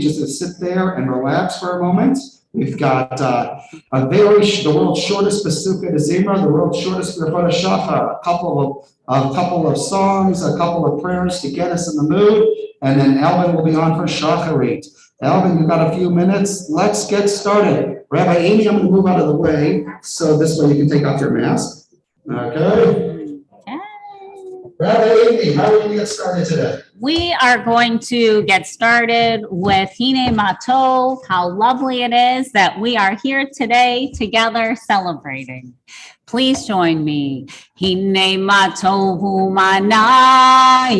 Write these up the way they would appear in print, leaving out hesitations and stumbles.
you just sit there and relax for a moment. We've got the world's shortest Pesukei Zimra, the world's shortest Birchot Shachar, a couple of songs, a couple of prayers to get us in the mood, and then Elvin will be on for Shacharit. Elvin, you've got a few minutes. Let's get started. Rabbi Amy, I'm going to move out of the way, so this way you can take off your mask. Okay. Rabbi Amy, how are we going to get started today? We are going to get started with Hine Matov. How lovely it is that we are here today together celebrating. Please join me. Hine Matov Manayim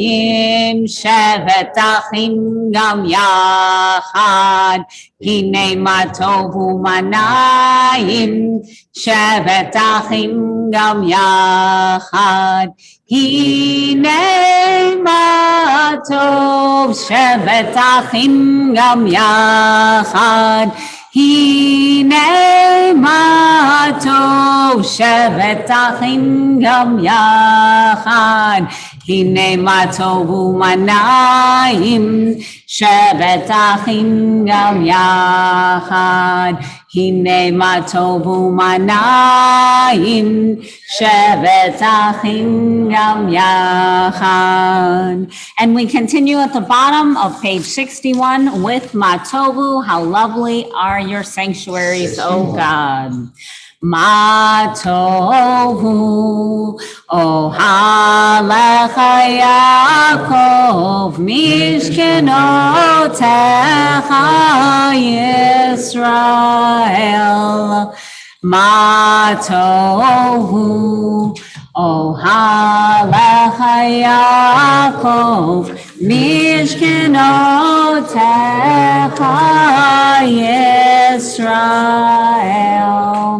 Shevet Achim Gam Yachad. Hine Matov Manayim Shevet Achim Gam Yachad. Hine Matov Shevet Achim Gam Yachad. Hine Matov Shevet Achim Gam Yachad. Hine Matov Manayim Shevet Achim Gam Yachad. Hine Matov Manayim Shevet Achim Gam Yachad. And we continue at the bottom of page 61 with Matovu. How lovely are your sanctuaries, O God. Matovu, O Halecha Yaakov, Mishkenotecha Yisrael. Matovu, O Halecha Yaakov, Mishkenotecha Yisrael.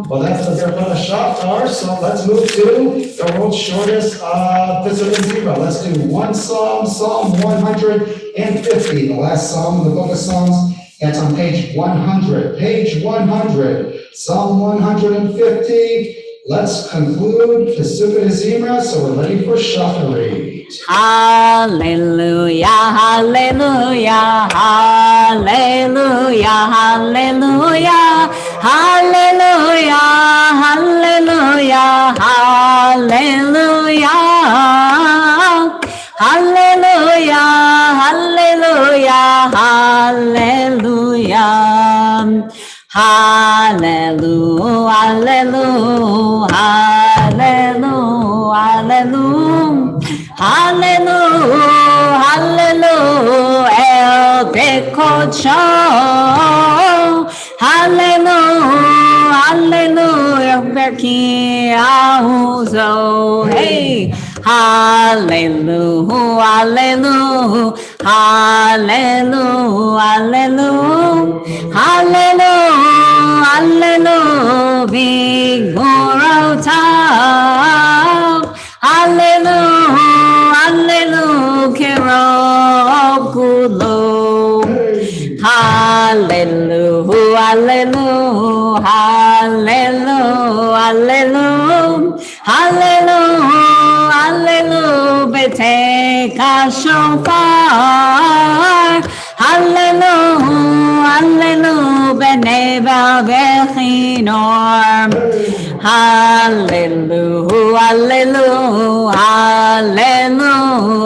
Well, that's the Birchot Shachar, so let's move to the world's shortest Pesukei Zimra. Let's do one psalm, Psalm 150, the last psalm in the book of Psalms. It's on page 100. Page 100, Psalm 150. Let's conclude Pesukei Zimra, so we're ready for Shacharit. Hallelujah, hallelujah, hallelujah, hallelujah, hallelujah, hallelujah, hallelujah, hallelujah, hallelujah, hallelujah. Hallelujah, hallelujah, hallelujah, hallelujah, hallelujah, El Bekocho. Hallelujah, hallelujah, Berki Ahuzo. Hey, hallelujah, hallelujah, hallelujah, hallelujah, hallelujah, hallelujah, Vigorotav. Hallelujah, hallelujah, Kerov Kulo. Hallelujah, hallelujah, hallelujah, hallelujah, hallelujah, hallelujah, Beteka Shofar. Hallelujah, hallelujah, Beneva Bechinor. Hallelujah, hallelujah, hallelujah,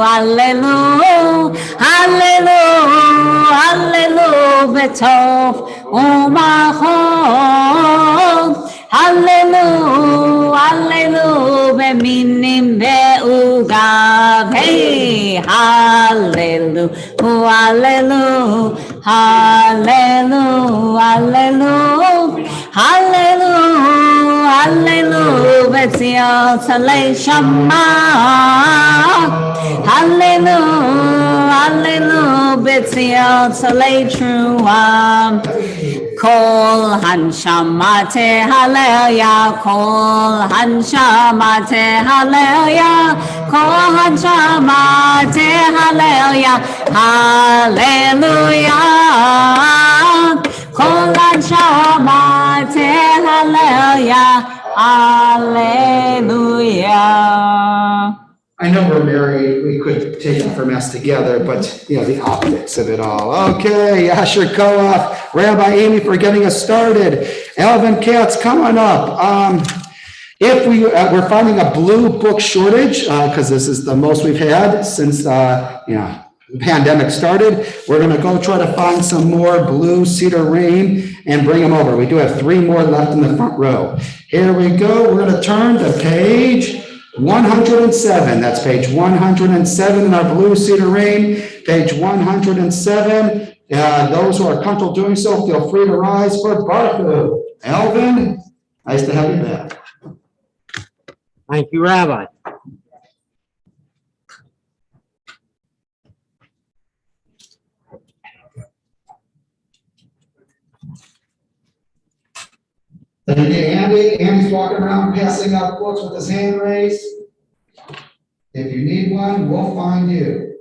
hallelujah, hallelujah, hallelujah, Betov Umachov. Hallelujah, hallelujah, Beminim Beugav. Hey, hallelujah, hallelujah, hallelujah, hallelujah, hallelujah, hallelujah, Betzion Salei Shama. Hallelujah, hallelujah, Betzion Salei Truam. Kol Hanshamate Hallelujah, Kol Hanshamate Hallelujah, Kol Hanshamate Hallelujah, Hallelujah, Kol Hanshamate Hallelujah, Hallelujah. I know we're married, we could take it from us together, but, you know, the optics of it all. Okay, Asher Koach, Rabbi Amy for getting us started. Alvin Katz, come on up. If we're finding a blue book shortage, because this is the most we've had since, the pandemic started, we're going to go try to find some more blue Cedar Rain and bring them over. We do have 3 more left in the front row. Here we go. We're going to turn to page 107. That's page 107 in our blue Cedar Rain. Page 107. Those who are comfortable doing so, feel free to rise for Barthu. Alvin, nice to have you back. Thank you, Rabbi. Thank you, Andy. Andy's walking around passing out books with his hand raised. If you need one, we'll find you.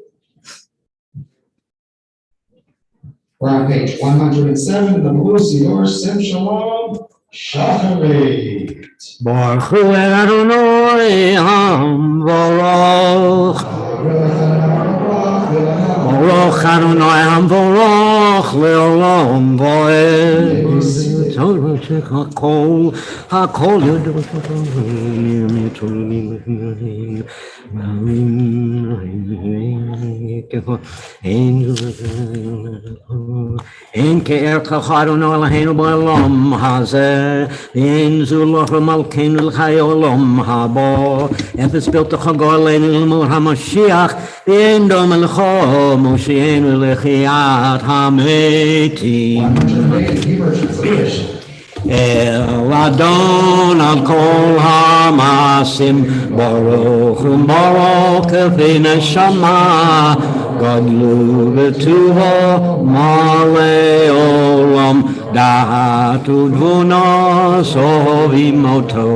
We're on page 107, the blue Siddur Sim Shalom Shacharit. Baruch Hu Adonai Hamvorach. Baruch Adonai Hamvorach Le'olam Va'ed. Hakol En ke'ercha Adonai Eloheinu ba'olam hazeh v'en zu lo malkeinu l'chayolam haba efes biltecha go'aleinu l'mur hamashiach v'en dom l'cho moshienu l'chiyat hametim El Adon al kol hamasim baruch kefei neshama gadlu v'tuvo malei olam da'atu dvuna sovimoto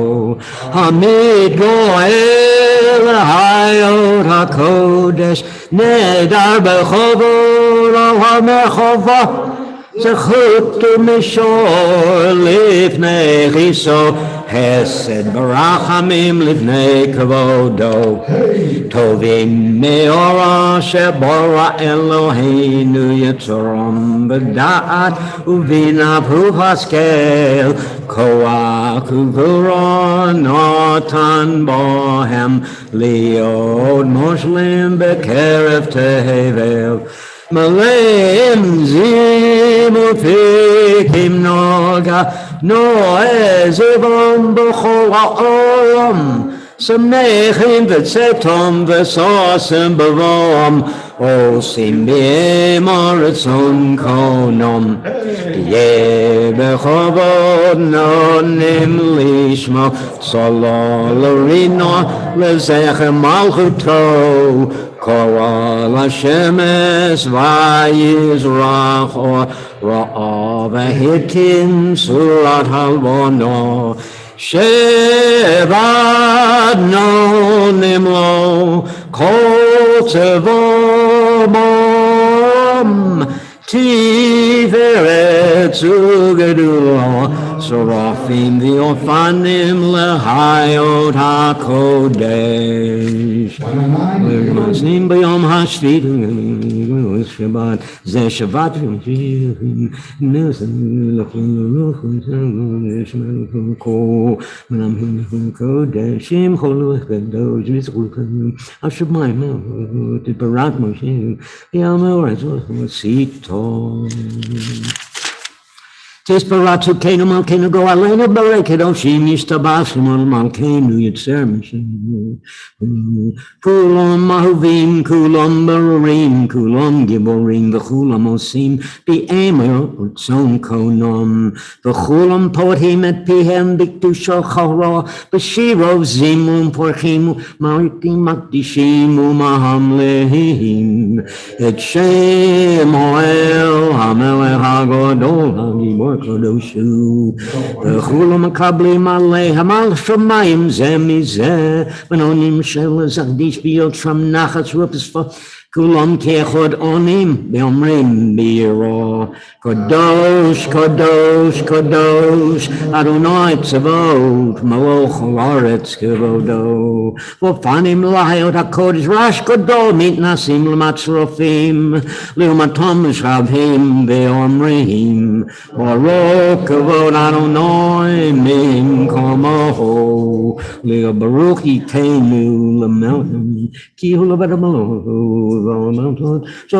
hamid goel hayot hakodesh nedar b'chovor al hamechova זכות ומשור לפני חיסו, חסד ברחמים לפני כבודו. טובים מאורה שברא אלוהינו יצורם בדעת ובינה ברוך השכל, כוח וגבורה נתן בהם להיות מושלים בקרב תבל. מלאים זימותיקים נוגה נועזבם בכל העולם שמחים וצאתם וששם בבואם עושים בהם הרצון קונם יהיה בכבוד נונים לשמו צלו לרינו לזכר מלכותו קורא לשמש ויזרח אור ראה והתקין סורת הלבונו שבת נונים לו כל צבאם תפארת וגדולו שרפים ואופנים להיות הקודש ומאזנים ביום השביעי שבת זה שבת קודש ימחולו קדוש בזכותכם השמיים תפארת משה ויאמר ציטו תספרת סוכנו מלכנו גואלנו ברקדושים ישתבחנו על מלכנו יצר משנו כולם אהובים כולם ברורים כולם גיבורים וכולם עושים באמר רצון קונם וכולם פותחים את פיהם בקדושו חרו בשירו זימום פורחים ומריקים מקדישים ומהמלכים את שם האל המלך הגדול הגיבור קדושו וכולם מקבלים עליהם על שמיים זה מזה ונונים של זקדיש ביותרם נחת רופס Kulam kechod onim beomrim biro. Kadosh, kadosh, kadosh. Adonai tzavot malach haaretz kevodo. Vofanim lahayot hakodesh rash gadol mitnasim lematzrofim. Leumatom shavim beomrim. Baruch kavod Adonai min komoho. Leo Baruch Yitenu Lamelchim Ki Hulabadamal So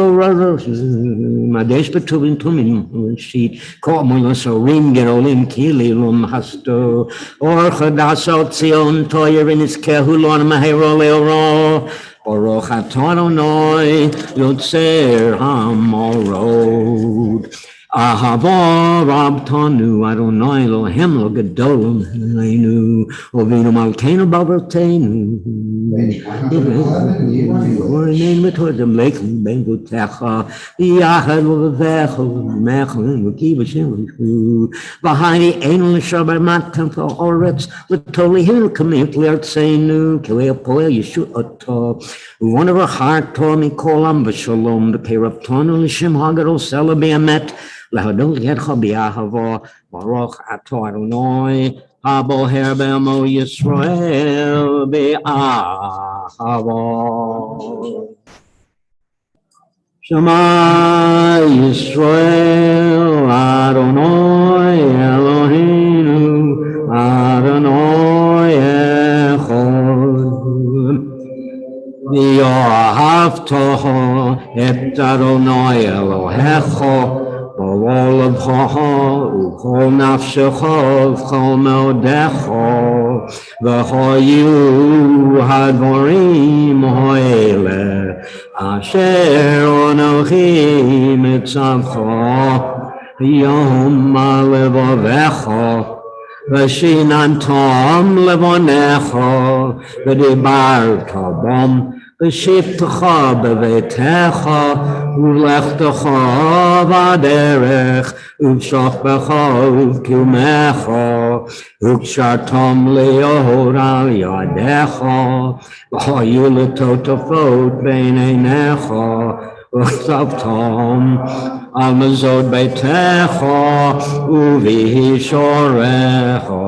Madesh Betuvin Tumin Sheet Kormulas Orim Gerolim Kili Lum Hasto Or Chadasot Zion Toyer in his Kehulon Mahero Leoro Baruch Atonoi Yotzer Hamorod Ahava Rabtanu Adonai Elohim Lo Gadol Leinu Ovinu Malkeinu Bavatenu Orein Metodim Leikum Ben Gutecha Yachad Lovevecha Mechlin Kiva Shem Vahani Ein L'Shabar Matam For Oretz L'Toli Hill Kamit L'Artseinu Kilei Poel Yeshu Oto One of our heart told me Kolam V'Shalom The Peraptonu L'Shem Hagadol Celebi Amet Lahadol Yedcha B'Yahava Baruch Ato Adonai Habo Herbemo Yisrael B'Ahava Shema Yisrael Adonai Eloheinu Adonai Echad V'Yohavtoho Et Adonai Elohecha B'ol Avchoho U'Kol Nafshecho V'Chol Meodecho V'Choyu Hadvorim Ho'ele Asher Onochi Mitzavcho Yom Levovecho V'Shinantom Levonecho V'Dibarto Bom V'shiftecha b'veitecha u'lechtecha v'aderech u'v'shofbecha u'v'kimecha u'kshartom le'or al yadecha v'hayu l'totafot bein einecha u'chtavtom al mezod beitecha u'v'hishorecha.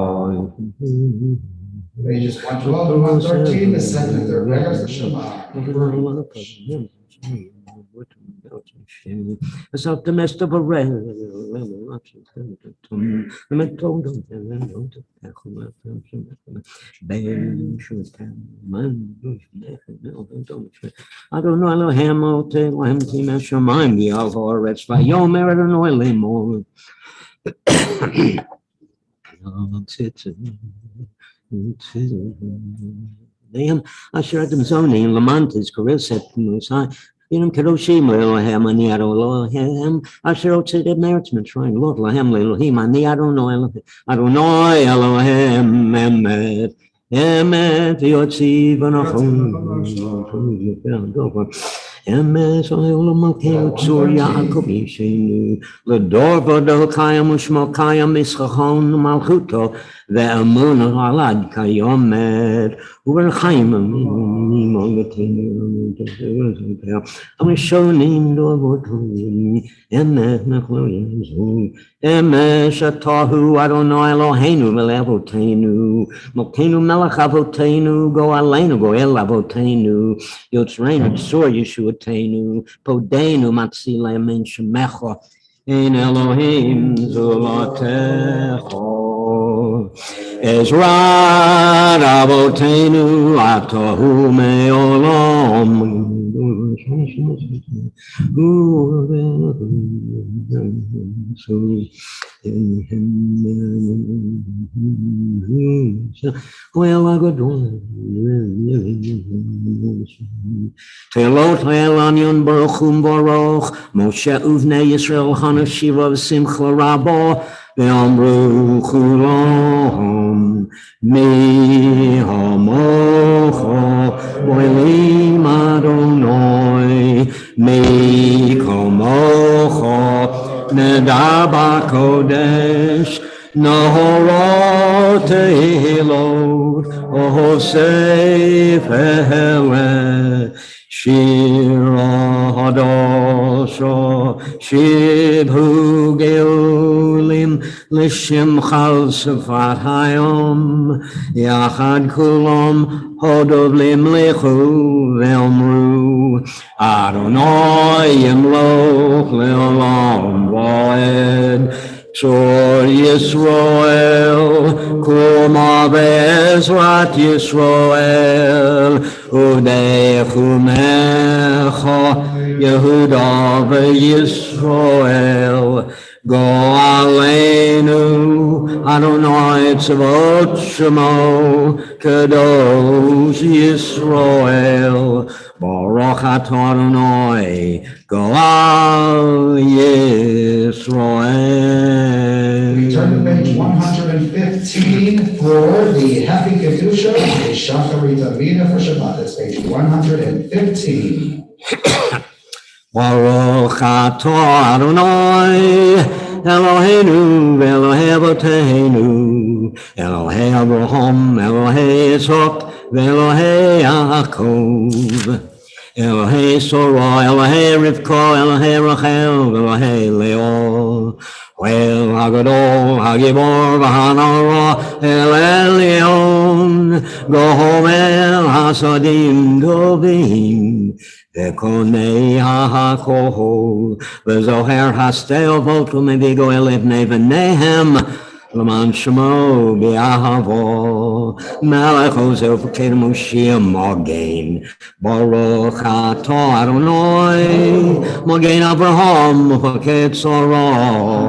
Pages 112 to 113, the second and third prayers, the Shabbat. As optimist of a I don't know, Elohim, Elohim, Shemaim, the Alvar, Retz, Vayomer, Adonai, Lemor. Name Asher Adam Zoning, Lamantis, Carisset, Musai, Inam Kedoshim, Elohim, Aniado, Elohim, Asher Otsid, Meritzman, trying Lord Lahem, Elohim, Aniado, Adonai, Elohim, Emet, Emet, Yotzi, Vanachon, Emes, Olam, Tzur, Yaakov, Yishenu, Ledor, Kayam, Ushmokayam, Mischachon, Malchuto, Ve'amun alad kayomet u'verchaimamishonim dovotim emet nachloyim emet shatahu Adonai Eloheinu ve'levotenu mokenu melech avotenu go aleinu go el avotenu yotzreinu tzur yeshuatenu podenu matzile men shemecha ein Elohim zulatecha Ezra Rabotenu Atahu Meolam Well, I got one. Telot Elanion Baruchum Baruch Moshe Uvne Yisrael Hanashiva Simcha Rabo Ve'amru Chulam Mi Hamocha Vo'elim Adonai Mi Komocha Nedaba Kodesh Nahorot Tehilot Ohosef Hele Shira Hadosho Shibhu Geolim Lishim Chal Sefat Hayom Yachad Kulam Hodovlim Lechu Velmru Adonai Yimloch Leolam Vaed Tzor Yisroel, Kuma Bezrat Yisroel, Udechu Mecha, Yehuda v'Yisroel, Go Aleinu, Adonai Tzavot Shemo, Kadosh Yisroel, Baruch Atah Adonai, Goal Yisroel. We turn to page 115 for the Happy Kedusha, the Shacharit Avina for Shabbat. That's page 115. Baruch Atah Adonai, Eloheinu v'Elohei Avotenu, Elohei Abraham, Elohei Yitzchak, v'Elohei Yaakov. Elohei Sorah, Elohei Rivka, Elohei Rachel, Elohei Leo. Well, Hagadol, Hagibor, Vahanara, El Elyon, Gohomel, Hasadim, Dovim, Vekonei HaHakohol, Vezoher Hastel, Votum, Evigo, Elev, Nevenehem, Laman Shemo Be'ahavo Melech Ozel V'Ked Moshe Mogen Baruch Atah Adonai Mogen Abraham V'Ked Sarah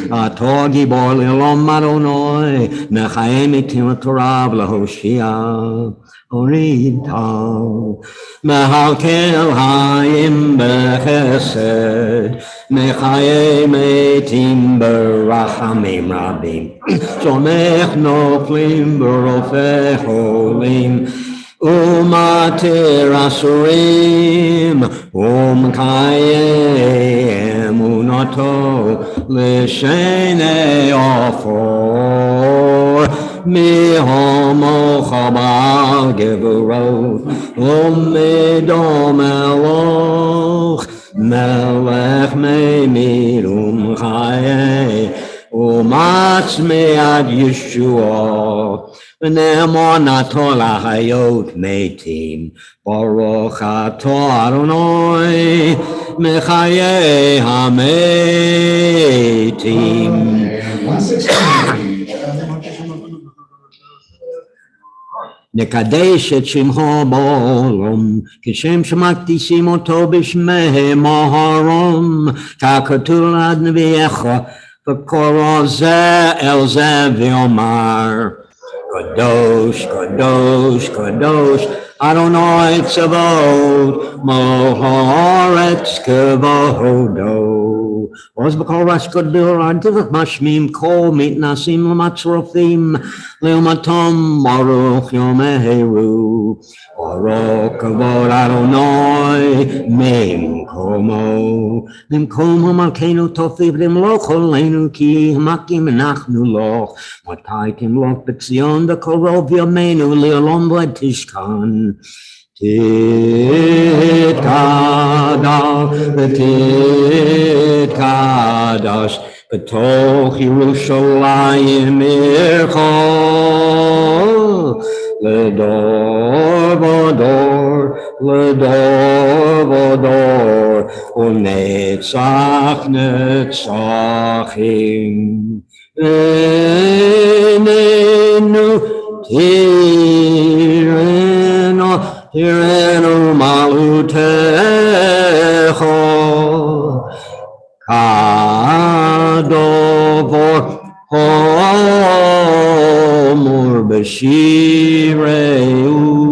Atah Gibor L'Olam Adonai Mechaim Itim Torav L'Hoshia Orita Mehalkel Hayim B'Chesed Mechaim Etim B'Rachamim Rabim Somech Noflim B'Rofei Cholim Umatir Asurim Umkayei Emunato L'Shenei Ofor Mihomo Chabal Gevurot Umidom Eloch Melech Meimir Umchayei Umatz Me'ad Yeshua V'ne'emor Nato L'Hayot Meitim Baruch Atah Adonai Mechayei HaMeitim. 116. Nekadesh et Shimho B'Olam, Kishem Shmaktisim Oto B'Shmei Maharom, Kakatul Ad Nevi'echa, V'Koro Zeh El Zeh V'Omar, Kadosh, Kadosh, Kadosh, Adonai Tzavot, Mohoretz Kevodo. Was b'kol rash gadol adivach mashmim kol mitnasim l'matzrofim le'umatom baruch yomeheru baruch kavod Adonai memkomo malkeinu tofiv limloch olenu ki hamakim nachnu loch mataykim loch b'tzion b'korov yameinu le'olam v'tishkan. Tit Kadosh, B'toch Yerushalayim Ircha, L'dor v'dor, U'netzach netzachim, Enenu tireno, Tirenu malutecho, Kadovor homur b'shirei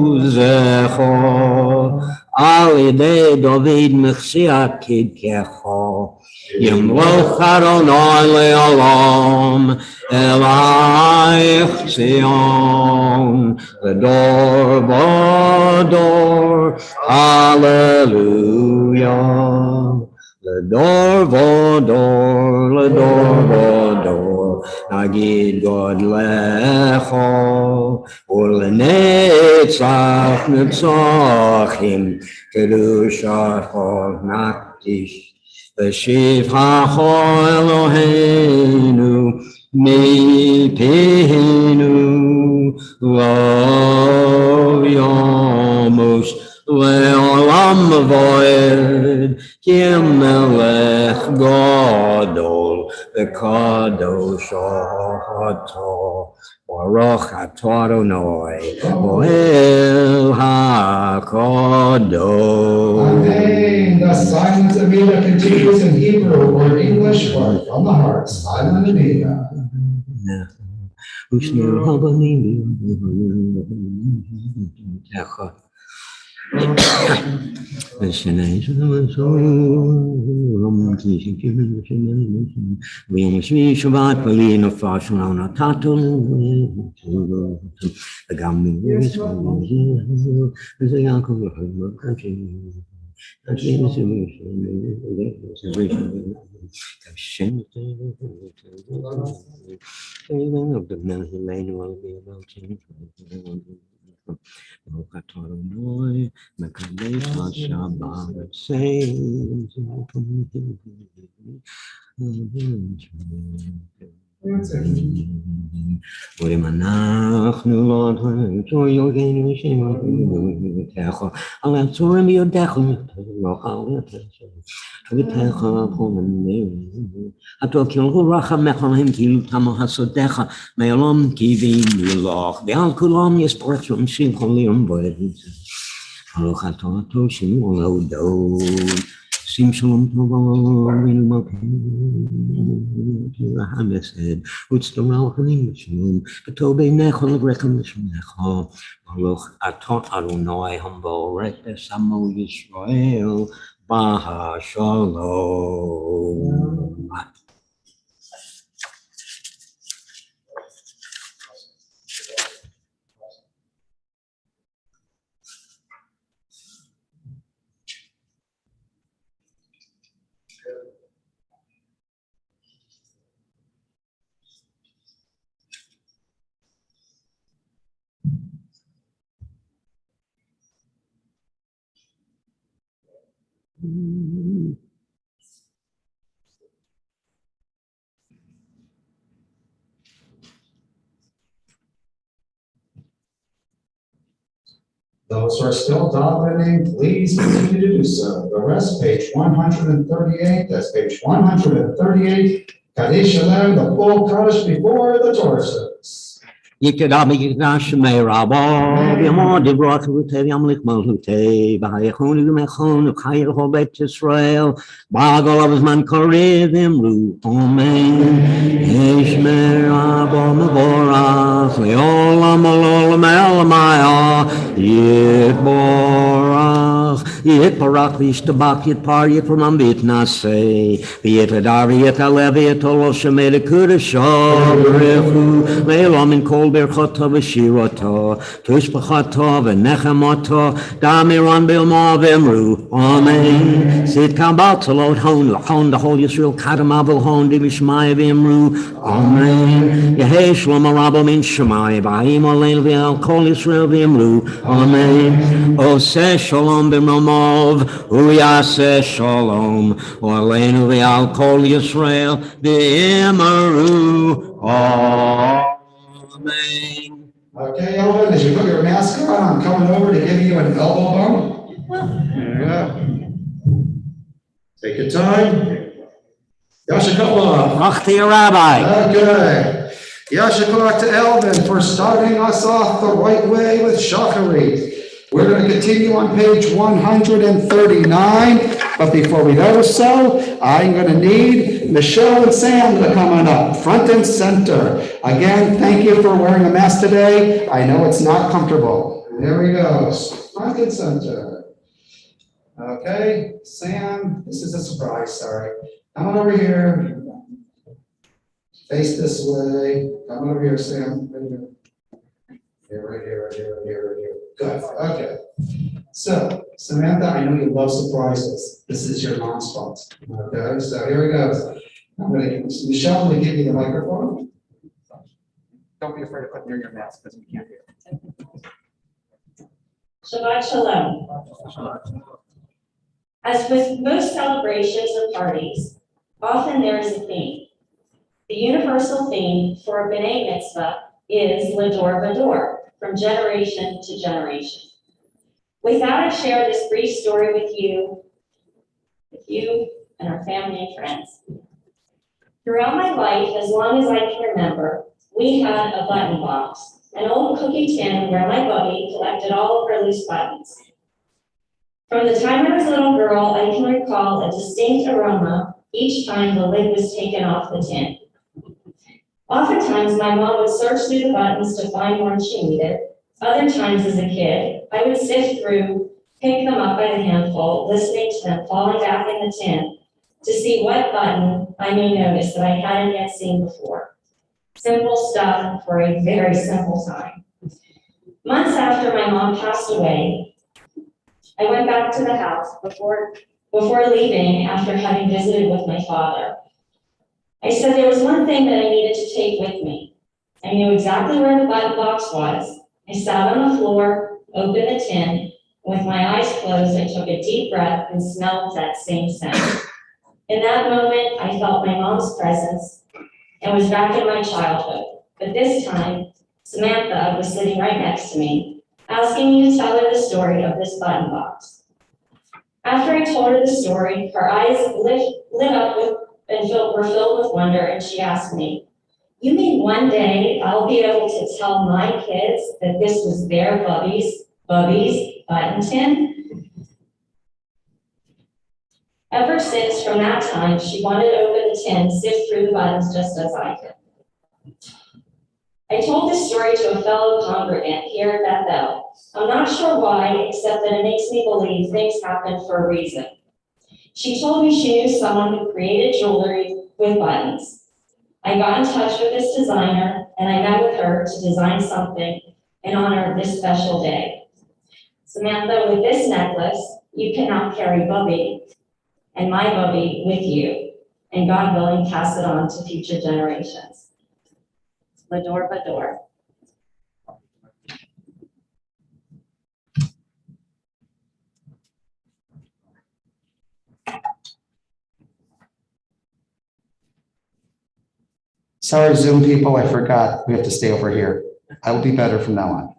uzecho, Alidei David Mechsiach kidkecho, Yimloch Adonai le'olam, Elayich Zion, L'dor v'dor, Hallelujah. L'dor v'dor, נגיד גודלך ולנצח נצחים קדושתך נקדיש בשבחך אלוהינו מפינו לא ימוש לעולם ועד כי מלך גדול וקדוש אתה ברוך אתה אדוני אוהל הקדוש. Amen. The silent Amida continues in Hebrew or English or from the heart. Silent Amida. ביום השביעי שבת בלי נפש לא נתת וגם וזה יעקב מקדש השבת ואם אנחנו לא תעצור יוגנו שמותיך על עצורם בידיך לא על תעצור פולמנו אתה כאילו רחמך להם כאילו תמו הסודיך מעולם קיווינו לך ועל כולם יספרך שמשים חולים בהם ברוך אתה הטוב שמו להודות שים שלום טובה והמסד וצדורה לחנים לשלום וטוב בעיניך ולברכה לשמך ברוך אתה אדוני המבורך בשמו ישראל בשלום. Those who are still davening, please continue to do so. The rest, page 138, that's page 138. Kaddish Shalom, the full Kaddish before the Torah service. יקדע מקדש שמי רבו, ויעמוד דברות חירותי וימליך מלכותי, ויכון יומכון וחיי לכל בית ישראל, בעגול בזמן קריב אמרו אמן. ישמר רבו מבורך, לעולם ולעולם אלמיה, יתבורך, יתברך וישתבח יתפאר יתרומם ויתנשא, ויתהדר ויתעלה ויתעלה שמי לקודשו, ברכו לעולם מן כל ברכתו ושירתו, תשבחתו ונחמתו, דמירן בעלמא ואמרו אמן. צדקה בתולות הון לחון דכל ישראל קדמה ולהון דמשמיא ואמרו אמן. יהי שלום רבו מן שמיא באים עלינו ועל כל ישראל ואמרו אמן. עושה שלום במרומיו ויעשה שלום עלינו ועל כל ישראל ואמרו אמן. Okay, Elvin, as you put your mask on, I'm coming over to give you an elbow bump. There you go. Take your time. Yashakallah. Ach to your rabbi. Okay. Yashakallah to Elvin for starting us off the right way with Shacharit. We're going to continue on page 139, but before we do so, I'm going to need Michelle and Sam to come on up, front and center. Again, thank you for wearing a mask today. I know it's not comfortable. There we go, front and center. Okay, Sam, this is a surprise, sorry. Come on over here. Face this way. Come on over here, Sam. Right here. Right here, right here, right here, right here. Good, okay. So, Samantha, I know you love surprises. This is your mom's fault. Okay, so here we go. Michelle, I'm going to give you the microphone. don't be afraid to put near your mask because we can't hear. Shabbat Shalom. As with most celebrations or parties, often there is a theme. The universal theme for a B'nai Mitzvah is Lador Vador, from generation to generation. With that, I share this brief story with you and our family and friends. Throughout my life, as long as I can remember, we had a button box, an old cookie tin where my buddy collected all of her loose buttons. From the time I was a little girl, I can recall a distinct aroma each time the lid was taken off the tin. Oftentimes, my mom would search through the buttons to find one she needed. Other times as a kid, I would sift through, pick them up by the handful, listening to them falling back in the tin to see what button I may notice that I hadn't yet seen before. Simple stuff for a very simple time. Months after my mom passed away, I went back to the house before leaving after having visited with my father. I said there was one thing that I needed to take with me. I knew exactly where the button box was. I sat on the floor, opened the tin, and with my eyes closed, I took a deep breath and smelled that same scent. In that moment, I felt my mom's presence and was back in my childhood. But this time, Samantha was sitting right next to me, asking me to tell her the story of this button box. After I told her the story, her eyes lit up were filled with wonder, and she asked me, "You mean one day I'll be able to tell my kids that this was their Bubby's button tin?" Ever since, from that time, she wanted to open the tin, sift through the buttons just as I could. I told this story to a fellow congregant here at Bethel. I'm not sure why, except that it makes me believe things happen for a reason. She told me she knew someone who created jewelry with buttons. I got in touch with this designer, and I met with her to design something in honor of this special day. Samantha, with this necklace, you can now carry Bubby and my Bubby with you, and God willing, pass it on to future generations. Lador Bador. Sorry, Zoom people, I forgot. We have to stay over here. I will be better from now on.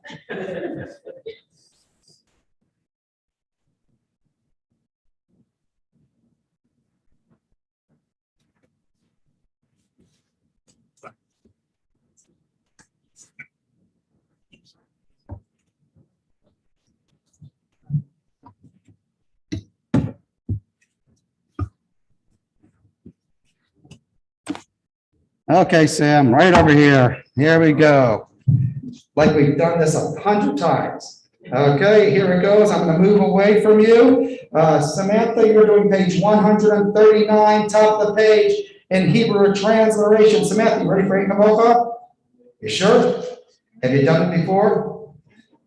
Okay, Sam, right over here. Here we go. Like we've done this 100 times. Okay, here it goes. I'm going to move away from you. Samantha, you're doing page 139, top of the page in Hebrew transliteration. Samantha, you ready for Ikamocha? You sure? Have you done it before?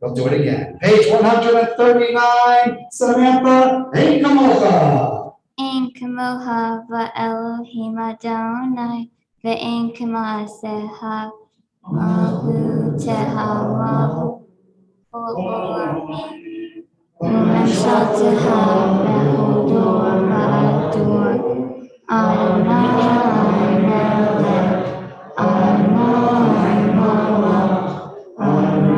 We'll do it again. Page 139, Samantha, Ikamocha. Ein kamocha va'Elohim Adonai ve'ein k'ma'asecha mahu tehamahu olamim u'menshaltecha behodor va'ador Adonai melech Adonai malach Adonai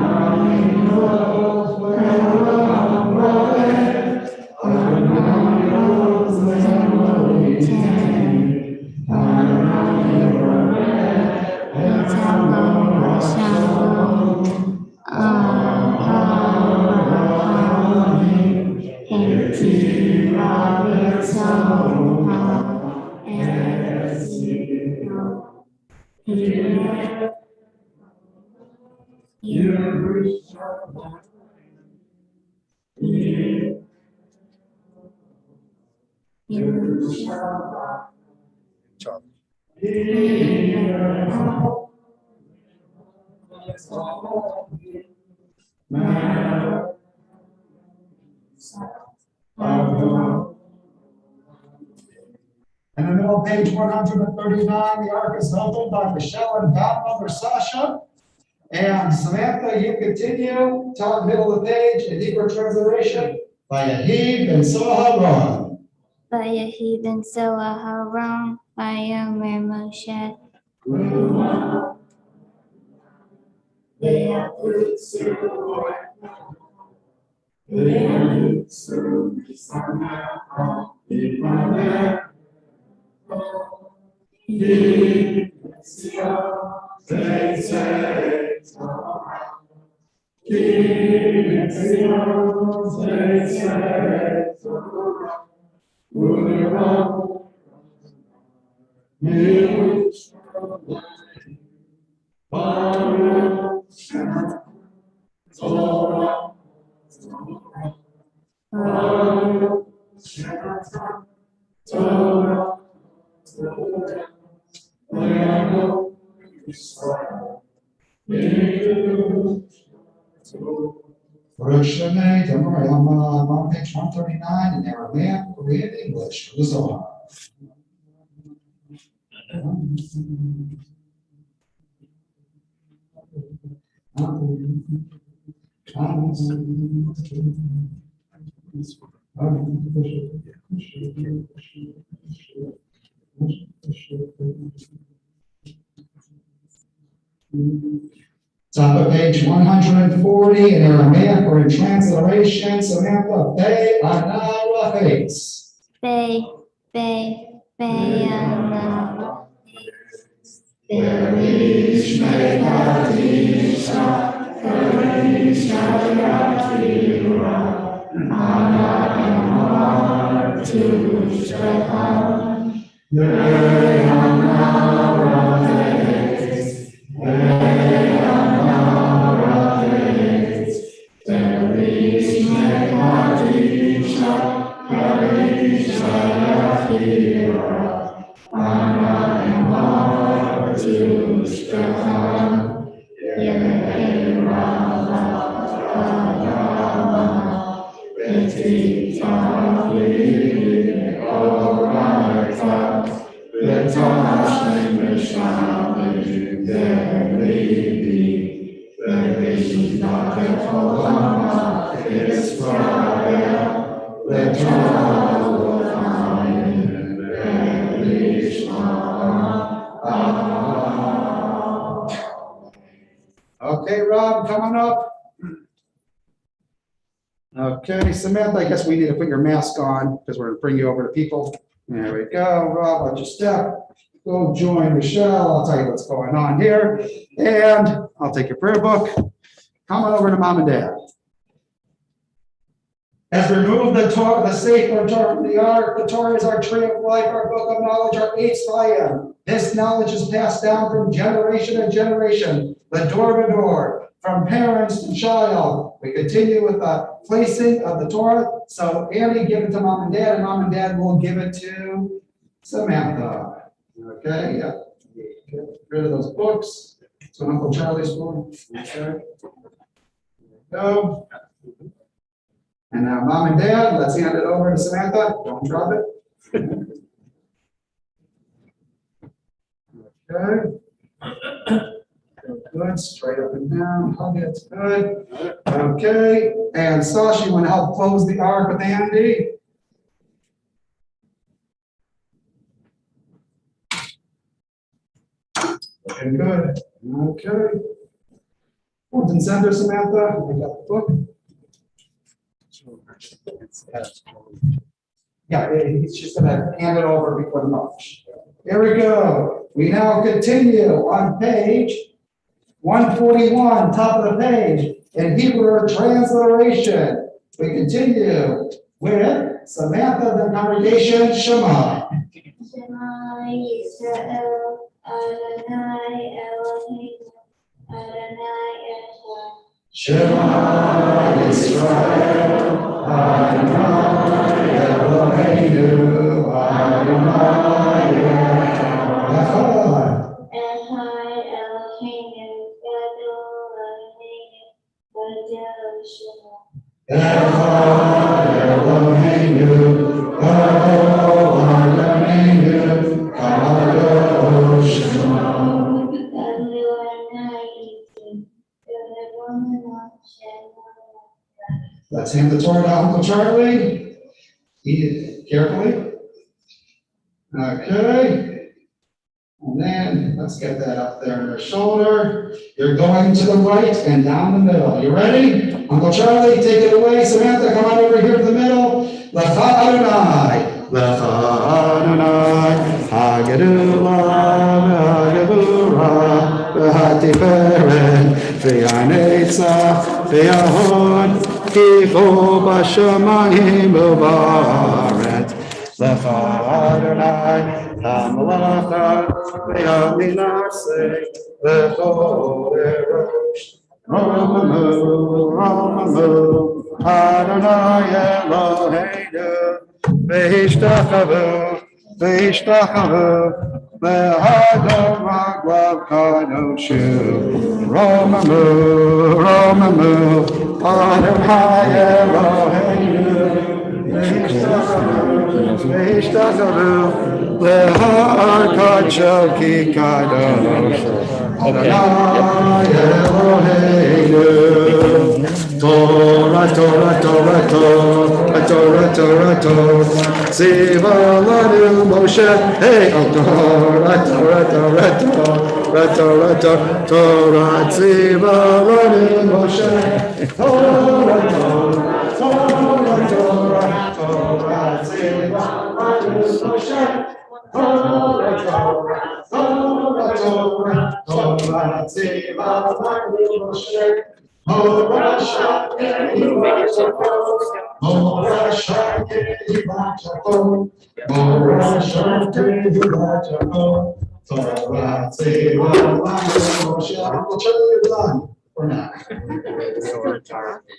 In the middle of page 139, the ark is opened by Michelle and godmother Sasha. And Samantha, you continue, top middle of the page, in Hebrew transliteration, Vayahiv ben Soharon. Vayahi ben Soharon, Vayomer Moshe. Don't worry, I'm on page 139 in Aramaic, Korean, English, the Zohar. Top of page 140 in Aramaic or in transliteration, Samantha, Be Anai Lafetz. Beyana. Okay, Rob, coming up. Okay, Samantha, I guess we need to put your mask on because we're gonna bring you over to people. There we go, Rob, watch your step. Go join Michelle, I'll tell you what's going on here. And I'll take your prayer book. Come on over to mom and dad. As we remove the Torah, the sacred Torah from the ark, the Torah is our tree of life, our book of knowledge, our Eitzvayim. This knowledge is passed down from generation to generation, the door to door, from parents to child. We continue with the placing of the Torah. So Annie, give it to mom and dad will give it to Samantha. Okay, yeah. Get rid of those books. So Uncle Charlie's book. Okay. There we go. And now mom and dad, let's hand it over to Samantha. Don't drop it. Okay. Good, straight up and down, hug it, good. Okay, and Sasha, you want to help close the ark with Andy? Looking good, okay. Front and center, Samantha, we got the book. Yeah, he's just gonna hand it over before the march. Here we go. We now continue on page 141, top of the page, in Hebrew transliteration. We continue with Samantha, the congregation, Shema. Shema Yisrael, Adonai Eloheinu, Adonai Echad. Shema Yisrael, Adonai Eloheinu, Adonai Echad. Echad Eloheinu, Gadol Eloheinu, Gadol Shema. Echad Eloheinu, Gadol Eloheinu, Gadol Shema. Gadol Eloheinu, Let's hand the Torah to Uncle Charlie. Eat it carefully. Okay. And then let's get that up there on your shoulder. You're going to the right and down the middle. You ready? Uncle Charlie, take it away. Samantha, come on over here to the middle. Lecha Adonai. Lecha Adonai. Hagedula, Hagedura, V'hatiferet, V'yanetzach, V'yahod, Kicho b'shamayim u'ba'aretz. Lecha Adonai. Hamalacha, Ve'aminase, Ve'chol Erosh, Romamu, Adonai Eloheinu, Ve'ishtachavu, Ve'hadar Maglav Kadoshu, Romamu, Adonai Eloheinu, Ve'ishtachavu, Lehar Kachel Ki Kadosh Adonai Eloheinu. Torah, Torah, Torah, Torah, Torah, Torah, Torah. Tziva lanu Moshe. Hey, oh, Torah, Torah, Torah, Torah, Torah, Torah, Torah. Tziva lanu Moshe. Torah, Torah, Torah, Torah, Torah. Tziva lanu Moshe. Torah, Torah, Torah, Torah, Torah, Tziva lanu Moshe. Torah Shakeh Yivatako, Torah Shakeh Yivatako, Torah Shakeh Yivatako, Torah Tziva lanu Moshe. Uncle Charlie, you're done for now.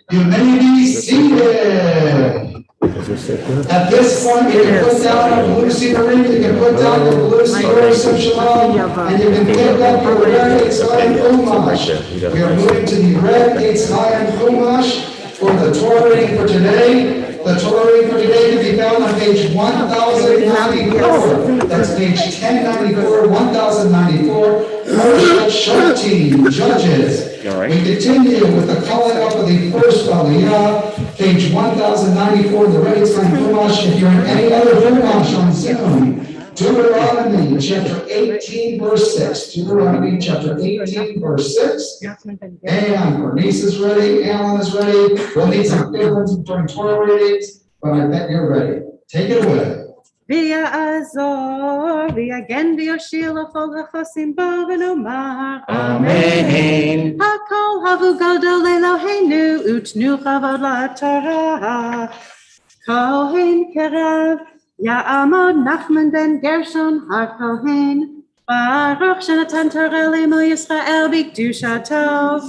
You may be seated. At this point, you can put down your blue scenery, you can put down your blue scenery, Shalom, and you can pick up your red Yitzchayim Chumash. We are moving to the red Yitzchayim Chumash for the Torah reading for today. The Torah reading for today can be found on page 1094. That's page 1094, 1094. Parshat Shoftim, Judges. We continue with the calling up of the first Aliyah, page 1094 in the Red Yitzchayim Chumash. If you're in any other Chumash on Zoom, Deuteronomy chapter 18, verse 6. Deuteronomy chapter 18, verse 6. And Bernice is ready, Alan is ready. We'll need some feelings during Torah readings, but I bet you're ready. Take it away. Via Azor, via Gen, via Shila, Chosim, Bovenumar. Amen. Hakol havu gadol Eloheinu, utnu chavod la Torah. Kohen kerav, Ya'amod Nachman ben Gershon HaKohen. Baruch shenatan Torah l'imo Yisrael b'kedushato.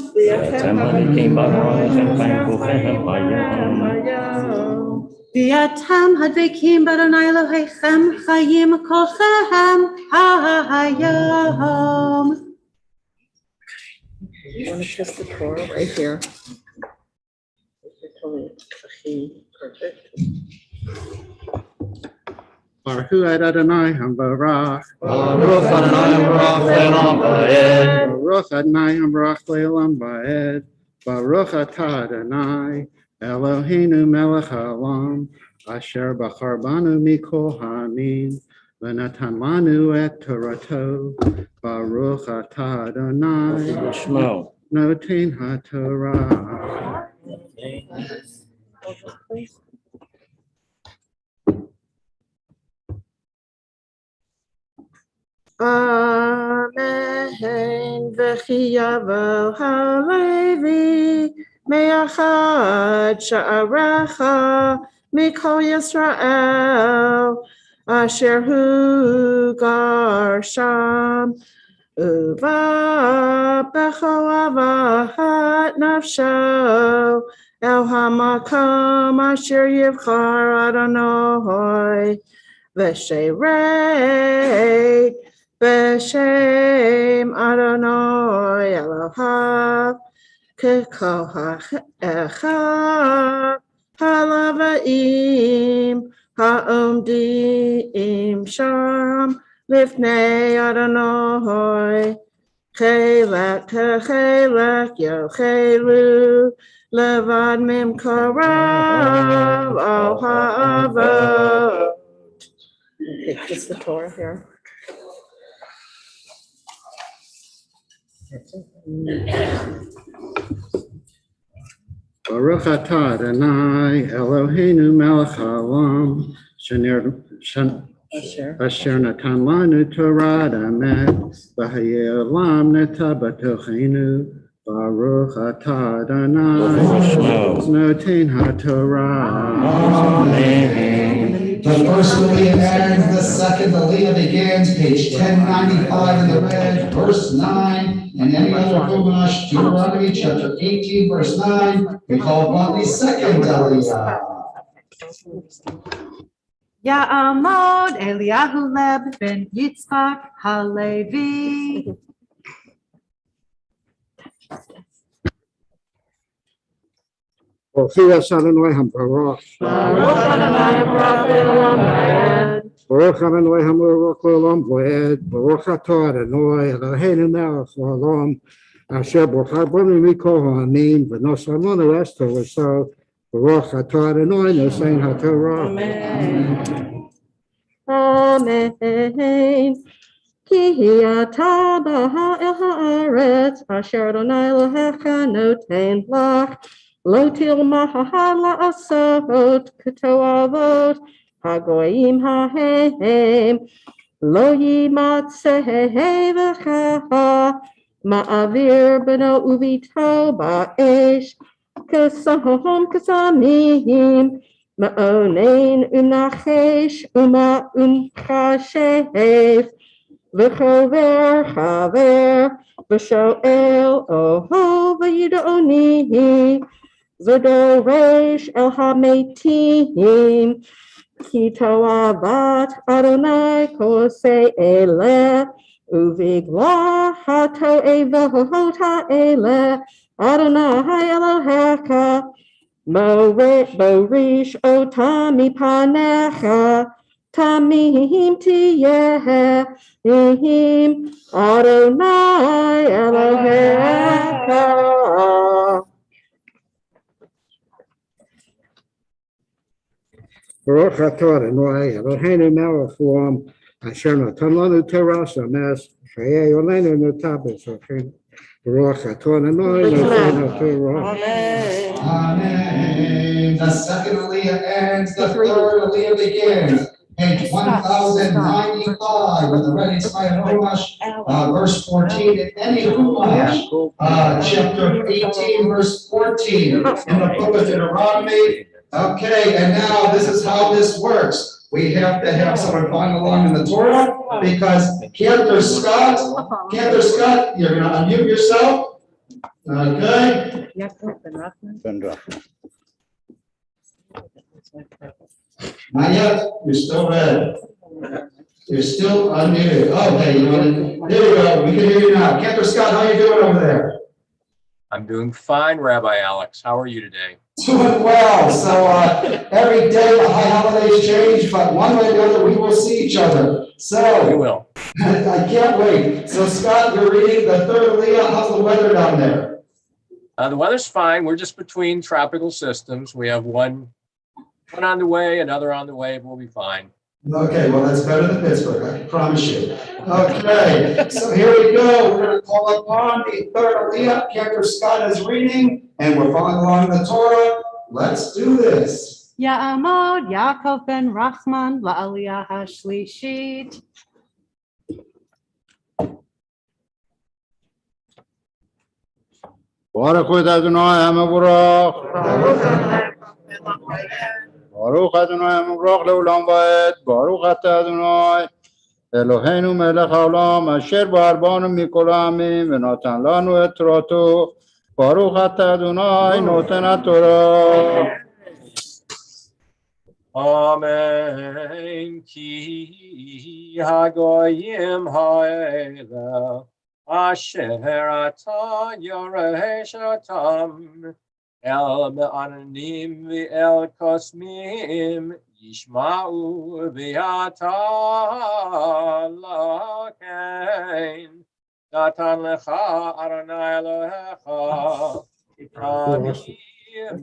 V'atam hadvekim b'Adonai Elohechem chayim kolchem hayom. You want to kiss the Torah right here? Perfect. Baruch Hu Adonai Hambarach. Baruch Adonai Hambarach le'olam va'ed. Baruch Adonai Hambarach le'olam va'ed. Baruch atah Adonai Eloheinu melech haolam asher bachar banu mikol ha'amin v'natan lanu et torato. Baruch atah Adonai Shmo. noten ha'torah. Amen. V'chi yavo halevi me'achad sha'arecha mikol Yisrael asher hu gar sham uva becho avat nafsho el hamakom asher yivchar Adonai v'shereit B'Shem Adonai Elohav K'kol ha'echad halava'im ha'omdim sham lifnei Adonai Chelak Chelak Yochelu Levad Mim Karav Al Ha'avot. Okay, just the Torah here. Baruch atah Adonai Eloheinu melech haolam asher natan lanu Torah emet v'hayei olam neta b'tochenu. Baruch atah Adonai noten haTorah. The first Aliyah ends, the second Aliyah begins, page 1095 in the red, verse 9. And any other Chumash, Deuteronomy chapter 18, verse 9, we call upon the second Aliyah. Ya'amod Eliyahu Leb ben Yitzchak Halevi. Baruch Adonai HaBaruch. Baruch Adonai HaMelech Le'olam V'ed. Baruch atah Adonai Eloheinu melech haolam asher b'char b'nu mikol ha'anim v'nosar lanu es toraso. Baruch atah Adonai nosein haTorah. Amen. Ki ata baha el haaretz asher Adonai Elohecha noten lach lo tilma la'asot k'toavot hagoyim hahem lo yimatzeh v'cha ma'avir beno uvito ba'esh k'sahom k'samim ma'onein u'nachesh uma'umchashev v'chover chaver v'shoel oho v'yidoni v'doresh el hametim ki toavat Adonai kosei eleh uvigla hato'evot ha'eleh Adonai Elohecha Borish otami panecha tamim tiyehim Adonai Elohecha. Baruch atah Adonai Eloheinu melech haolam asher natan lanu Torah emes v'hayei olenu neta b'tochenu. Baruch atah Adonai nosein haTorah. Amen. The second Aliyah ends, the third Aliyah begins. Page 1095 with the Ready Inspired Chumash, verse 14, and any Chumash, chapter 18, verse 14, in the book of Deuteronomy. Okay, and now this is how this works. We have to have someone following along in the Torah because Cantor Scott, you're going to unmute yourself. Okay. Not yet. You're still red. You're still unmuted. Okay, there you go. We can hear you now. Cantor Scott, how are you doing over there? I'm doing fine, Rabbi Alex. How are you today? Doing well. So every day the high holidays change, but one way or the other we will see each other. So We will. I can't wait. So Scott, you're reading the third Aliyah. How's the weather down there? The weather's fine. We're just between tropical systems. We have one on the way, another on the way. We'll be fine. Okay, well, that's better than Pittsburgh, I can promise you. Okay, so here we go. We're going to call upon the third Aliyah. Cantor Scott is reading, and we're following along the Torah. Let's do this. Ya'amod Yaakov ben Rachman la'aliyah hashlishit. Baruch Adonai HaMevorach. Baruch Adonai HaMevorach le'olam va'ed. Baruch atah Adonai Eloheinu melech haolam asher b'arbanu mikol ha'amim v'natan lanu et torato. Baruch atah Adonai noten haTorah. Amen. Ki hagoyim ha'eleh asher ata yoresh atam el me'ananim ve'el kosmim yishma'u v'ata lakein Natan lecha Adonai Elohecha. Ikami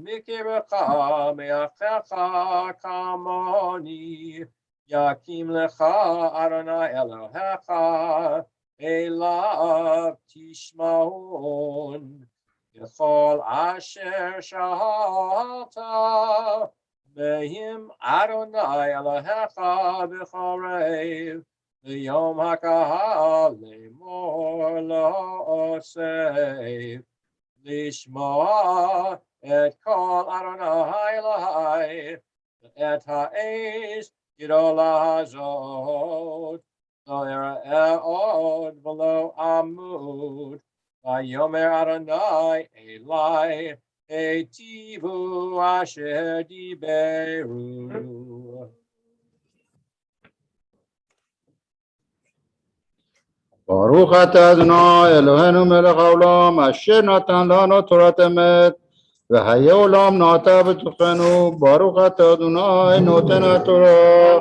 mikirecha me'achecha kamoni. Yakim lecha Adonai Elohecha. Elav tishmaon. Yechol asher shahalta. Behim Adonai Elohecha b'chorev. Yom HaKahal lemor lo osef. Lishma et kol Adonai Elohai. Et ha'ez gidola hazot. Lo era e'od v'lo amud. Vayomer Adonai Elai. Etivu asher diberu. Baruch atah Adonai Eloheinu melech haolam asher natan lanu Torat emet v'hayei olam na'ata b'tochenu. Baruch atah Adonai noten haTorah.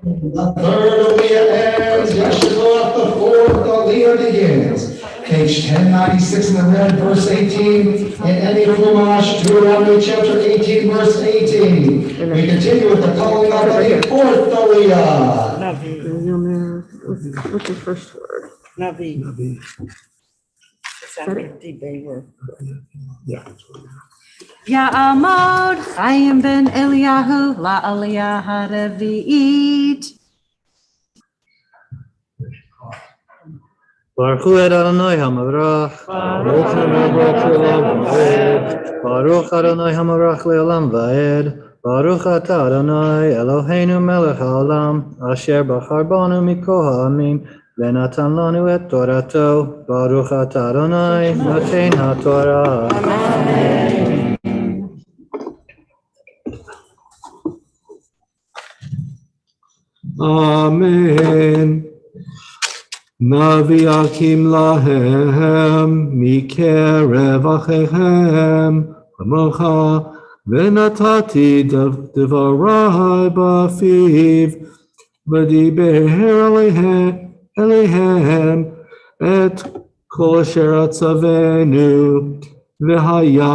The third Aliyah ends, Yeshua, the fourth Aliyah begins. Page 1096 in the red, verse 18, in any Chumash, Deuteronomy chapter 18, verse 18. We continue with the calling of the fourth Aliyah. What's the first word? Navi. Ya'amod Chaim ben Eliyahu la'aliyah haravi'it. Baruch Hu Adonai Hamarach. Baruch Adonai Hamarach le'olam va'ed. Baruch atah Adonai Eloheinu melech haolam asher bachar banu mikol ha'amim v'natan lanu et torato. Baruch atah Adonai noten haTorah. Amen. Navi akim lahem mikerev achechem hamocha v'natati devarai b'afiv v'diber elehem et kol asher atzavenu v'haya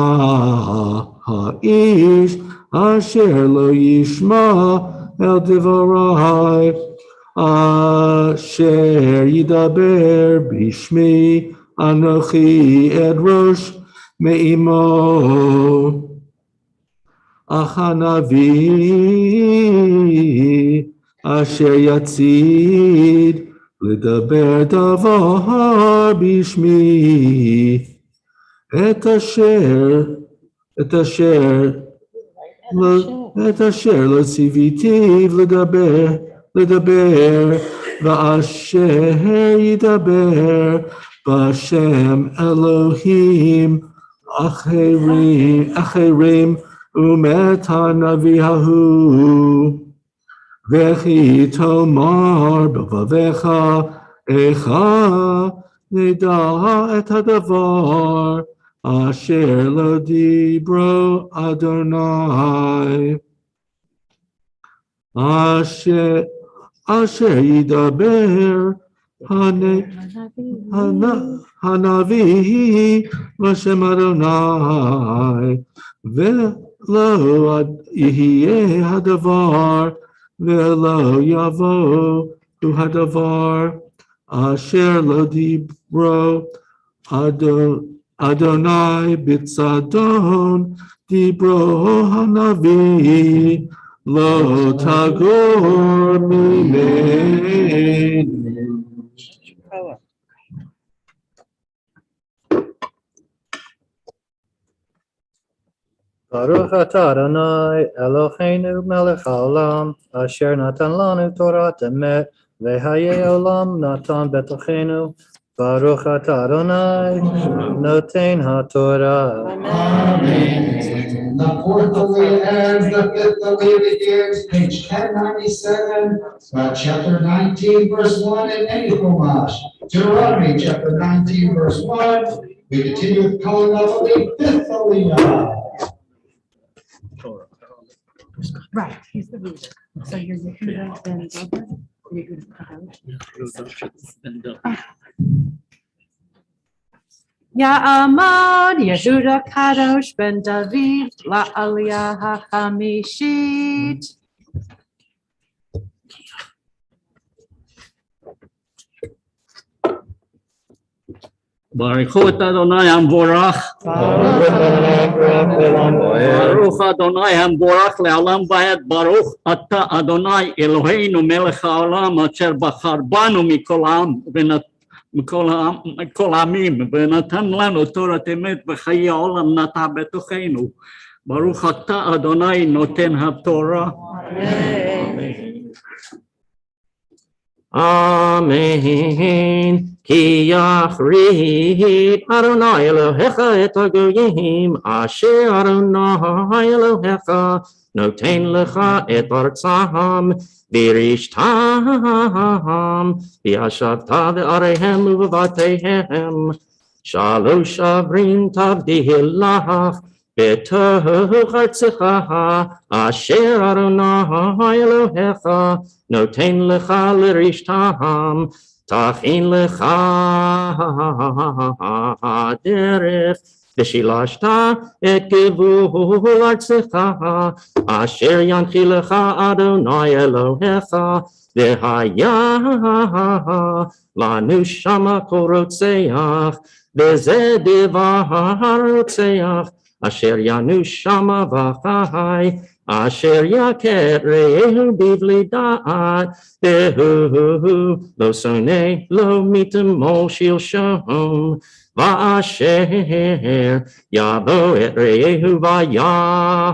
ha'ish asher lo yishma el devarai asher yidaber bishmi anochi edrosh me'imo achanavi asher yatzid ledaber davar bishmi et asher lo ציוויתיו לדבר ואשר ידבר בשם אלוהים אחרים ומת הנביא ההוא וכי תאמר בלבבך איך נדע את הדבר אשר לא דיברו אדוני אשר ידבר הנביא בשם אדוני ולא יהיה הדבר ולא יבוא הדבר אשר לא דיברו אדוני בצדון דיברו הנביא לא תגור ממנו. Baruch atah Adonai Eloheinu melech haolam asher natan lanu Torat emet v'hayei olam natan betochenu. Baruch atah Adonai noten haTorah. Amen. The fourth Aliyah ends, the fifth Aliyah begins, page 1097, chapter 19, verse 1 in any Chumash. Deuteronomy chapter 19, verse 1. We continue with calling up the fifth Aliyah. Right, he's the leader. So you're going to bend over. You're going to come out. Ya'amad Yehuda Kadosh ben David la'aliyah ha'chamishit. ברכו את אדוני המבורך. ברוך אדוני המבורך לעולם ועד. ברוך אתה אדוני אלוהינו מלך העולם אשר בחר בנו מכל העמים ונתן לנו תורת אמת וחיי העולם נטע בתוכנו. ברוך אתה אדוני נותן התורה. אמן. כי יכרית אדוני אלוהיך את הגויים אשר אדוני אלוהיך נותן לך את ארצם וירשתם וישבת בעריהם ובבתיהם 3 עברים תבדיל לך בתוך ארצך אשר אדוני אלוהיך נותן לך לרשתם תכין לך דרך ושילשת את גבול ארצך אשר ינחיל לך אדוני אלוהיך והיה לנו שמה כל רוצח וזה דבר רוצח אשר ינו שמה וחי אשר יכר רעהו בבלי דעת והוא לא שונא לא מתמו שלשום ואשר יבוא את רעהו וירא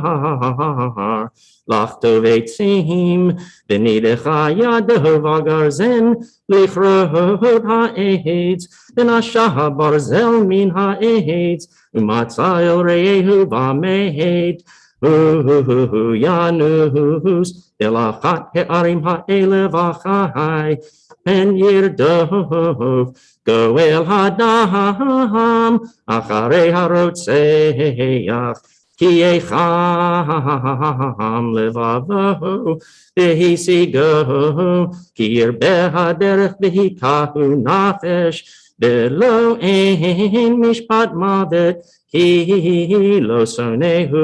לחטוב עצים ונידך ידו וגרזן לכרות העץ ונשא ברזל מן העץ ומצא אל רעהו ומת ינוס אל אחת הערים האלה וחי פן ירדוף גואל הדם אחרי הרוצח כי יחם לבבו והשיגו כי ירבה הדרך והיכהו נפש ולא אין משפט מוות כי לא שונאהו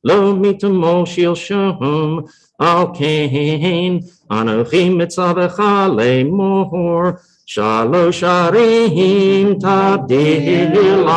לא מתמו שלשום על כן אנוכי מצווך לאמור 3 ערים תבדיל לך.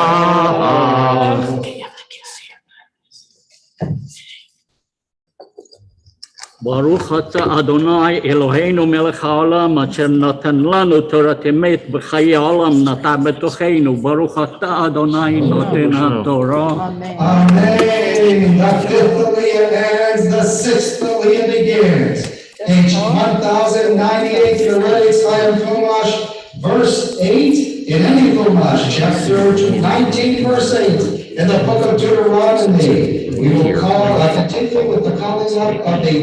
ברוך אתה אדוני אלוהינו מלך העולם אשר נתן לנו תורת אמת בחיי העולם נטע בתוכנו. ברוך אתה אדוני נותן התורה. Amen. The 5th Aliyah ends, the 6th Aliyah begins. Page 1098, if you're ready, it's Chaim Chumash, verse 8, in any Chumash, chapter 19, verse 8, in the book of Deuteronomy. We will continue with the calling up of the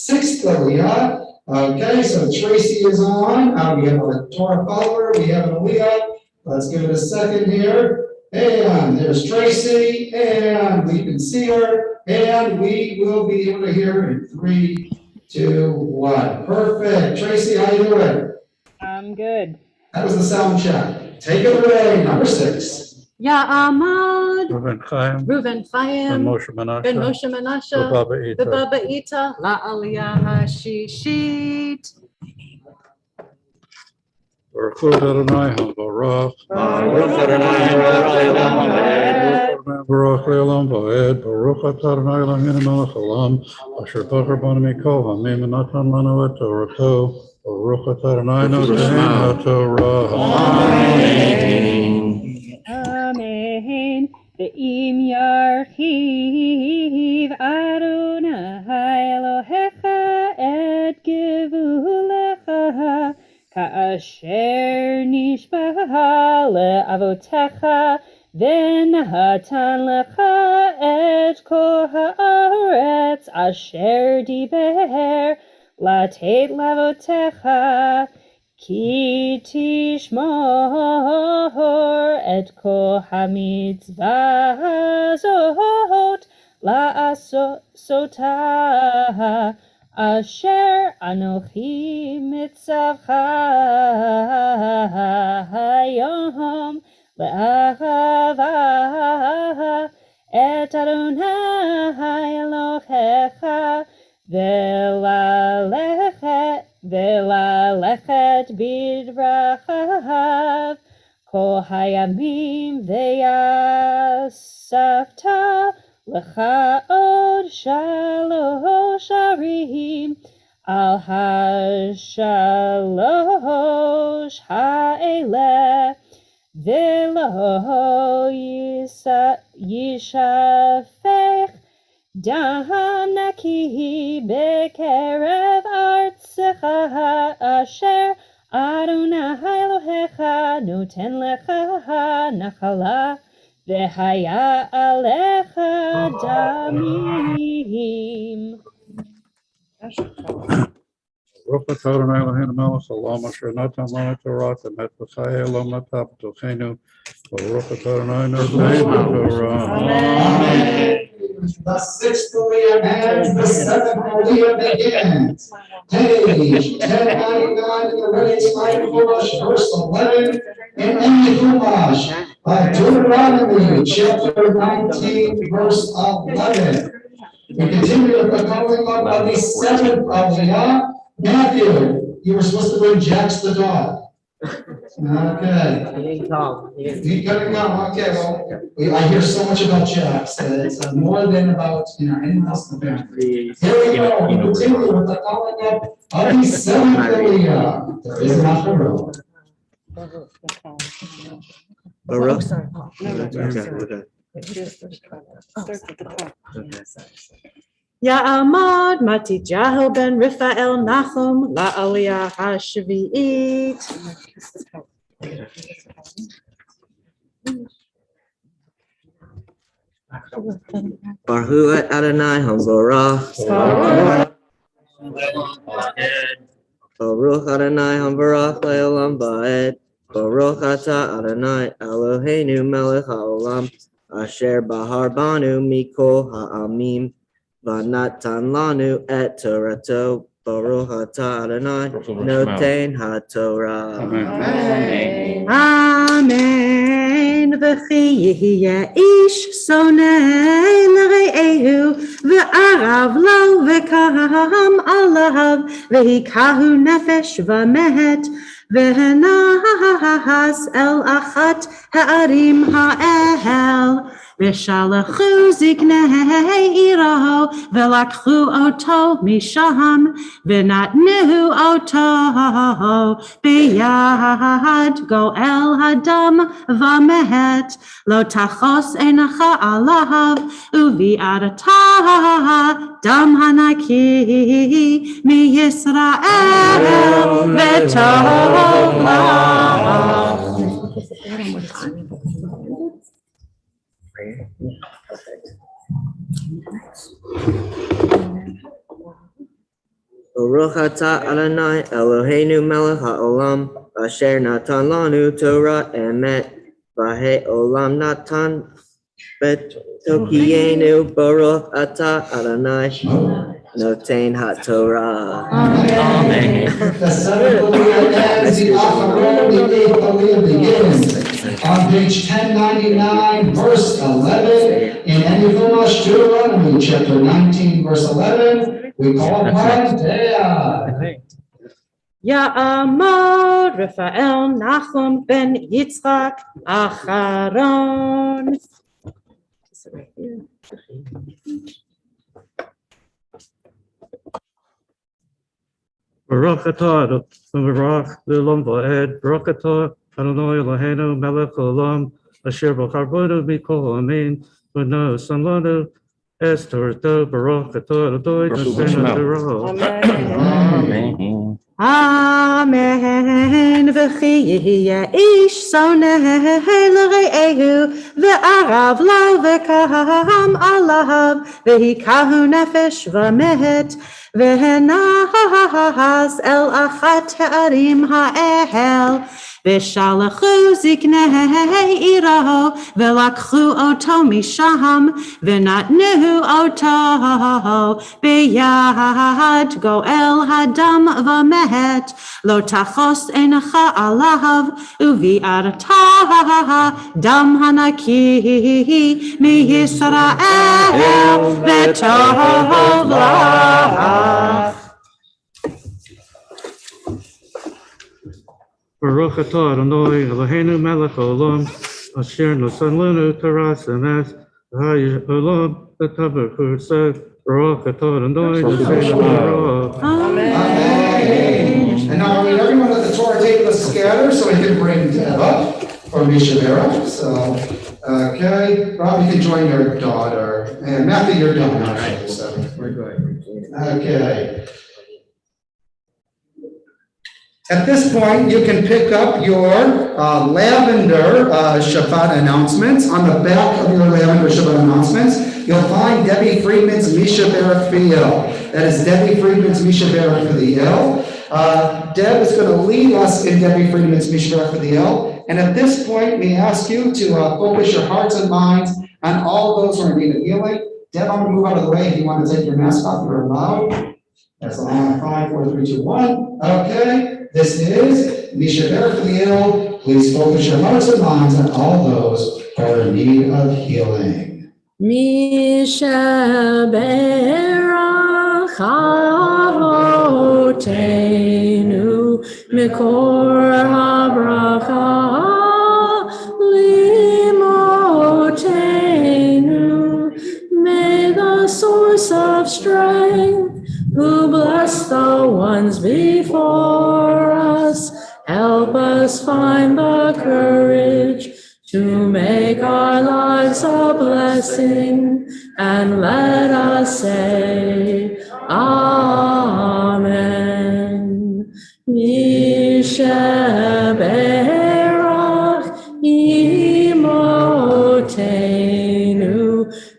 6th Aliyah. Okay, so Tracy is on. We have a Torah follower. We have an Aliyah. Let's give it a second here. And there's Tracy, and we can see her, and we will be able to hear her in 3, 2, 1. Perfect. Tracy, how you doing? I'm good. That was the sound check. Take it away, number 6. Ya'amad Reuven Chaim, Reuven Chaim Moshe Menashe, ben Moshe Menashe Baba Baba Ita la'aliyah hashishit. Baruch Adonai HaBarach, Baruch Le'olam Va'ed, Baruch Atah Adonai Eloheinu Melech Haolam, Asher Bachar Banu Mikol Hamim V'natan Lanu Et Torato, Baruch Atah Adonai Noten HaTorah. Amen. Ve'im yarchiv Adonai Elohecha et gevulecha Ka'asher nishbah le'avotecha v'natan lecha et kol ha'aretz asher diber latet lavotecha ki tishmor et kol hamitzvahot la'asotah Asher Anochi mitzavcha hayom לאהבה את אדוני אלוהיך וללכת בדרכיו כל הימים ויספת לך עוד 3 ערים על 3 האלה ולא ישפך דם נקי בקרב ארצך אשר אדוני אלוהיך נותן לך נחלה והיה עליך דמים. ברוך אתה אדוני אלוהינו מלך העולם אשר נתן לנו תורה אמת בחיי עולם נטע בתוכנו. ברוך אתה אדוני נותן התורה. The 6th Aliyah ends, the 7th Aliyah begins. Page 1099 in the Ready Scribe Chumash, verse 11, and Emmy Chumash, Deuteronomy, chapter 19, verse 11. We continue with the calling up of the 7th Aliyah. Matthew, you were supposed to bring Jax the dog. Okay. He couldn't come. Okay, well, I hear so much about Jax that it's more than about anyone else in the family. Here we go. We continue with the calling up of the 7th Aliyah. There is not the road. יעמוד מתתיהו בן רפאל נחום לעלייה השביעית. Baruch Adonai Hamborach. Baruch Adonai Hamborach le'olam va'ed. Baruch atah Adonai Eloheinu melech haolam asher bahar banu mikol ha'amim v'natan lanu et torato. Baruch atah Adonai noten haTorah. Amen. וכי יהיה איש שונא לרעהו וערב לו וקם עליו והיכהו נפש ומת והנס אל אחת הערים האל ושלחו זקני עירו ולקחו אותו משם ונתנו אותו ביד גואל הדם ומת לא תחוס עינך עליו וביעדת דם הנקי מישראל וטוב לך. Baruch atah Adonai Eloheinu melech haolam asher natan lanu Torah emet v'he'olam natan betokiyenu. Baruch atah Adonai noten haTorah. Amen. The 7th Aliyah ends, the Acharon, the 8th Aliyah begins. On page 1099, verse 11, in Emmy Chumash, Deuteronomy, chapter 19, verse 11, we call upon Deah. יעמוד רפאל נחום בן יצחק אחרון. Baruch atah Baruch le'olam va'ed. Baruch atah Adonai Eloheinu melech haolam asher bachar banu mikol ha'amim v'nosan lanu es torato. Baruch atah Adonai noten haTorah. אמן. וכי יהיה איש שונא לרעהו וערב לו וקם עליו והיכהו נפש ומת והנס אל אחת הערים האל ושלחו זקני עירו, ולקחו אותו משם, ונתנו אותו ביד גואל הדם ומת, לא תחוס עינך עליו, וביערת דם הנקי מישראל, וטוב לך. Baruch atah Adonai Eloheinu melech haolam, asher nosan lanu taras emes, v'hayis olam v'taber chuseh, Baruch atah Adonai Eloheinu melech. Amen. And now we everyone at the Torah table is scattered, so we can bring Deb up for Mishabera. So, okay, Rob, you can join your daughter, and Matthew, you're done. All right, so we're good. Okay. At this point, you can pick up your lavender Shabbat announcements. On the back of your lavender Shabbat announcements, you'll find Debbie Friedman's Misha Barak Fiyel. That is Debbie Friedman's Misha Barak Fiyel. Deb is going to lead us in Debbie Friedman's Misha Barak Fiyel. And at this point, we ask you to focus your hearts and minds on all those who are in need of healing. Deb, I'm going to move out of the way. If you want to take your mask off, you're allowed. That's on 5, 4, 3, 2, 1. Okay. This is Misha Barak Fiyel. Please focus your hearts and minds on all those who are in need of healing. Misha Barak Avotenu Mikor HaBracha Limotenu. May the source of strength who bless the ones before us, help us find the courage to make our lives a blessing, and let us say, Amen. Misha Barak Imotenu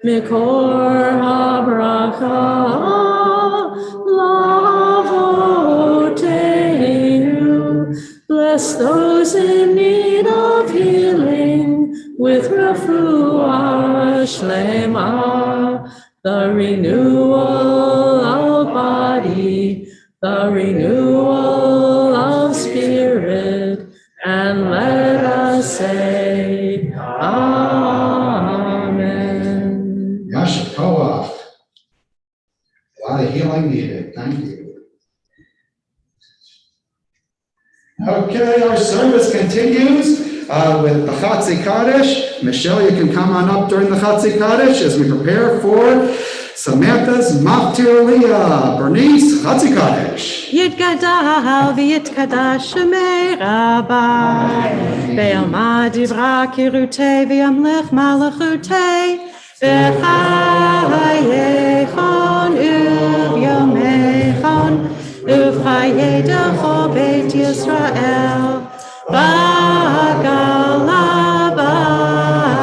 Mikor HaBracha Bless those in need of healing with refuah shlema, the renewal of body, the renewal of spirit, and let us say, Amen. Yasha Koach. A lot of healing needed. Thank you. Okay, our service continues with the Chatzi Kaddish. Michelle, you can come on up during the Chatzi Kaddish as we prepare for Samantha's Maftir Aliyah. Bernice, Chatzi Kaddish. יתגדל ויתקדש שמי רבה, ויאמר דברה קירותי וימלך מלכותי, בחייכון וביומייכון, ובחיי דרכו בית ישראל, בגלה,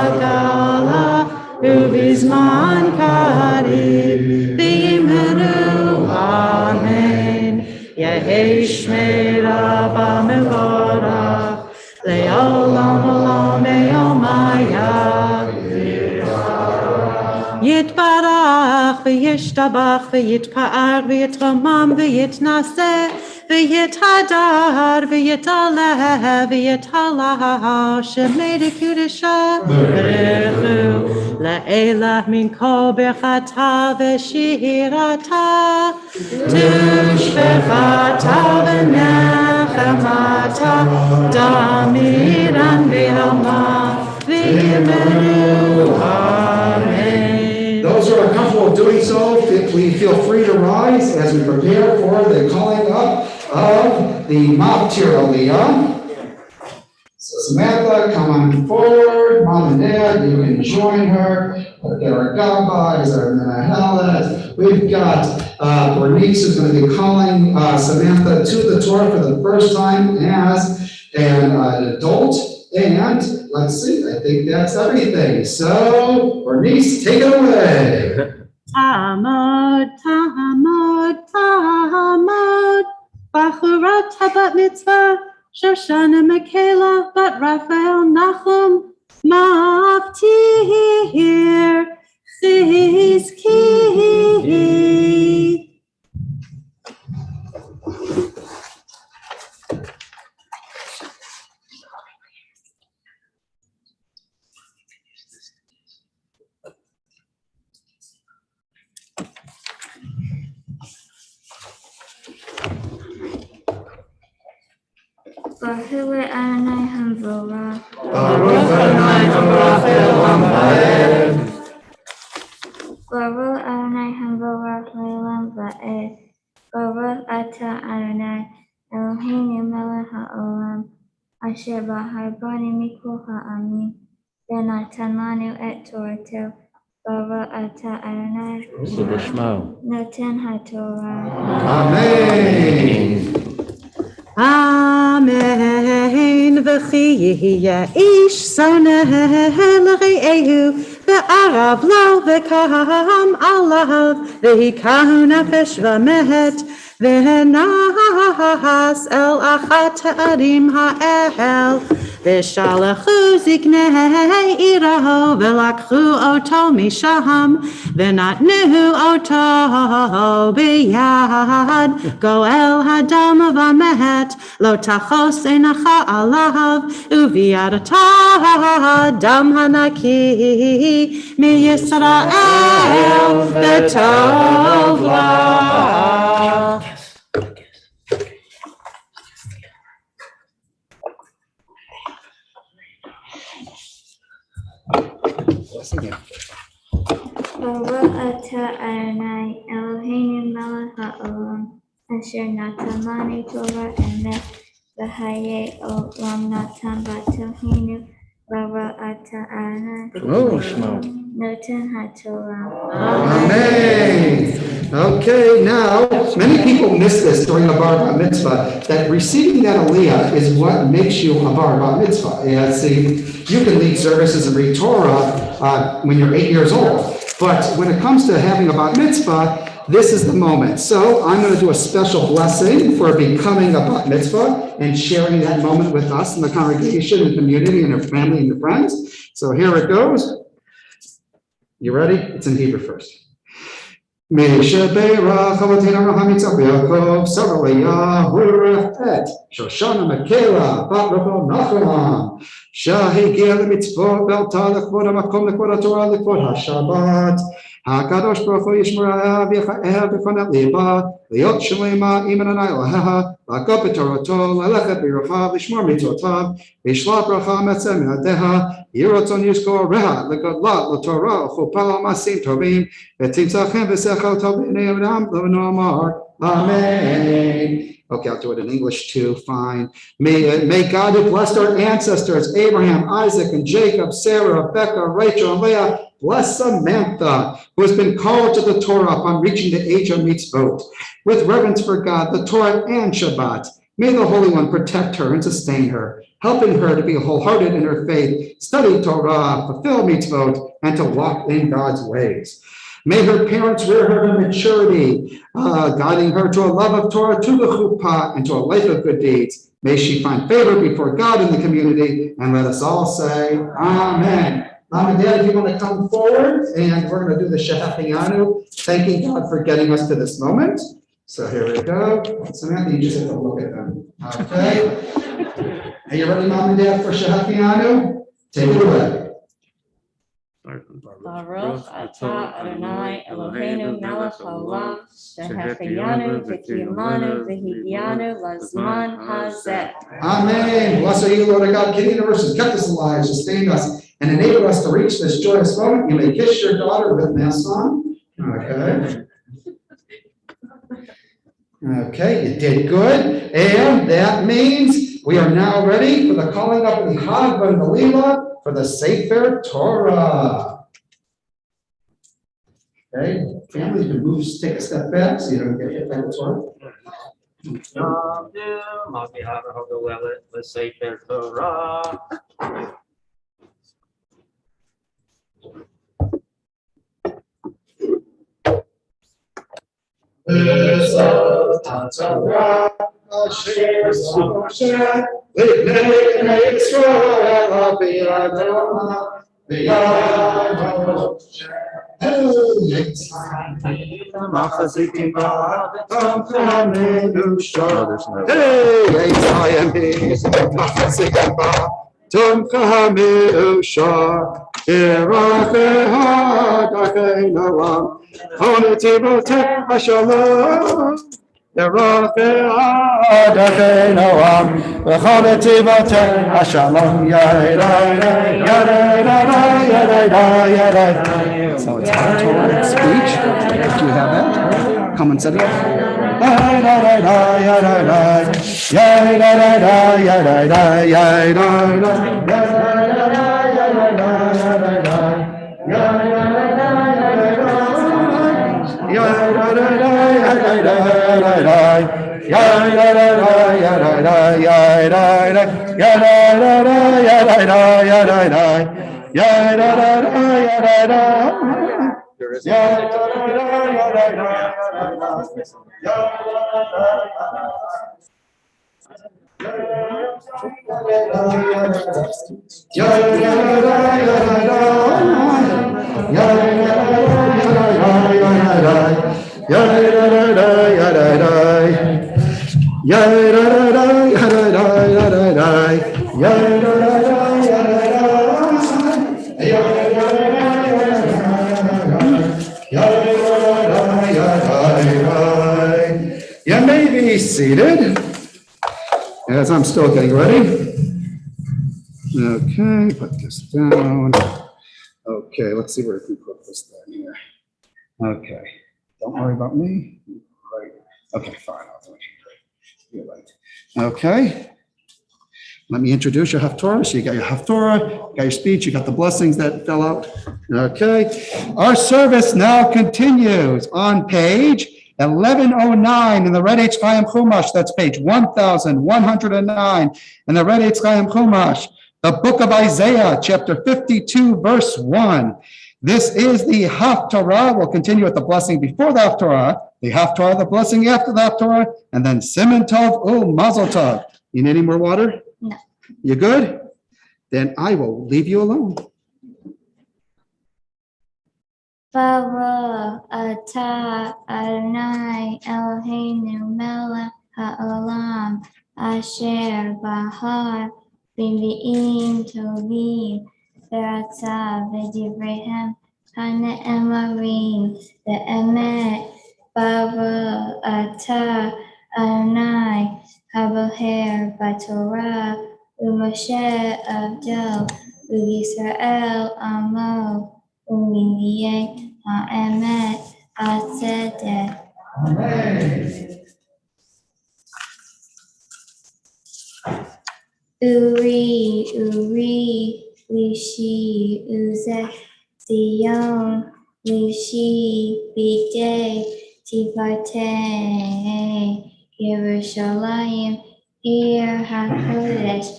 בגלה, ובזמן קריב, בימינו אמן. יהי שמי רבה מבורך, לעולם עולם ביומיה. יתברך וישתבח ויתפאר ויתרומם ויתנשא ויתהדר ויתעלה ויתהלל שמי לקודשה ברכו לאלה מן כל ברכתה ושירתה תשבחתה ונחמתה דמירן בעלמה ויאמרו אמן. Those who are comfortable doing so, please feel free to rise as we prepare for the calling up of the Maftir Aliyah. So Samantha, come on forward. Mom and Dad, you can join her. There are Gabbai, there are Menahelet. We've got Bernice who's going to be calling Samantha to the Torah for the first time as an adult. And let's see, I think that's everything. So, Bernice, take it away. Tamod, Tamod, Tamod, Bachurat Habat Mitzvah, Shoshana Michaela, Bat Raphael, Nachum, Maftir, Chizki. Baruch Adonai Hamvorah. Baruch Adonai Hamvorach Le'olam Va'ed. Baruch Adonai Hamvorah Le'olam Va'ed. Baruch Atah Adonai Eloheinu melech haolam asher bahar bani mikol ha'amim v'natan lanu et Torato. Baruch Atah Adonai Noten HaTorah. Amen. Amen. V'chi yihya ish soneh l're'ehu ve'arav lo ve'kam alav ve'hikahu nefesh v'mehet ve'nas el achat ha'adim ha'el ve'shalachu ziknei iraho ve'lakchu oto misham ve'natnuhu oto biyad goel hadam v'mehet lo tachos einacha alav uviadata dam hanaki mi Yisrael v'tov la. Baruch Atah Adonai Eloheinu melech haolam asher natan lanu Torah emet v'haye olam natan v'tohinu. Baruch Atah Adonai Noten HaTorah. Amen. Okay, now, many people miss this during the bar mitzvah, that receiving that aliyah is what makes you a bar mitzvah. Yeah, see, you can lead services and read Torah when you're 8 years old, but when it comes to having a bar mitzvah, this is the moment. So I'm going to do a special blessing for becoming a bar mitzvah and sharing that moment with us in the congregation and community and your family and your friends. So here it goes. You ready? It's in Hebrew first. Mishabeirach Avoteinu Avraham Yitzchak Yaakov Sarah Leah Et Shoshana Michaela Bat Raphael Nachum Shahigia LeMitzvot Belta L'Kvod HaMakom L'Kvod HaTorah L'Kvod HaShabbat HaKadosh Baruch Hu Yishmereha V'Yachaeha B'Chonet Liba Liot Shalema Im Adonai Eloheha L'Hakot B'Torato L'Lechet B'Yirachav L'Shmor Mitzvotav V'Yishlach Bracha Metzeh Min Yadeha Yiratzon Yizkor Reha L'Gadlat L'Torah L'Chupal L'Masim Tovim V'Timtzachem V'Sechel Tov B'nei Adam L'Nomar. Amen. Okay, I'll do it in English too, fine. May God who blessed our ancestors, Abraham, Isaac, and Jacob, Sarah, Rebecca, Rachel, and Leah, bless Samantha, who has been called to the Torah upon reaching the age of mitzvot. With reverence for God, the Torah, and Shabbat, may the Holy One protect her and sustain her, helping her to be wholehearted in her faith, study Torah, fulfill mitzvot, and to walk in God's ways. May her parents rear her to maturity, guiding her to a love of Torah, to the chuppah, and to a life of good deeds. May she find favor before God in the community, and let us all say, Amen. Mom and Dad, if you want to come forward, and we're going to do the Shehachiyanu, thanking God for getting us to this moment. So here we go. Samantha, you just have to look at them. Okay. Are you ready, Mom and Dad, for Shehachiyanu? Take it away. Baruch Atah Adonai Eloheinu melech haolam shehecheyanu v'kiyamanu v'higyanu lazman hazeh. Amen. Blessed are you, Lord God, King of the universe, has kept us alive, sustained us, and enabled us to reach this joyous moment. You may kiss your daughter with mask on. Okay. Okay, you did good. And that means we are now ready for the calling up of the Chag ben Galila for the Sefer Torah. Okay, family, you can move, take a step back so you don't get hit by the Torah. Livnei Yisrael b'yadona Tom Kahameushar, Iracheha Dakenalam, Onetibote Hashalom, Iracheha Dakenalam, Onetibote Hashalom, Yadai, Yadai, Yadai, Yadai. So it's our Torah speech. Do you have that? Come and set it up. You may be seated as I'm still getting ready. Okay, put this down. Okay, let's see where we can put this down here. Okay, don't worry about me. Right. Okay, fine. I'll do it here. You're right. Okay. Let me introduce your Haftorah. So you got your Haftorah, got your speech, you got the blessings that fell out. Okay. Our service now continues on page 1109 in the Red Eitz Chaim Chumash. That's page 1109 in the Red Eitz Chaim Chumash. The book of Isaiah, chapter 52, verse 1. This is the Haftorah. We'll continue with the blessing before the Haftorah, the blessing after the Haftorah, and then Siman Tov Mazel Tov. You need any more water? No. You good? Then I will leave you alone. Baruch atah Adonai Eloheinu melech haolam asher bahar b'nbi'im tovim v'ratzav v'divreihem hane'emarim be'emet. Baruch atah Adonai haboher b'torah u'Moshe avdo u'Yisrael amo u'miniyeh ha'emet ha'tzedek. Uri, Uri, Lishi, Uzeh, Zion, Lishi, Bigday, Tifateh, Yerushalayim, Ir HaKodesh,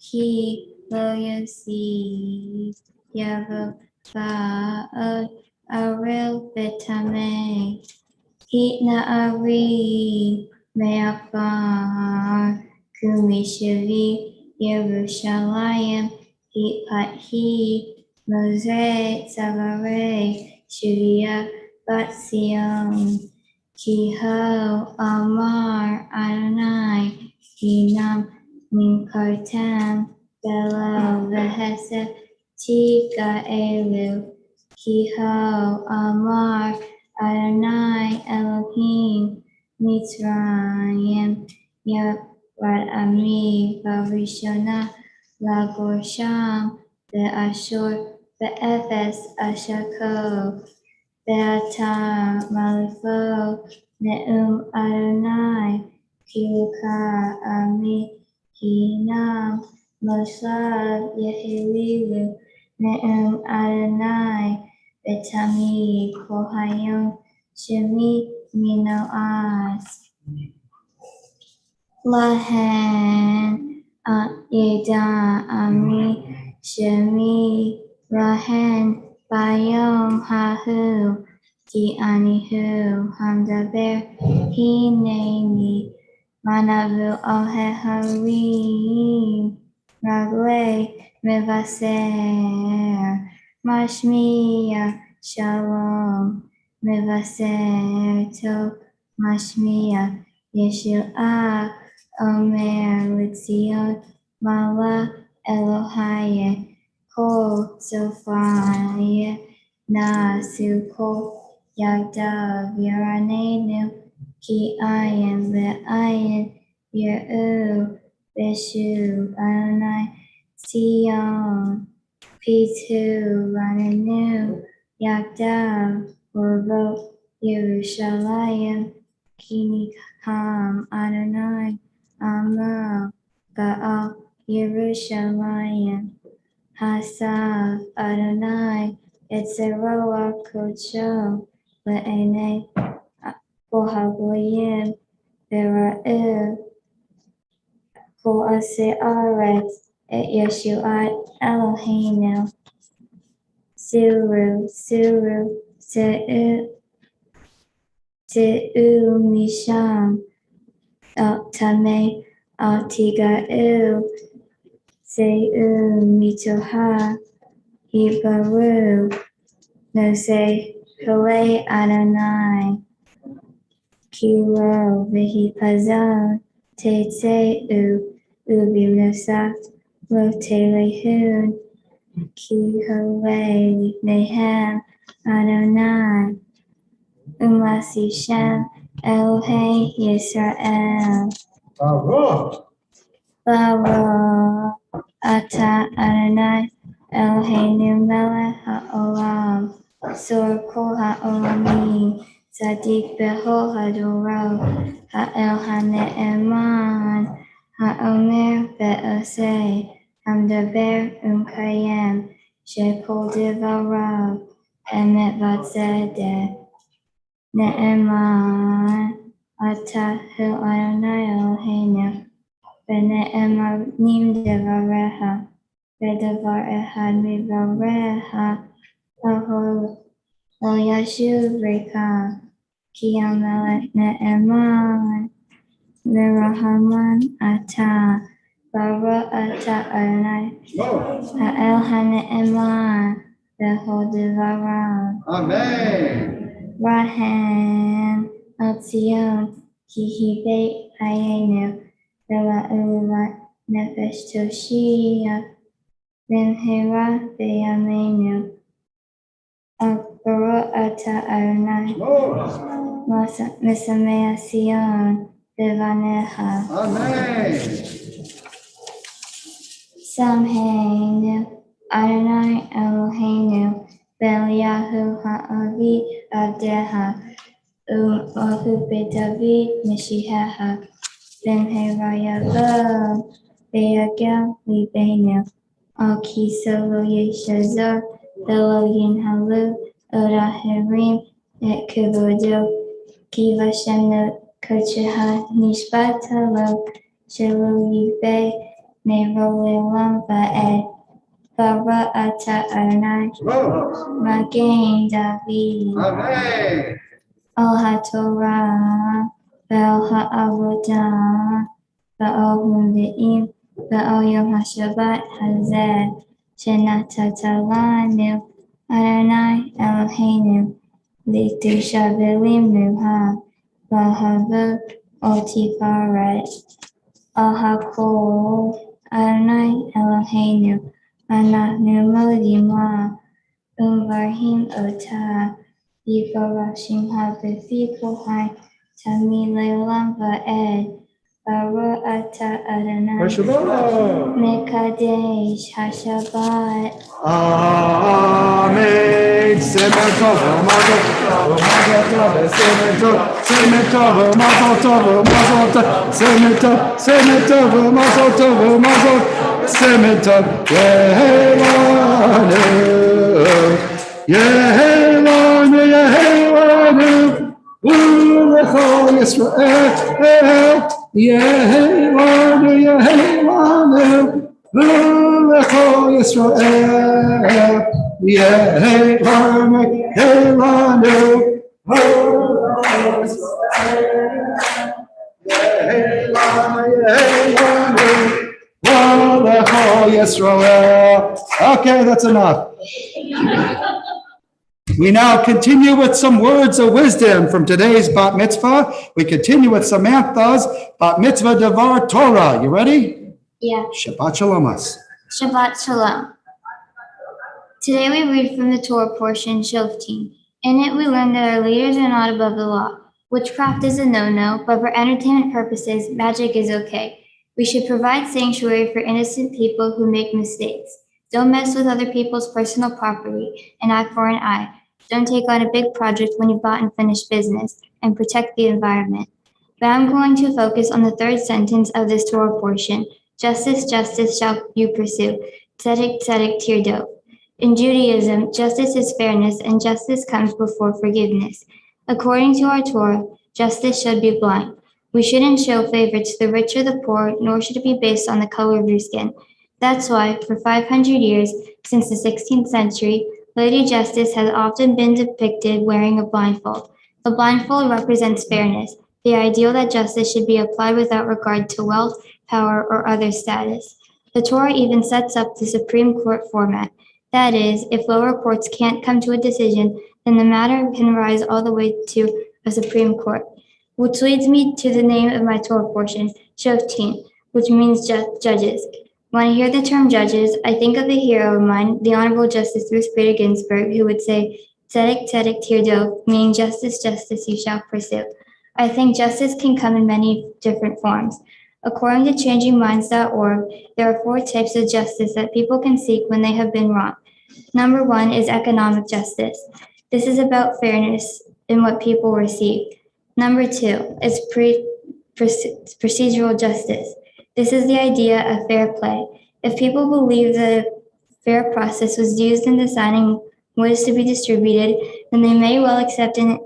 Ki Lo Yosef, Yavo Ba'od, Aril Betameh, Hitna Ari, Me'afar, Kumishavi, Yerushalayim, Hitpathi, Mosre, Savare, Shuvia, Batzion, Kiho, Amar, Adonai, Hinam, Minkartam, Belo, Vehesed, Tika Elu, Kiho, Amar, Adonai, Elohim, Mitzrayim, Yavad Ami, Barishona, Lagosham, Be'ashur, Be'efes, Ashako, Be'ata, Malifo, Ne'um Adonai, Kiluka, Ami, Hinam, Moslav, Yehililu, Ne'um Adonai, Betami, Kohayim, Shemi, Minoaz. Lahen, Yeda, Ami, Shemi, Lahen, Bayom, Hahu, Ki Anihu, Hamdaber, Hineni, Manavu Oheharim, Ragle Mevaser, Mashmiya Shalom, Mevaser To, Mashmiya Yeshua, Omer Litzion, Mala Elohaya, Kol Sophia, Nasu Kol Yadav Yaranenu, Ki ayin ve'ayin ye'u v'shu Adonai Sion Pitu Ranenu Yagdav Orvot Yerushalayim Ki Nikam Adonai Amar Ba'al Yerushalayim Hasav Adonai Etzeroa Kocho Le'enei Kohagoyim Bera'u Ko'aseh Et Yeshuat Eloheinu Suru Te'u Misham El Tameh Al Tiga'u Se'u Mitoha Hibaru Nose Hooray Adonai Kilo Vihipazon Te'u Ubimnosaf Lo Telehun Ki Hooray Nehem Adonai Umasi Shem Elohei Yisrael Baruch Ata Adonai Eloheinu Melech HaOlam Sor Kol HaOlamim Tzadik B'Hol Hadorot Ha'el HaNe'eman Ha'omer Ve'oseh Hamdaber Kayem Shekol Devarav Emet V'Tzedek Ne'eman Ata Hu Adonai Eloheinu Ve'ne'emanim Devarecha Ve'davar Echad Mivarecha Lo Yashuv Reka Ki Amelech Ne'eman V'Rahaman Ata Baruch Ata Adonai Ha'el HaNe'eman V'Hol Devarav Amen. Rahem Al Tzion Ki Hi Beit Hayenu V'La'u Nefesh Toshia V'Mhera V'Yameinu Baruch Ata Adonai Mesamea Sion V'Vanecha Amen. Samheinu Adonai Eloheinu Beliahu Ha'avi Avdeha U'ahu B'David Meshiach V'Mhera Yavo V'Yagel Libeinu Al Kiso Lo Yeshazar V'Lo Yinhalu Oda Herim Et Kivodo Ki Vashem No Kocheha Nishbata Lo Shelo Yibe Nero Lelam Va'ed Baruch Ata Adonai Magen David Amen. Al HaTorah Ve'al HaAvodah Ve'al Humve'im Ve'al Yom HaShabbat Hazeh Shenatata Lanu Adonai Eloheinu L'Kedusha V'Limnuha V'Havot Ol Tifaret Al HaKol Adonai Eloheinu Anachnu modim la Umvarhim Ota Yivarach Shimcha B'fi Kohai Tamid Le'olam Va'ed Baruch Ata Adonai Mekadesh HaShabbat Amen. Semen tov, mazel tov, semen tov, semen tov, mazel tov, mazel tov, semen tov, mazel tov, mazel, semen tov, Yehelanu, Yehelanu, Yehelanu, Ulechol Yisrael, Yehelanu, Yehelanu. L'chol Yisrael, Yehelanu, Yehelanu, Okay, that's enough. We now continue with some words of wisdom from today's bat mitzvah. We continue with Samantha's bat mitzvah devar Torah. You ready? Yeah. Shabbat shalom us. Shabbat Shalom. Today we read from the Torah portion, Shoftim. In it we learn that our leaders are not above the law. Witchcraft is a no-no, but for entertainment purposes, magic is okay. We should provide sanctuary for innocent people who make mistakes. Don't mess with other people's personal property, an eye for an eye. Don't take on a big project when you bought and finished business, and protect the environment. But I'm going to focus on the third sentence of this Torah portion. Justice, justice shall you pursue. Tzedek, tzedek tirdo. In Judaism, justice is fairness, and justice comes before forgiveness. According to our Torah, justice should be blind. We shouldn't show favor to the rich or the poor, nor should it be based on the color of your skin. That's why, for 500 years, since the 16th century, Lady Justice has often been depicted wearing a blindfold. The blindfold represents fairness, the ideal that justice should be applied without regard to wealth, power, or other status. The Torah even sets up the Supreme Court format. That is, if lower courts can't come to a decision, then the matter can rise all the way to a Supreme Court. Which leads me to the name of my Torah portion, Shoftim, which means judges. When I hear the term judges, I think of a hero of mine, the Honorable Justice Ruth Bader Ginsburg, who would say, Tzedek, tzedek tirdo, meaning justice, justice you shall pursue. I think justice can come in many different forms. According to changingminds.org, there are 4 types of justice that people can seek when they have been wronged. Number 1 is economic justice. This is about fairness in what people receive. Number 2 is procedural justice. This is the idea of fair play. If people believe the fair process was used in deciding what is to be distributed, then they may well accept an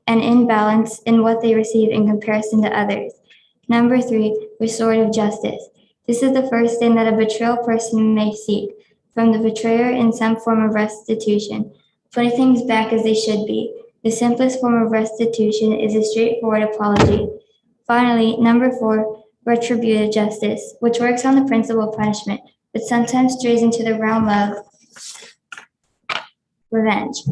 imbalance in what they receive in comparison to others. Number 3, restorative justice. This is the first thing that a betrayal person may seek from the betrayer in some form of restitution, putting things back as they should be. The simplest form of restitution is a straightforward apology. Finally, number 4, retributive justice, which works on the principle of punishment, but sometimes strays into the realm of revenge.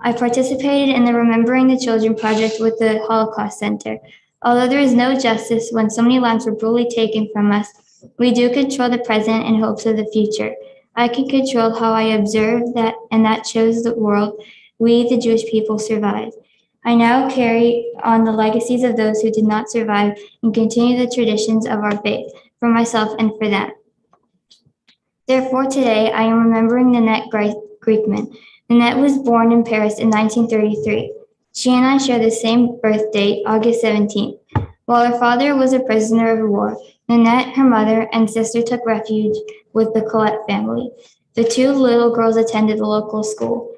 I participated in the Remembering the Children project with the Holocaust Center. Although there is no justice when so many lives were brutally taken from us, we do control the present in hopes of the future. I can control how I observe that, and that shows the world we, the Jewish people, survived. I now carry on the legacies of those who did not survive and continue the traditions of our faith, for myself and for them. Therefore, today I am remembering Nanette Griekman. Nanette was born in Paris in 1933. She and I share the same birth date, August 17th. While her father was a prisoner of war, Nanette, her mother, and sister took refuge with the Colette family. The 2 little girls attended the local school.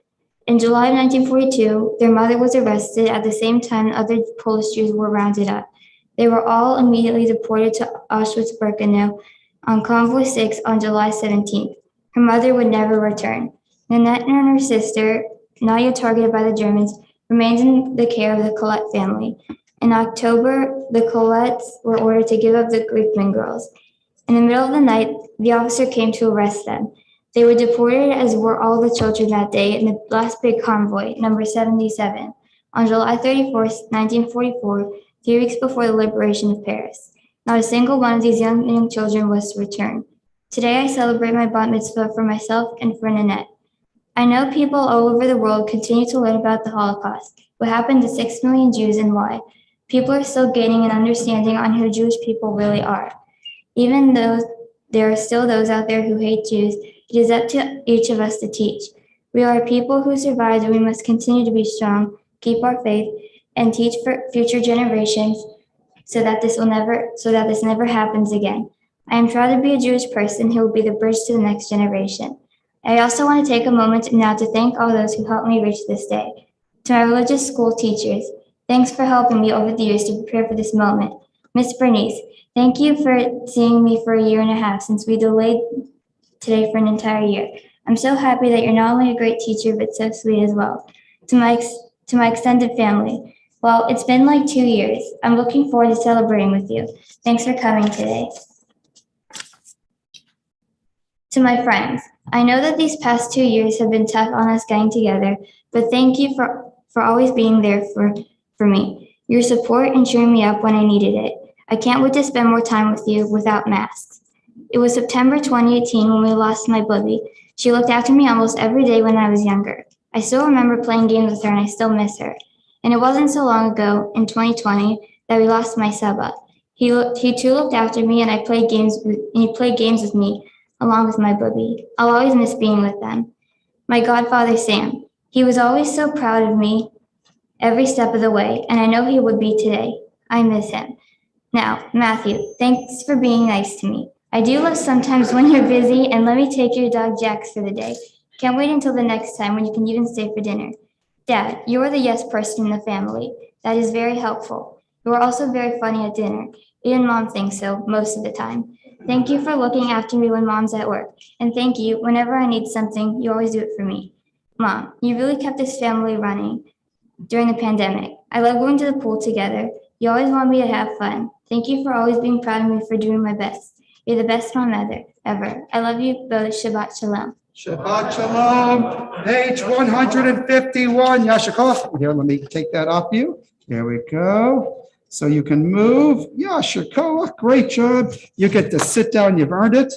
In July 1942, their mother was arrested at the same time other Polish Jews were rounded up. They were all immediately deported to Auschwitz-Birkenau on Convoy 6 on July 17th. Her mother would never return. Nanette and her sister, not yet targeted by the Germans, remained in the care of the Colette family. In October, the Colettes were ordered to give up the Griekman girls. In the middle of the night, the officer came to arrest them. They were deported, as were all the children that day, in the last big convoy, number 77, on July 31st, 1944, 3 weeks before the liberation of Paris. Not a single one of these young children was to return. Today I celebrate my bat mitzvah for myself and for Nanette. I know people all over the world continue to learn about the Holocaust, what happened to 6 million Jews and why. People are still gaining an understanding on who Jewish people really are. Even though there are still those out there who hate Jews, it is up to each of us to teach. We are a people who survived, and we must continue to be strong, keep our faith, and teach for future generations so that this never happens again. I am proud to be a Jewish person who will be the bridge to the next generation. I also want to take a moment now to thank all those who helped me reach this day. To my religious school teachers, thanks for helping me over the years to prepare for this moment. Miss Bernice, thank you for seeing me for a year and a half since we delayed today for an entire year. I'm so happy that you're not only a great teacher, but so sweet as well. To my extended family, Well, it's been like 2 years. I'm looking forward to celebrating with you. Thanks for coming today. To my friends, I know that these past 2 years have been tough on us getting together, but thank you for always being there for me. Your support and cheering me up when I needed it. I can't wait to spend more time with you without masks. It was September 2018 when we lost my Blibby. She looked after me almost every day when I was younger. I still remember playing games with her and I still miss her. And it wasn't so long ago, in 2020, that we lost my Shabbat. He too looked after me and he played games with me along with my Blibby. I'll always miss being with them. My godfather Sam, he was always so proud of me every step of the way, and I know he would be today. I miss him. Now, Matthew, thanks for being nice to me. I do love sometimes when you're busy and let me take your dog Jax for the day. Can't wait until the next time when you can even stay for dinner. Dad, you are the yes person in the family. That is very helpful. You are also very funny at dinner. Even Mom thinks so most of the time. Thank you for looking after me when Mom's at work. And thank you, whenever I need something, you always do it for me. Mom, you really kept this family running during the pandemic. I love going to the pool together. You always want me to have fun. Thank you for always being proud of me for doing my best. You're the best mom ever. I love you both. Shabbat Shalom. Shabbat Shalom, page 151. Yashikov. Here, let me take that off you. There we go. So you can move. Yashikov. Great job. You get to sit down. You've earned it.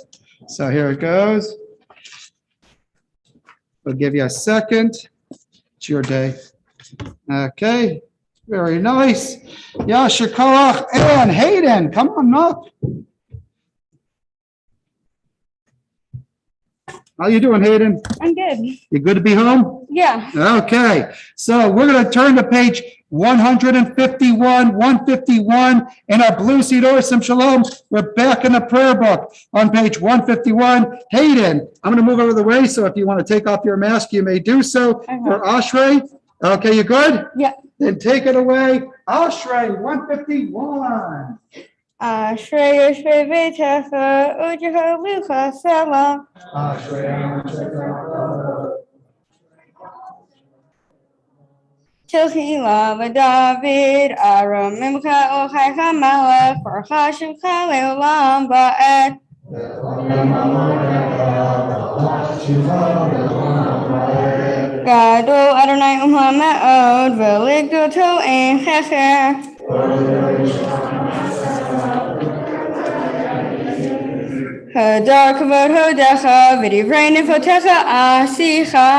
So here it goes. We'll give you a second. It's your day. Okay. Very nice. Yashikov and Hayden. Come on up. How you doing, Hayden? I'm good. You good to be home? Yeah. Okay, so we're going to turn to page 151, 151 in our blue seat or Sim Shalom. We're back in the prayer book on page 151. Hayden, I'm going to move over the way, so if you want to take off your mask, you may do so. For Ashrei, okay, you good? Yeah. Then take it away. Ashrei, 151. Ashrei Yoshvei Beitecha U'Jehovah Selah. Tehillah v'David Aram Mimcha Ochaycha Melech Baruch Shemcha Le'olam Va'ed. Gadol Adonai U'Hama'od V'Ligdoto Ein Checher. Hadar Kavod Hodecha V'Divrei Nefotecha Asicha.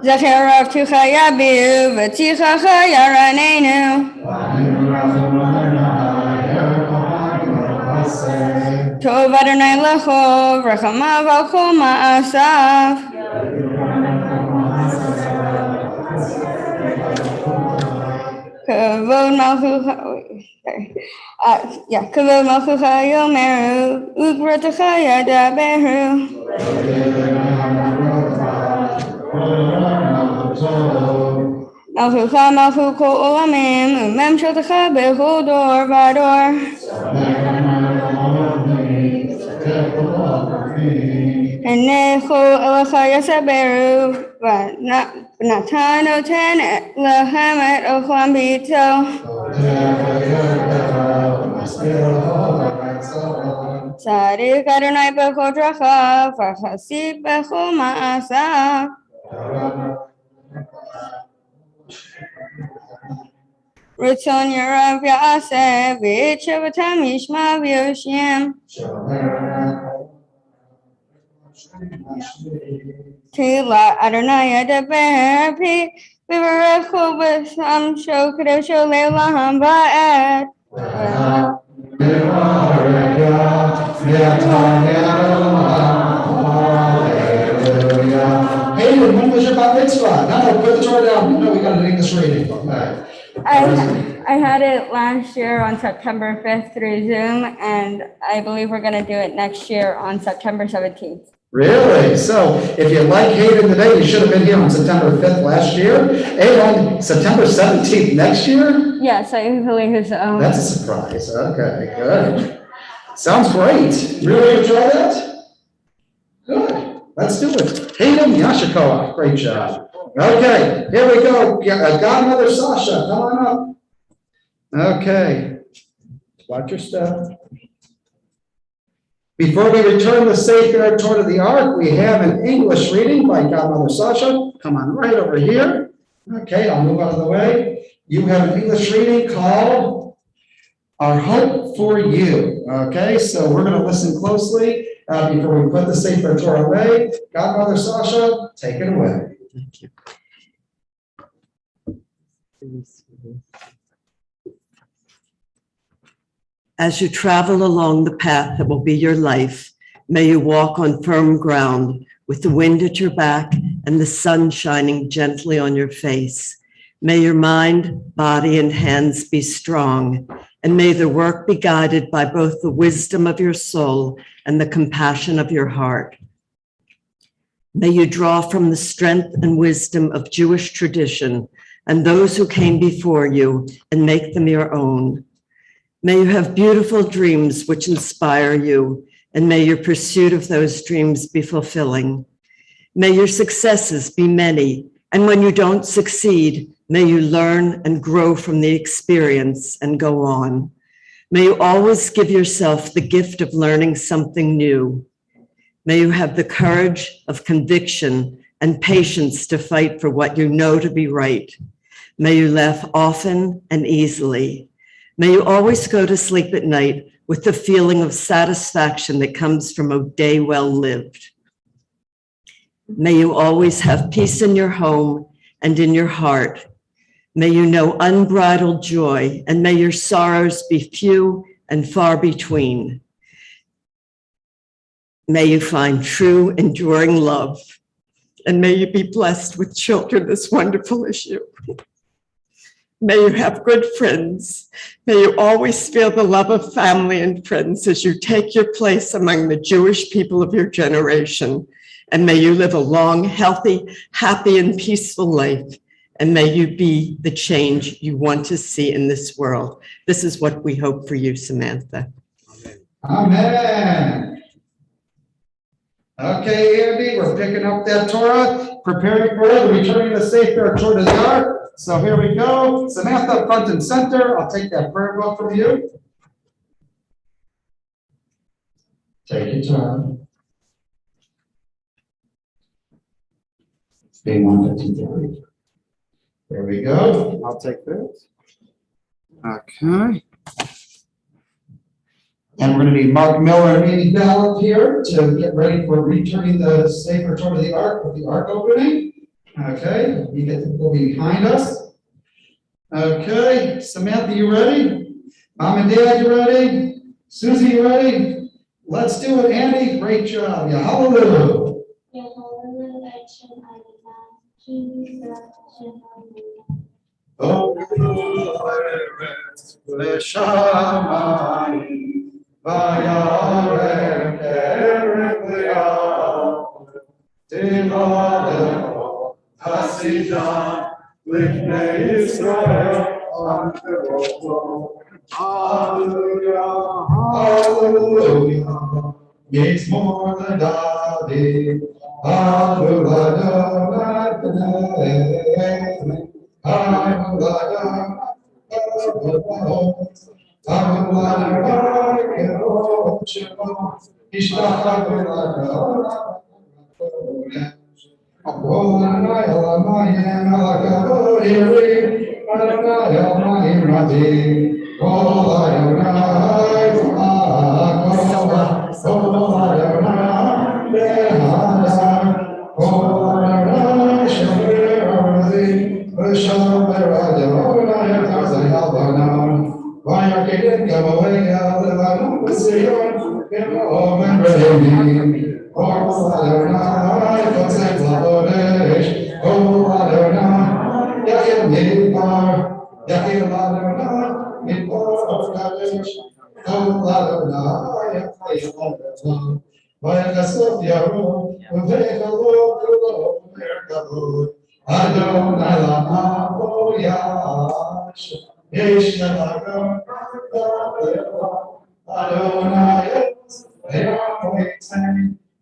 Zecharav Tucha Yabiu V'Tichacha Yaranenu. Tov Adonai Lecho V'Rachamav Al Kol Ma'asav. Kavod Malchucha, Kavod Malchucha Yomeru U'Gvurtecha Yadaberu. Malchucha Malchu Kol Olamim U'Memsheltecha Bechol Dor Vador. Enecho Elecha Yasaberu V'Natan Noten Lehem Et Ochlam B'Yito. Tzadik Adonai Bechol Drachav V'Chasib Bechol Ma'asav. Ritzon Yerav Ya'aseh V'It Shavatam Yishma V'Yoshim. Tehillah Adonai Yadaber Pi V'Varechu B'Sam Sho Kadesho Le'olam Va'ed. Hey, when was your bat mitzvah? No, put the Torah down. No, we got an English reading. Okay. I had it last year on September 5th through Zoom, and I believe we're going to do it next year on September 17th. Really? So if you like Hayden today, you should have been here on September 5th last year and on September 17th next year? Yes, I believe so. That's a surprise. Okay, good. Sounds great. Really enjoy that? Good. Let's do it. Hayden Yashikoa, great job. Okay, here we go. Godmother Sasha, come on up. Okay, watch your step. Before we return the Savior toward the Ark, we have an English reading by Godmother Sasha. Come on right over here. Okay, I'll move out of the way. You have an English reading called Our Hope for You. Okay, so we're going to listen closely before we put the Sefer Torah away. Godmother Sasha, take it away. Thank you. As you travel along the path that will be your life, may you walk on firm ground with the wind at your back and the sun shining gently on your face. May your mind, body, and hands be strong, and may the work be guided by both the wisdom of your soul and the compassion of your heart. May you draw from the strength and wisdom of Jewish tradition and those who came before you and make them your own. May you have beautiful dreams which inspire you, and may your pursuit of those dreams be fulfilling. May your successes be many, and when you don't succeed, may you learn and grow from the experience and go on. May you always give yourself the gift of learning something new. May you have the courage of conviction and patience to fight for what you know to be right. May you laugh often and easily. May you always go to sleep at night with the feeling of satisfaction that comes from a day well lived. May you always have peace in your home and in your heart. May you know unbridled joy, and may your sorrows be few and far between. May you find true, enduring love, and may you be blessed with children as wonderful as you. May you have good friends. May you always feel the love of family and friends as you take your place among the Jewish people of your generation. And may you live a long, healthy, happy, and peaceful life. And may you be the change you want to see in this world. This is what we hope for you, Samantha. Amen. Okay, Andy, we're picking up that Torah, preparing for it, returning the Sefer Torah to the Ark. So here we go. Samantha, front and center. I'll take that prayer book from you. Take your turn. Being 153. There we go. I'll take this. Okay. And we're going to need Mark Miller and Amy Gallup here to get ready for returning the Sefer Torah to the Ark with the Ark opening. Okay, you get to go behind us. Okay, Samantha, you ready? Mom and Dad, you ready? Susie, you ready? Let's do it, Andy. Great job. Yeah, hallelujah. Livnei Israel, hallelujah, hallelujah. It's more than David, hallelujah, hallelujah.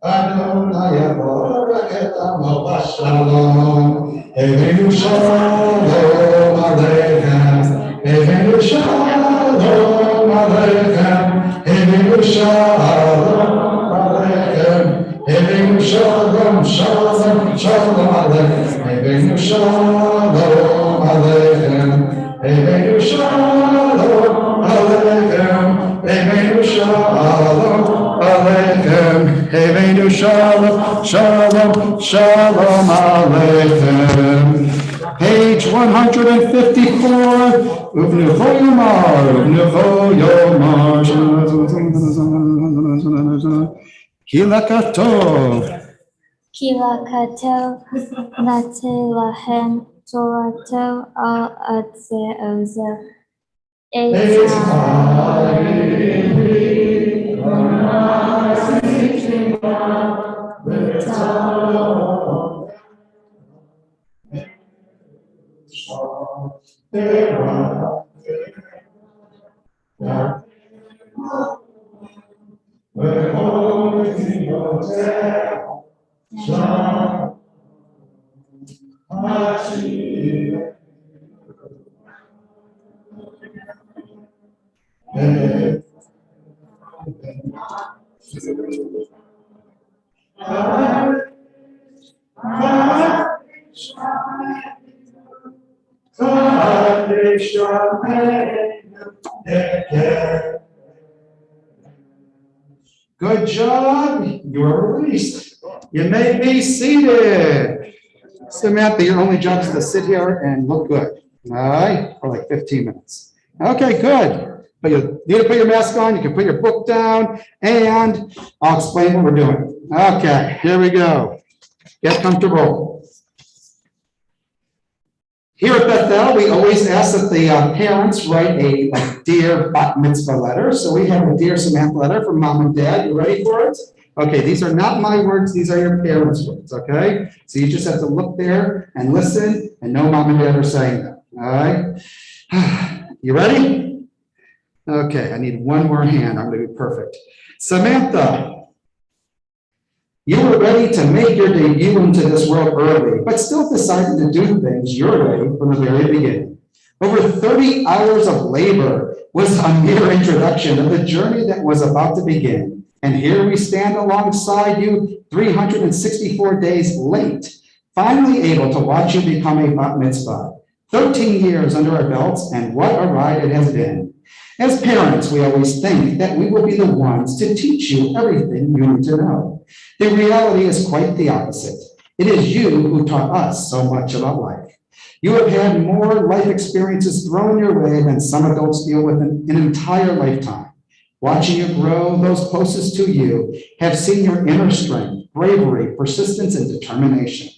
Adonai, Shalom, Evenu Shalom Aleichem, Evenu Shalom Aleichem, Evenu Shalom Aleichem, Evenu Shalom, Shalom, Shalom Aleichem, Evenu Shalom Aleichem, Evenu Shalom Aleichem, Evenu Shalom Aleichem, Evenu Shalom, Shalom, Shalom Aleichem. Page 154, Uvnucho Yomar, Uvnucho Yomar, Kilakato. Kilakato Latelahem Torato al Atzeozo. Good job. You are released. You may be seated. Samantha, your only job is to sit here and look good. All right, for like 15 minutes. Okay, good. But you need to put your mask on. You can put your book down, and I'll explain what we're doing. Okay, here we go. Get comfortable. Here at Bethel, we always ask that the parents write a Dear Bat Mitzvah letter. So we have a Dear Samantha letter from Mom and Dad. You ready for it? Okay, these are not my words. These are your parents' words, okay? So you just have to look there and listen and know Mom and Dad are saying that, all right? You ready? Okay, I need one more hand. I'm going to be perfect. Samantha. You were ready to make your debut into this world early, but still decided to do things your way from the very beginning. Over 30 hours of labor was a mere introduction of the journey that was about to begin. And here we stand alongside you 364 days late, finally able to watch you become a bat mitzvah. 13 years under our belts, and what a ride it has been. As parents, we always think that we will be the ones to teach you everything you need to know. The reality is quite the opposite. It is you who taught us so much about life. You have had more life experiences thrown your way than some adults deal with in an entire lifetime. Watching you grow, those closest to you have seen your inner strength, bravery, persistence, and determination.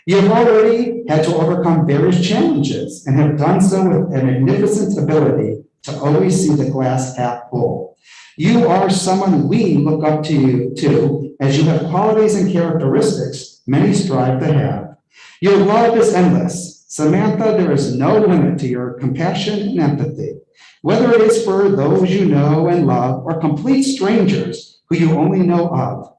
You have already had to overcome various challenges and have done so with a magnificent ability to always see the glass half full. You are someone we look up to you as you have qualities and characteristics many strive to have. Your love is endless. Samantha, there is no limit to your compassion and empathy, whether it is for those you know and love or complete strangers who you only know of.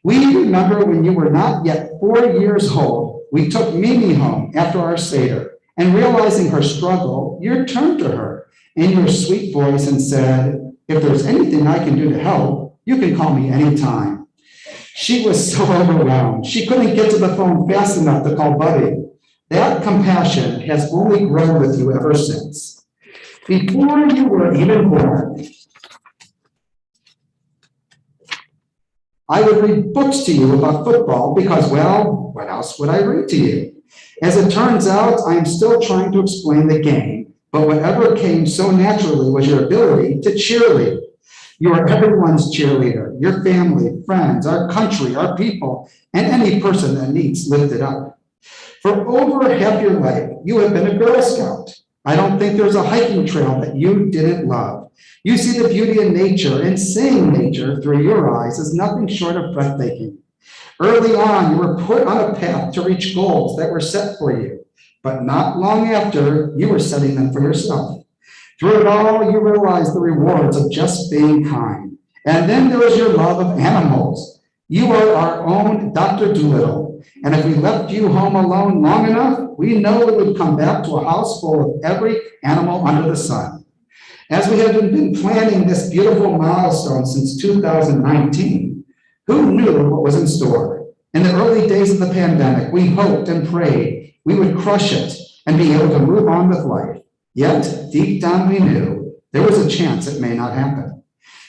We remember when you were not yet 4 years old, we took Mimi home after our Seder, and realizing her struggle, you turned to her in your sweet voice and said, "If there's anything I can do to help, you can call me anytime." She was so overwhelmed. She couldn't get to the phone fast enough to call Buddy. That compassion has only grown with you ever since. Before you were even born, I would read books to you about football because, well, what else would I read to you? As it turns out, I am still trying to explain the game, but whatever came so naturally was your ability to cheerlead. You are everyone's cheerleader, your family, friends, our country, our people, and any person that needs lifted up. For over half your life, you have been a Girl Scout. I don't think there's a hiking trail that you didn't love. You see the beauty in nature, and seeing nature through your eyes is nothing short of breathtaking. Early on, you were put on a path to reach goals that were set for you, but not long after, you were setting them for yourself. Through it all, you realized the rewards of just being kind. And then there was your love of animals. You are our own Dr. Doolittle, and if we left you home alone long enough, we know it would come back to a house full of every animal under the sun. As we have been planning this beautiful milestone since 2019, who knew what was in store? In the early days of the pandemic, we hoped and prayed we would crush it and be able to move on with life. Yet, deep down we knew there was a chance it may not happen.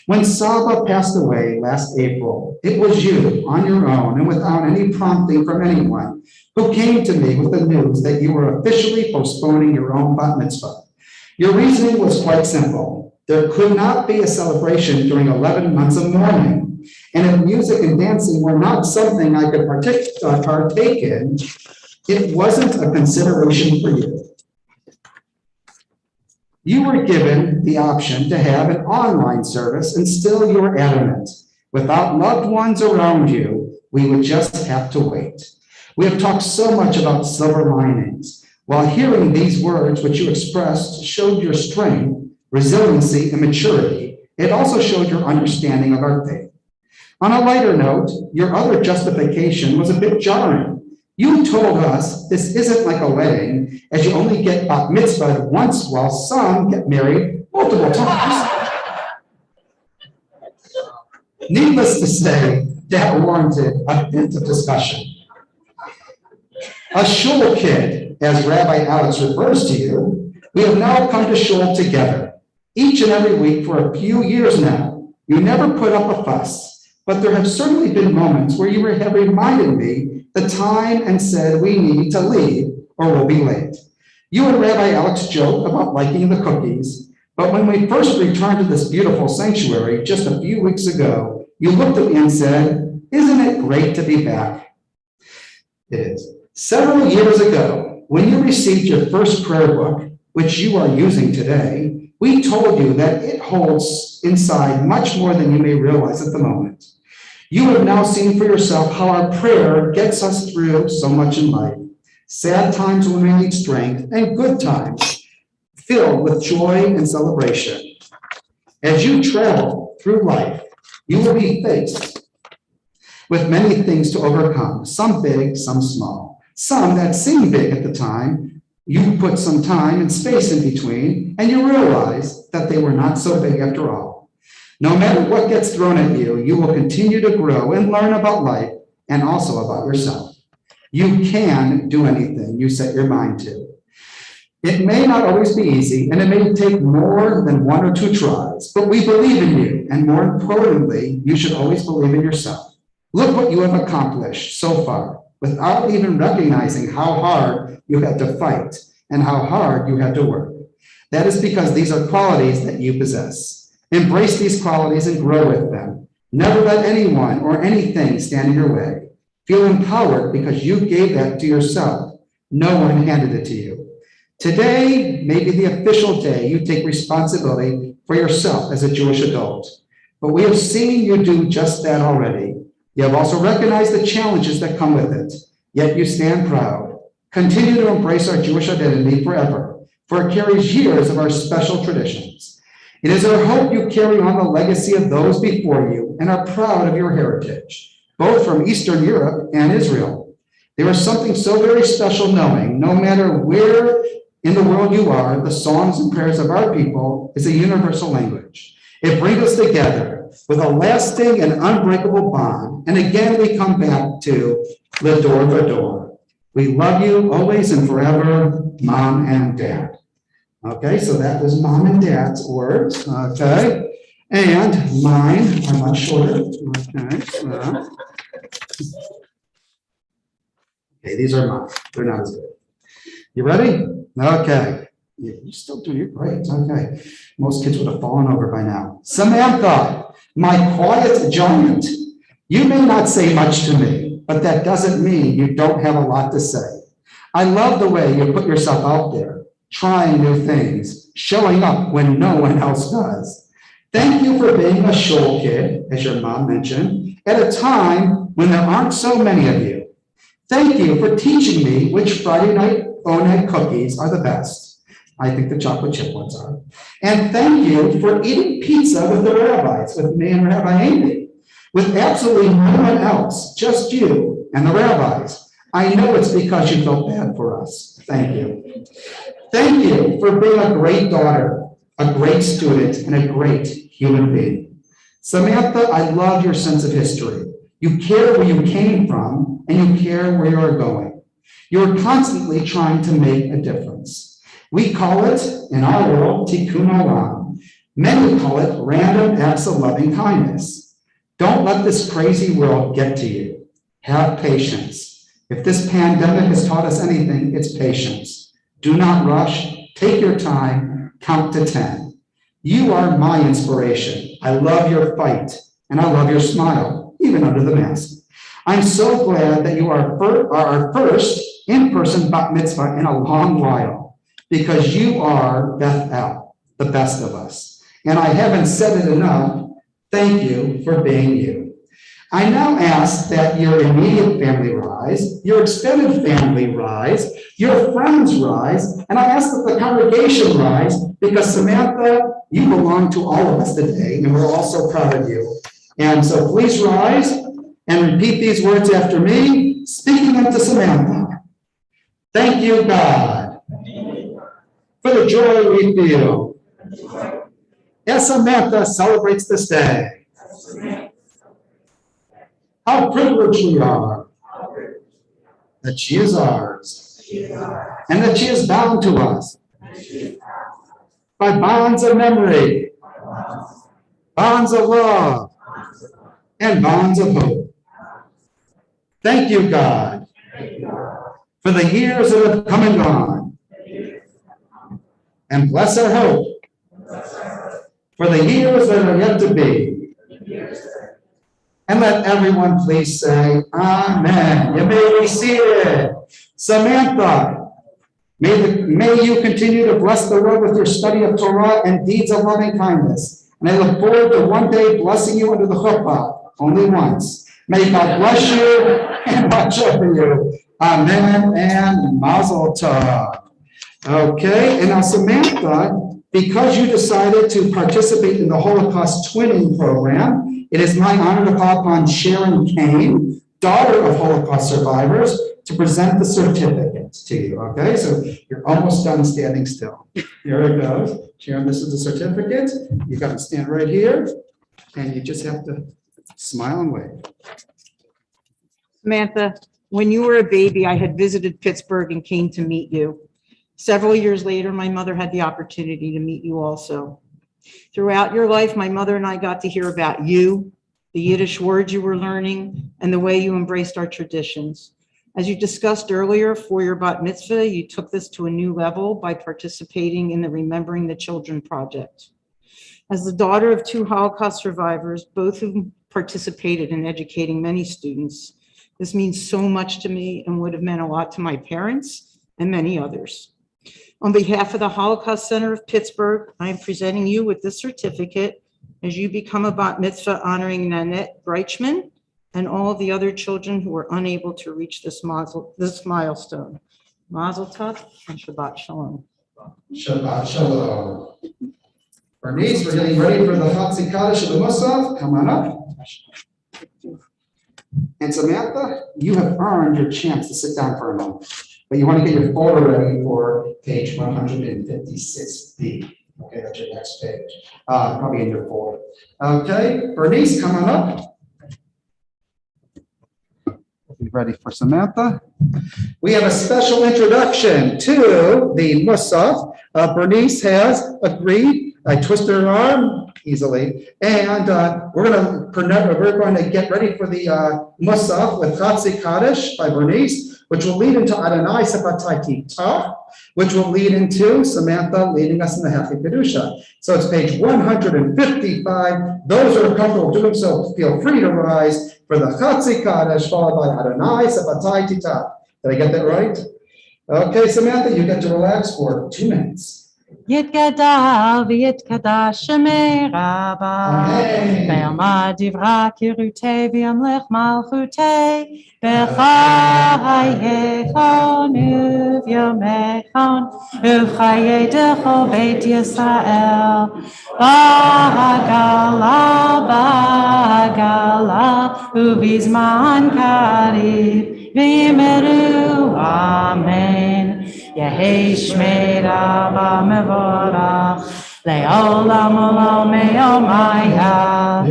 When Saba passed away last April, it was you, on your own and without any prompting from anyone, who came to me with the news that you were officially postponing your own bat mitzvah. Your reasoning was quite simple. There could not be a celebration during 11 months of mourning. And if music and dancing were not something I could partake in, it wasn't a consideration for you. You were given the option to have an online service, and still you were adamant. Without loved ones around you, we would just have to wait. We have talked so much about silver linings. While hearing these words which you expressed showed your strength, resiliency, and maturity, it also showed your understanding of our faith. On a lighter note, your other justification was a bit jarring. You told us this isn't like a wedding, as you only get bat mitzvah once while some get married multiple times. Needless to say, that warranted a bit of discussion. A shul kid, as Rabbi Alex refers to you, we have now come to shul together, each and every week for a few years now. You never put up a fuss, but there have certainly been moments where you have reminded me the time and said we need to leave or we'll be late. You and Rabbi Alex joke about liking the cookies, but when we first returned to this beautiful sanctuary just a few weeks ago, you looked at me and said, "Isn't it great to be back?" It is. Several years ago, when you received your first prayer book, which you are using today, we told you that it holds inside much more than you may realize at the moment. You have now seen for yourself how our prayer gets us through so much in life. Sad times when we need strength, and good times filled with joy and celebration. As you travel through life, you will be faced with many things to overcome, some big, some small. Some that seem big at the time, you put some time and space in between, and you realize that they were not so big after all. No matter what gets thrown at you, you will continue to grow and learn about life and also about yourself. You can do anything you set your mind to. It may not always be easy, and it may take more than one or two tries, but we believe in you, and more importantly, you should always believe in yourself. Look what you have accomplished so far, without even recognizing how hard you had to fight and how hard you had to work. That is because these are qualities that you possess. Embrace these qualities and grow with them. Never let anyone or anything stand in your way. Feel empowered because you gave that to yourself. No one handed it to you. Today may be the official day you take responsibility for yourself as a Jewish adult. But we have seen you do just that already. You have also recognized the challenges that come with it, yet you stand proud. Continue to embrace our Jewish identity forever, for it carries years of our special traditions. It is our hope you carry on the legacy of those before you and are proud of your heritage, both from Eastern Europe and Israel. There is something so very special knowing, no matter where in the world you are, the songs and prayers of our people is a universal language. It brings us together with a lasting and unbreakable bond. And again, we come back to L'Ador V'Ador. We love you always and forever, Mom and Dad. Okay, so that was Mom and Dad's words, okay? And mine are much shorter, okay? Okay, these are mine. They're not as good. You ready? Okay. You're still doing it great. Okay. Most kids would have fallen over by now. Samantha, my quiet giant. You may not say much to me, but that doesn't mean you don't have a lot to say. I love the way you put yourself out there, trying new things, showing up when no one else does. Thank you for being a shul kid, as your mom mentioned, at a time when there aren't so many of you. Thank you for teaching me which Friday night phone cookies are the best. I think the chocolate chip ones are. And thank you for eating pizza with the rabbis, with me and Rabbi Amy. with absolutely no one else, just you and the rabbis. I know it's because you felt bad for us. Thank you. Thank you for being a great daughter, a great student, and a great human being. Samantha, I love your sense of history. You care where you came from, and you care where you're going. You're constantly trying to make a difference. We call it, in our world, tikkun olam. Many call it random acts of loving kindness. Don't let this crazy world get to you. Have patience. If this pandemic has taught us anything, it's patience. Do not rush. Take your time. Count to 10. You are my inspiration. I love your fight, and I love your smile, even under the mask. I'm so glad that you are our first in-person bat mitzvah in a long while, because you are Beth El, the best of us. And I haven't said it enough. Thank you for being you. I now ask that your immediate family rise, your extended family rise, your friends rise, and I ask that the congregation rise, because Samantha, you belong to all of us today, and we're all so proud of you. And so please rise and repeat these words after me, speaking them to Samantha. Thank you, God, for the joy we feel as Samantha celebrates this day. How privileged we are that she is ours and that she is bound to us by bonds of memory, bonds of love, and bonds of hope. Thank you, God, for the years that have come and gone. And bless our hope for the years that are yet to be. And let everyone please say, Amen. You may be seated. Samantha, may you continue to bless the Lord with your study of Torah and deeds of loving kindness. And I look forward to one day blessing you under the chuppah, only once. May God bless you and watch over you. Amen and mazel tov. Okay, and now Samantha, because you decided to participate in the Holocaust Twinning Program, it is my honor to call upon Sharon Kane, daughter of Holocaust survivors, to present the certificate to you. Okay, so you're almost done standing still. Here it goes. Sharon, this is the certificate. You got to stand right here, and you just have to smile and wave. Samantha, when you were a baby, I had visited Pittsburgh and came to meet you. Several years later, my mother had the opportunity to meet you also. Throughout your life, my mother and I got to hear about you, the Yiddish words you were learning, and the way you embraced our traditions. As you discussed earlier, for your bat mitzvah, you took this to a new level by participating in the Remembering the Children project. As the daughter of 2 Holocaust survivors, both who participated in educating many students, this means so much to me and would have meant a lot to my parents and many others. On behalf of the Holocaust Center of Pittsburgh, I am presenting you with this certificate as you become a bat mitzvah honoring Nanette Breichman and all of the other children who were unable to reach this milestone. Mazel tov and Shabbat Shalom. Shabbat Shalom. Bernice, we're getting ready for the Chatzi Kaddish of the Musaf. Come on up. And Samantha, you have earned your chance to sit down for a moment. But you want to get your folder ready for page 156B. Okay, that's your next page. Probably in your folder. Okay, Bernice, come on up. Be ready for Samantha. We have a special introduction to the Musaf. Bernice has agreed. I twisted her arm easily, and we're going to get ready for the Musaf with Chatzi Kaddish by Bernice, which will lead into Adonai Sepatai Tov, which will lead into Samantha leading us in the Hechi Kedusha. So it's page 155. Those who are comfortable doing so, feel free to rise for the Chatzi Kaddish, followed by Adonai Sepatai Tov. Did I get that right? Okay, Samantha, you get to relax for 2 minutes. יתגדל ויתקדש שמי רבה, ויאמר דברה כרותי וימלך מלכותי, בחייכון וביומכון, ובחיי דכל בית ישראל, בעגלה, ובזמן קריב, ויאמרו אמן. יהי שמי רבה מבורך, לעולם עולם יומיה.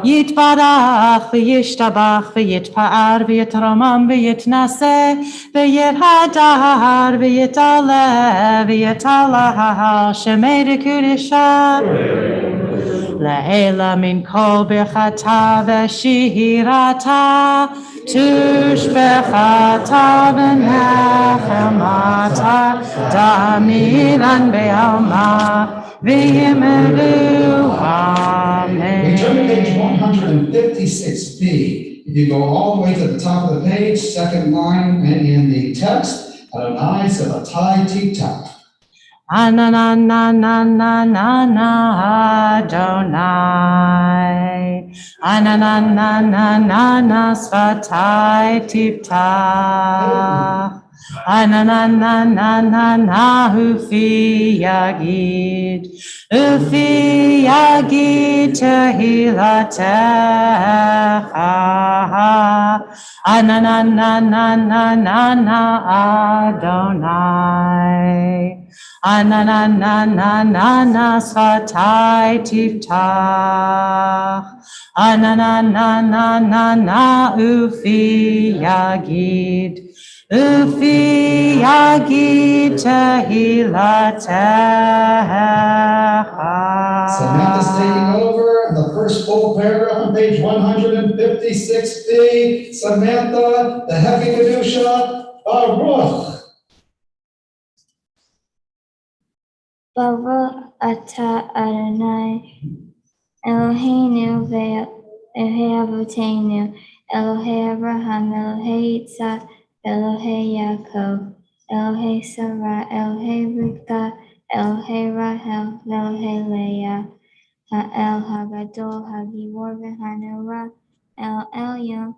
יתברך וישתבח ויתפאר ויתרומם ויתנשא ויתהדר ויתעלה ויתהלל שמי דקודשה. לעילה מן כל ברכתה ושירתה, תושבחתה ונחמתה, דמילן בעלמה, ויאמרו We turn to page אמן. 156B. If you go all the way to the top of the page, second line in the text, Adonai Sevatai Tiktak. Anananananana Adonai. Ananananana Svatai Tiptach. Ananananana Ufi Yagid. Ufi Yagid Tehilatecha. Ananananana Adonai. Ananananana Svatai Tiftach. Ananananana Ufi Yagid. Ufi Yagid Tehilatecha. Samantha's taking over the first full paragraph on page 156B. Samantha, the Heavy Kedusha, Baruch. Baruch atah Adonai Eloheinu ve'Elohei Avotenu Elohei Abraham Elohei Yitzhak Elohei Yaakov Elohei Sarah Elohei Rivka Elohei Rahel Elohei Leah Ha'el Hagadol Hagibor v'Hanora El Elyon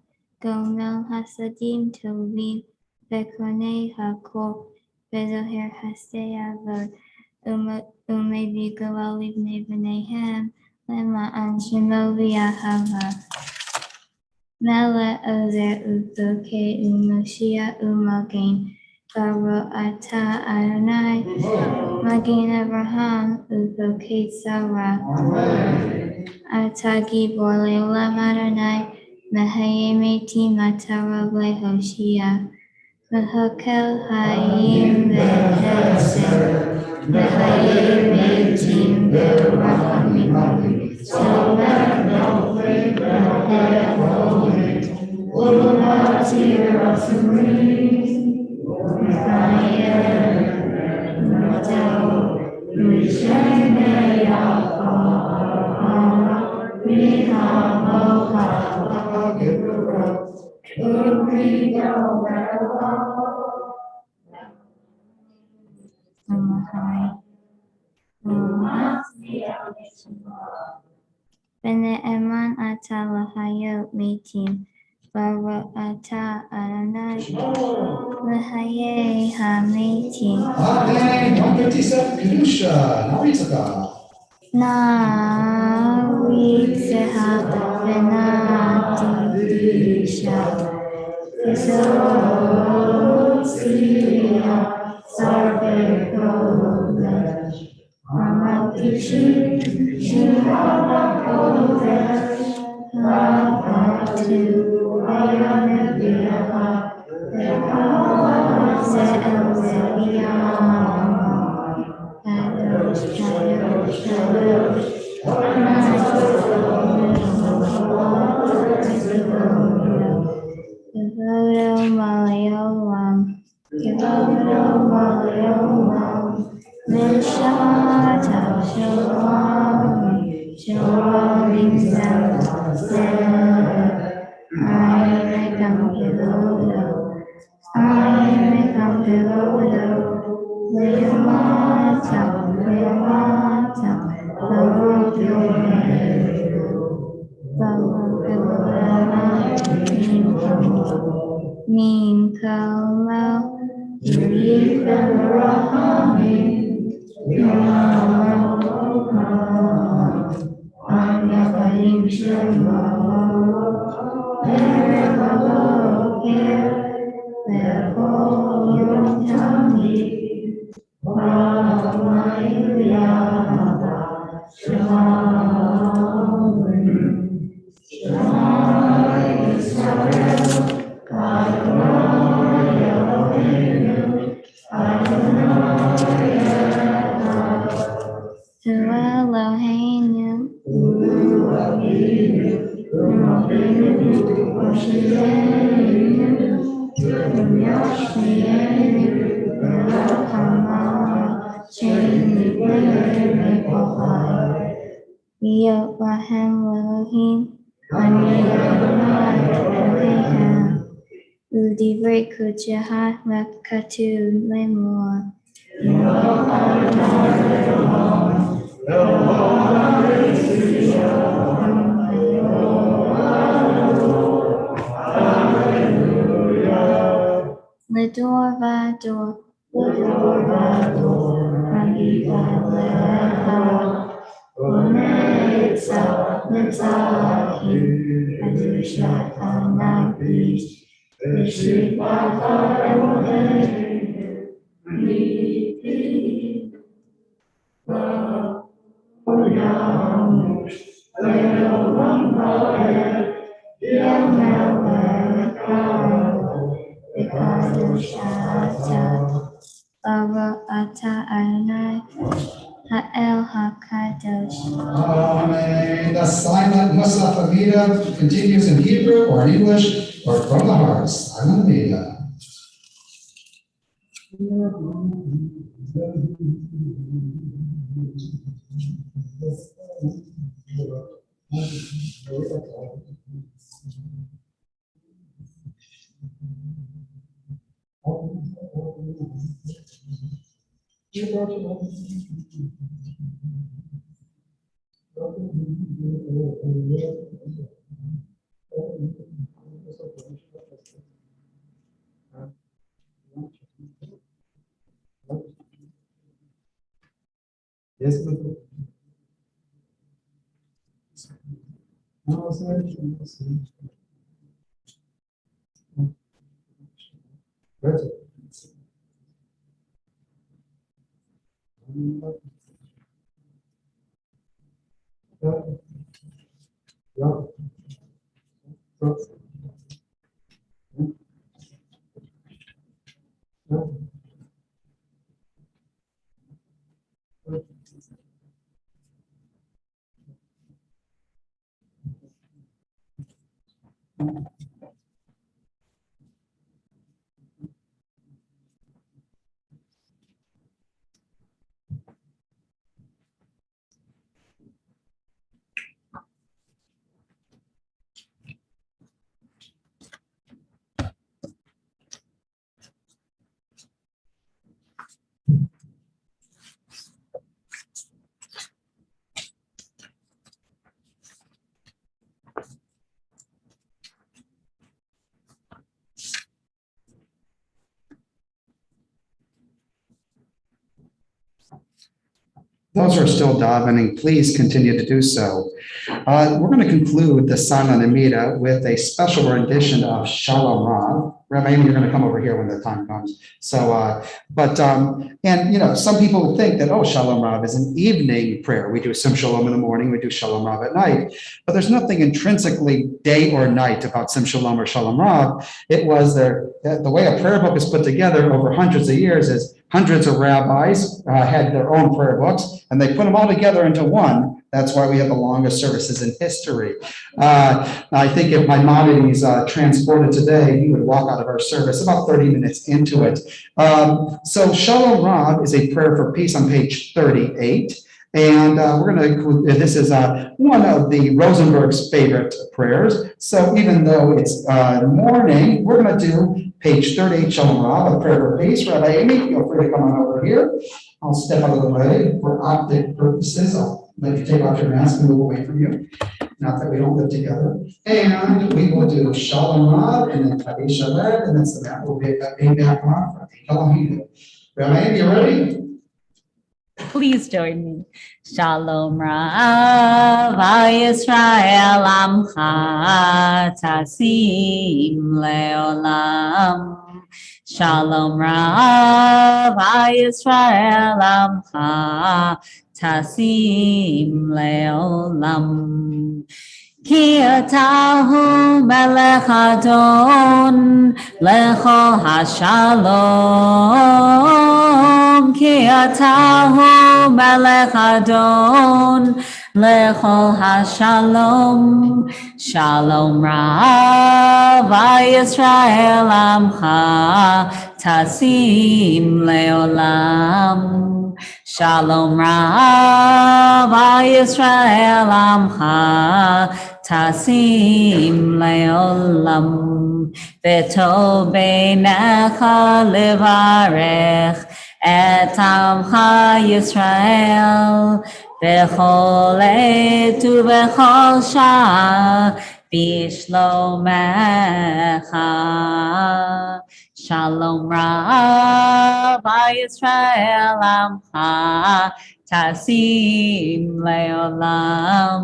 Gomel Hasadim Tovim Vekonei Hakol Vezoher Hasei Avod Umevi Goel Livnei V'neihem Lema'an Shemo V'Yahava Mele Ozer U'Bokeh U'Moshia U'Magen Baruch atah Adonai Magen Avraham U'Bokeh Sarah Atah Gibor Le'olam Adonai Mehayei Metim Atah Rob Le'Hoshia Mehokel Hayim V'Hesed Mehayei Metim V'Rachamim Somer Nofei V'Hevomim U'Matir Asurim Mehayei Metel Rishem Yaakov Mi'Havocha Ha'Geburot U'Rido V'ne'eman atah l'hayot mitim, Baruch atah Adonai l'hayei hamitim. Amen. 157 Kedusha, Naritaka. Na'ritzeha v'na'tidisha, V'zotzia sarvei kodesh. Amatishi Shivah Kodesh Havatu Vayaneviyaha V'kol Ze'el Ze'iyah Kadosh Kadosh Kadosh Kevodo Malayolam Kevodo Malayolam Mishpat Shalom Shalom I come Kevodo Le'yamah Kalmo, Yifem Rahamim, Anyakaim Shema, Erebalo, Lepo, Yotami, Ramayana, Shalom, Shema Yisrael, Adonai Eloheinu, Adonai Echad. To Eloheinu, Yovahem Elohim, Ani Adonai Elohim, Udivrei Kujahat Rakatu Lemor. Ledor Vador, Magiva Leha, Onetza, Netzahim, Adushat Anagis, Vishivata Elohim, Viti, Oyamush, Leolam Baed, Yamelech, Ata, Baba Ata Adonai, Ha'el HaKadosh. Amen. The silent Musaf Amida continues in Hebrew or in English or from the heart. Silent Amida. Yes, Those who are still davening, please continue to do so. We're going to conclude the Silent Amida with a special rendition of Shalom Rav. Rabbi, you're going to come over here when the time comes. So, and you know, some people would think that, oh, Shalom Rav is an evening prayer. We do Sim Shalom in the morning, we do Shalom Rav at night. But there's nothing intrinsically day or night about Sim Shalom or Shalom Rav. It was the way a prayer book is put together over hundreds of years is hundreds of rabbis had their own prayer books, and they put them all together into one. That's why we have the longest services in history. I think if Maimonides transported today, he would walk out of our service about 30 minutes into it. So Shalom Rav is a prayer for peace on page 38. And we're going to include, this is one of the Rosenberg's favorite prayers. So even though it's morning, we're going to do page 38, Shalom Rav, a prayer for peace. Rabbi Amy, feel free to come on over here. I'll step out of the way for optic purposes. I'll let you take off your mask and move away from you. not that we don't live together. And we will do Shalom Rav, and then Kaddish Aled, and then Samantha will be back on for Elohim. Ramayan, you ready? Please join me. Shalom Rav Yisrael Amcha Tasim Leolam. Shalom Rav Yisrael Amcha Tasim Leolam. Ki atahu melech adon lechol hashalom. Ki atahu melech adon lechol hashalom. Shalom Rav Yisrael Amcha Tasim Leolam. Shalom Rav Yisrael Amcha Tasim Leolam. V'tov beinecha levarech et Amcha Yisrael b'chol et u'b'chol shah b'shlomecha. Shalom Rav Yisrael Amcha Tasim Leolam.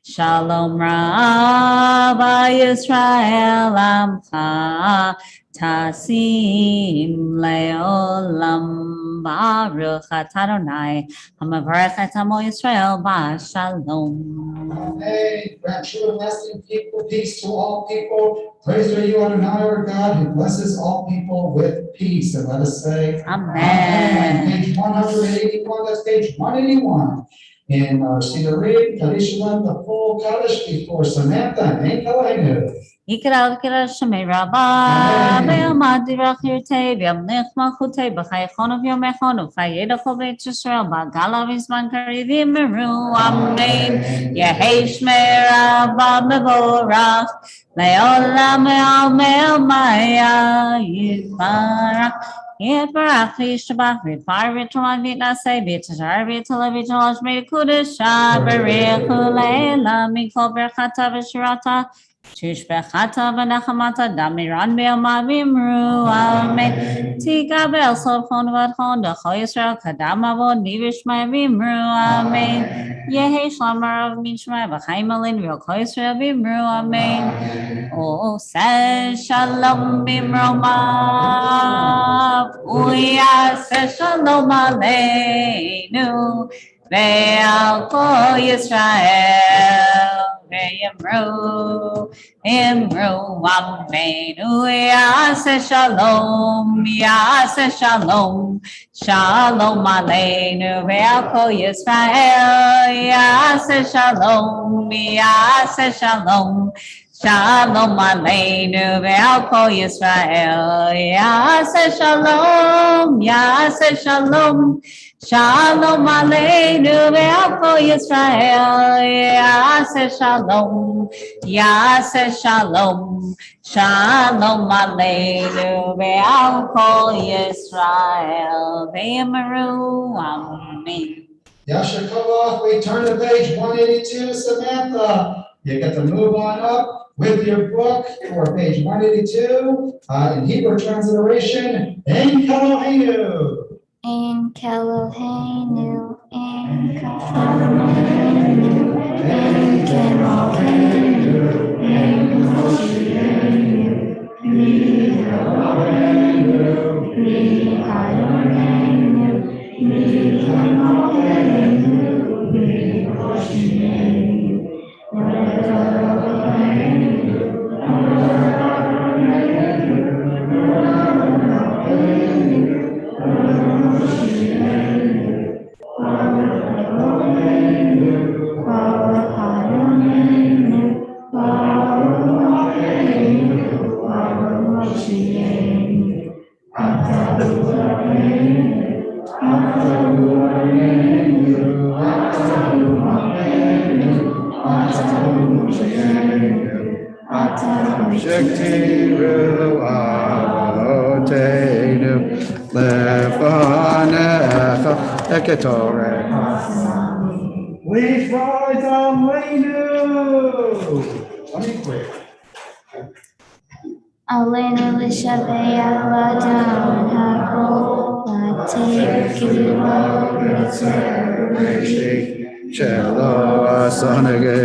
Shalom Rav Yisrael Amcha Tasim Leolam. Baruch atah Adonai hamavarech et amo Yisrael b'shalom. Amen. Grant true and lasting people, peace to all people. Praise are you, Adonai, our God, who blesses all people with peace. And let us say, Amen. Page 181, that's page 181. In our Cedar reading, Kaddish Shalom, the full Kaddish before Samantha and Elohim. Yikra v'kira shemei rabba, ve'amad divrach yirtei, ve'amlich malchutei, b'chaychon v'yomechon, v'chayedachol v'et Yisrael, b'gala v'zman kariv yimiru, amen. Yehei shmei rabba mevorach, le'olam me'al maya yitbarach. Yitbarach v'yishtabach, v'yitfar v'yitolad v'yitnaseh, v'yitazar v'yitolad v'yitolosh v'yitkudesh, b'richu le'ela, mikol berchata v'shirata, Tishbechata v'nechamata damiran be'amad v'imru, amen. Tika be'el chon v'adchon, d'chol Yisrael kadam avod v'yishmai v'imru, amen. Yehi shlamar av min shmai v'chaim alin v'yokol Yisrael v'imru, amen. O says shalom b'imromav, uyaseh shalom aleinu, ve'al kol Yisrael. Imru, amen. Yaseh shalom, yaseh shalom, shalom aleinu ve'al kol Yisrael. Yaseh shalom, yaseh shalom, shalom aleinu ve'al kol Yisrael. Yaseh shalom, yaseh shalom. Shalom aleinu ve'al kol Yisrael, yaseh shalom, yaseh shalom, shalom aleinu ve'al kol Yisrael, ve'emaru, amen. Yashakovach, we turn to page 182, Samantha. You get to move on up with your book for page 182, in Hebrew transliteration, En Elohim. En Keloheinu, En Keloheinu, En Keloheinu, En Moshienu, Mi Eloheinu, Mi Adonenu, Mi Eloheinu, Mi Moshienu, Shektiru avoteinu lefanecha eketore. We rise Aleinu. 23. Alenu l'shabei aladam ha'ol la'tei kivimo mitzvah Shelo asanege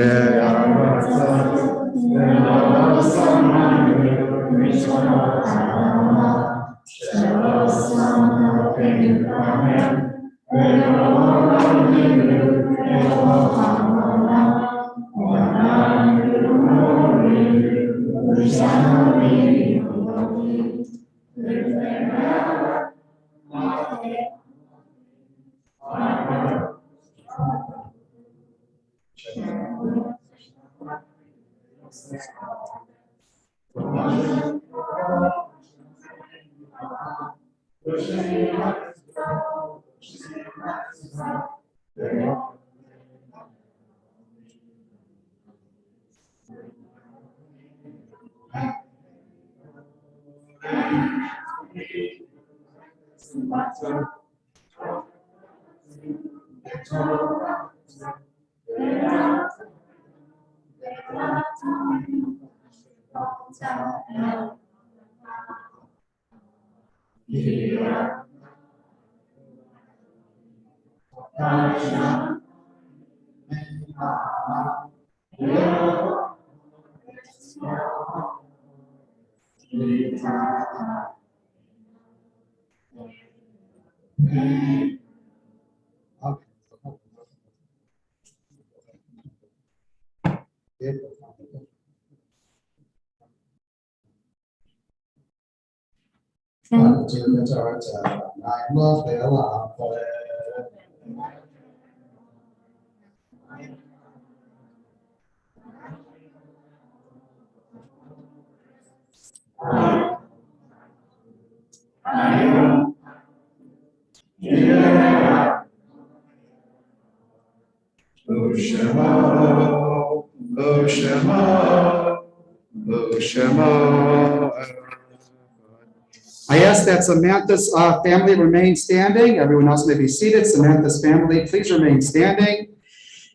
I ask that Samantha's family remain standing. Everyone else may be seated. Samantha's family, please remain standing.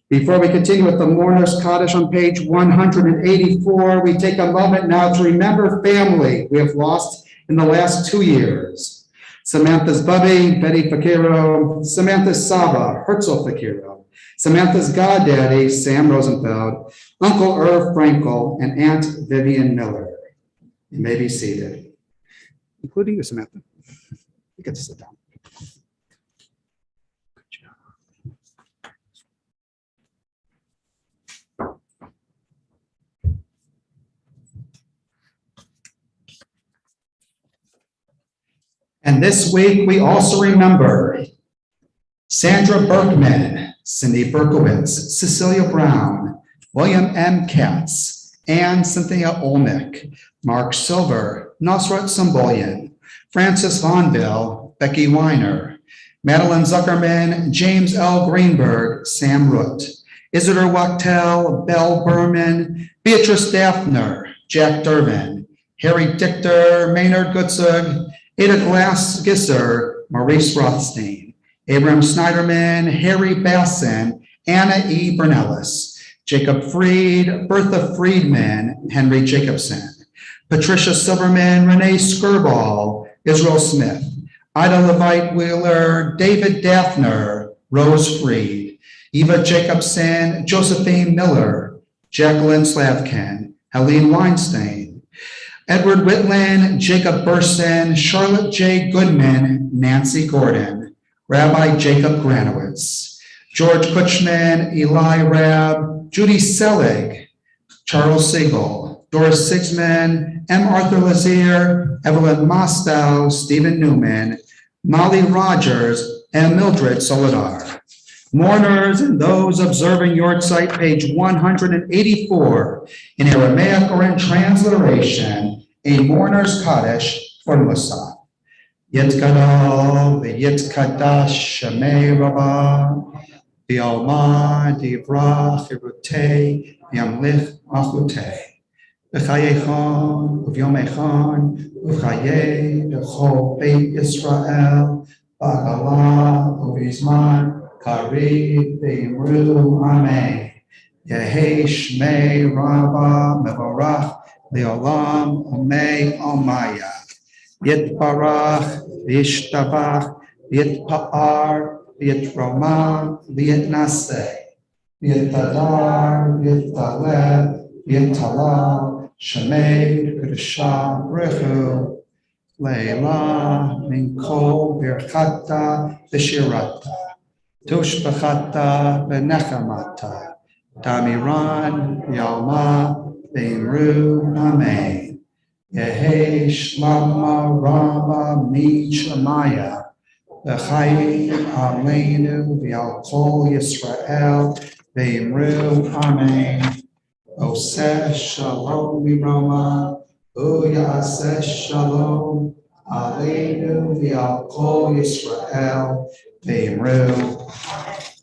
Before we continue with the Mourner's Kaddish on page 184, we take a moment now to remember family we have lost in the last 2 years. Samantha's Bubby, Betty Fakiro, Samantha's Saba, Herzl Fakiro, Samantha's goddaddy, Sam Rosenfeld, Uncle Irv Frankel, and Aunt Vivian Miller. You may be seated, including you, Samantha. You get to sit down. And this week, we also remember Sandra Berkman, Cindy Berkowitz, Cecilia Brown, William M. Katz, Ann Cynthia Olnick, Mark Silver, Nasrat Sambolyan, Francis Vonville, Becky Weiner, Madeline Zuckerman, James L. Greenberg, Sam Root, Isidore Wachtel, Belle Berman, Beatrice Daphner, Jack Durbin, Harry Dichter, Maynard Gutzug, Ada Glass-Gisser, Maurice Rothstein, Abram Snyderman, Harry Basson, Anna E. Bernellis, Jacob Fried, Bertha Friedman, Henry Jacobson, Patricia Silverman, Renee Skirball, Israel Smith, Ida Levite Wheeler, David Daphner, Rose Fried, Eva Jacobson, Josephine Miller, Jacqueline Slavkin, Helene Weinstein, Edward Whitland, Jacob Burson, Charlotte J. Goodman, Nancy Gordon, Rabbi Jacob Granowitz, George Kutchman, Eli Rabb, Judy Selig, Charles Siegel, Doris Sigsman, M. Arthur Lazier, Evelyn Mostow, Stephen Newman, Molly Rogers, and Mildred Solidar. Mourners and those observing Yortzeit, page 184, in Aramaic or in transliteration, a mourner's Kaddish for Musa. Yitkadal v'yitkadash Shemei Rabbah v'yalma divrach irutei v'yamlich machutei v'chayechon v'yomechon v'chayei v'chol Beit Yisrael v'agalah v'zman Kari Beimru Amen. Yehi Shmei Rabba Mevorach Leolam Umei Omaya. Yitbarach, Yishtabach, Yitpa'ar, Yitromah, Yitnaseh. Yittadar, Yittaleh, Yittalal, Shemei, Kedusha, Rechu, Leila, Minkol, Birchata, Bishirata, Tushbachata, Benechamata, Damiran, Yalma, Beirut, Amen. Yehi Shlama Rama Mi Shemaya V'chayim Aleinu V'al Kol Yisrael V'imru Amen. Oseh Shalom Mirama Uyaseh Shalom Aleinu V'al Kol Yisrael V'imru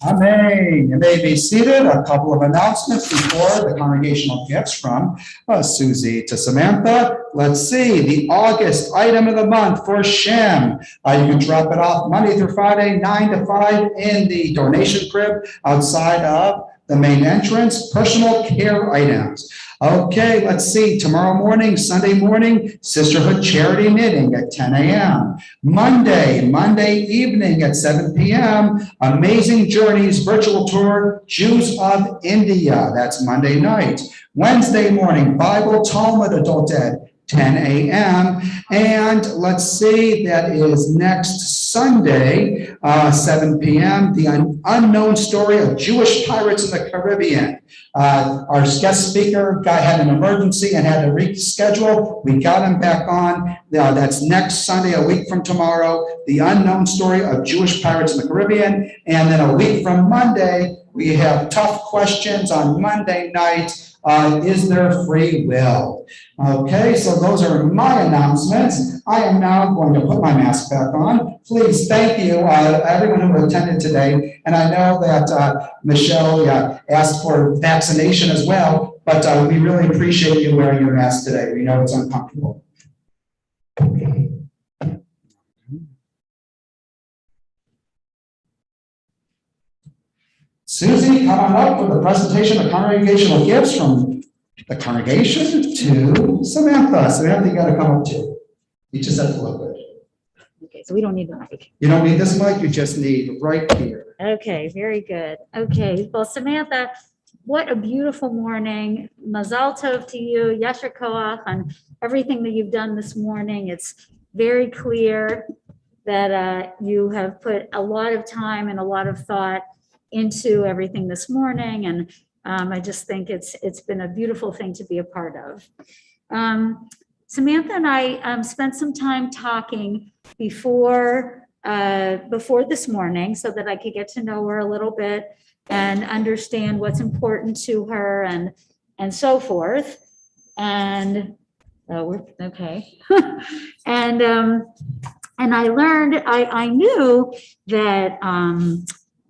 Amen. You may be seated. A couple of announcements before the congregational gifts from Susie to Samantha. Let's see, the August item of the month for Shem. You can drop it off Monday through Friday, 9 to 5 in the donation crib outside of the main entrance, personal care items. Okay, let's see, tomorrow morning, Sunday morning, Sisterhood Charity Knitting at 10 a.m. Monday evening at 7 p.m., Amazing Journeys virtual tour, Jews of India. That's Monday night. Wednesday morning, Bible Talmud Adult Ed, 10 a.m. And let's see, that is next Sunday, 7 p.m., the unknown story of Jewish pirates in the Caribbean. Our guest speaker had an emergency and had to reschedule. We got him back on. That's next Sunday, a week from tomorrow, the unknown story of Jewish pirates in the Caribbean. And then a week from Monday, we have tough questions on Monday night. Is there free will? Okay, so those are my announcements. I am now going to put my mask back on. Please, thank you, everyone who attended today. And I know that Michelle asked for vaccination as well, but we really appreciate you wearing your mask today. We know it's uncomfortable. Susie, come on up for the presentation of congregational gifts from the congregation to Samantha. Samantha, you got to come up too. You just have to look good. Okay, so we don't need the mic. You don't need this mic, you just need right here. Okay, very good. Okay, well, Samantha, what a beautiful morning. Mazal tov to you, Yasher Koach, on everything that you've done this morning. It's very clear that you have put a lot of time and a lot of thought into everything this morning. And I just think it's been a beautiful thing to be a part of. Samantha and I spent some time talking before this morning so that I could get to know her a little bit and understand what's important to her and so forth. And we're okay. And I learned, I knew that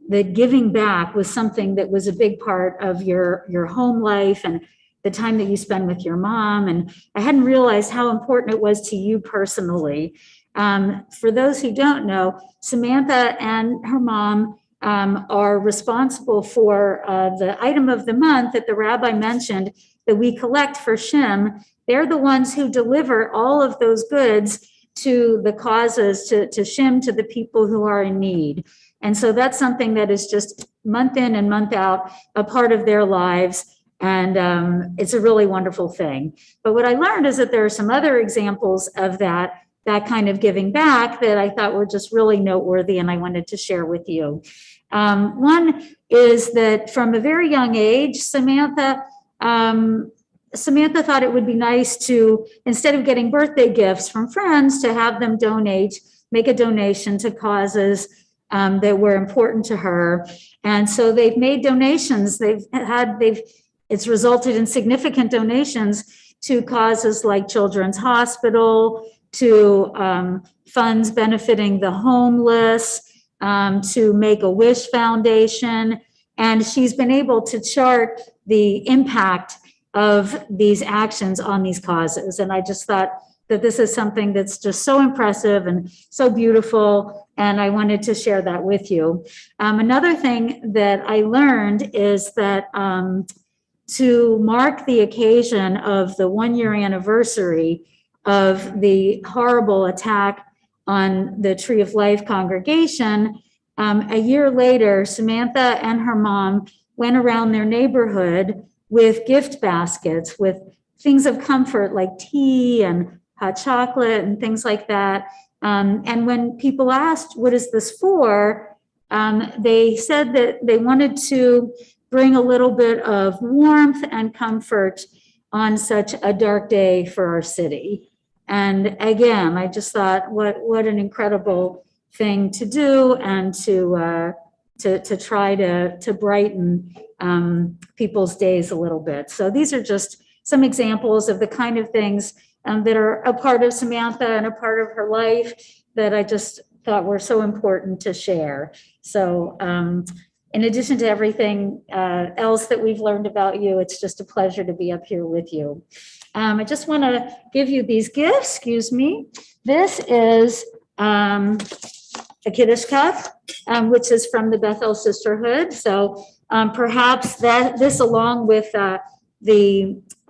that giving back was something that was a big part of your home life and the time that you spend with your mom. And I hadn't realized how important it was to you personally. For those who don't know, Samantha and her mom are responsible for the item of the month that the rabbi mentioned that we collect for Shem. They're the ones who deliver all of those goods to the causes, to Shem, to the people who are in need. And so that's something that is just month in and month out, a part of their lives. And it's a really wonderful thing. But what I learned is that there are some other examples of that kind of giving back that I thought were just really noteworthy and I wanted to share with you. One is that from a very young age, Samantha thought it would be nice to, instead of getting birthday gifts from friends, to have them make a donation to causes that were important to her. And so they've made donations. It's resulted in significant donations to causes like Children's Hospital, to funds benefiting the homeless, to Make-A-Wish Foundation. And she's been able to chart the impact of these actions on these causes. And I just thought that this is something that's just so impressive and so beautiful, and I wanted to share that with you. Another thing that I learned is that to mark the occasion of the 1-year anniversary of the horrible attack on the Tree of Life congregation, a year later, Samantha and her mom went around their neighborhood with gift baskets with things of comfort like tea and hot chocolate and things like that. And when people asked, what is this for? They said that they wanted to bring a little bit of warmth and comfort on such a dark day for our city. And again, I just thought, what an incredible thing to do, and to try to brighten people's days a little bit. So these are just some examples of the kind of things that are a part of Samantha and a part of her life that I just thought were so important to share. So in addition to everything else that we've learned about you, it's just a pleasure to be up here with you. I just want to give you these gifts. Excuse me. This is a Kiddush cup, which is from the Bethel Sisterhood. So perhaps this, along with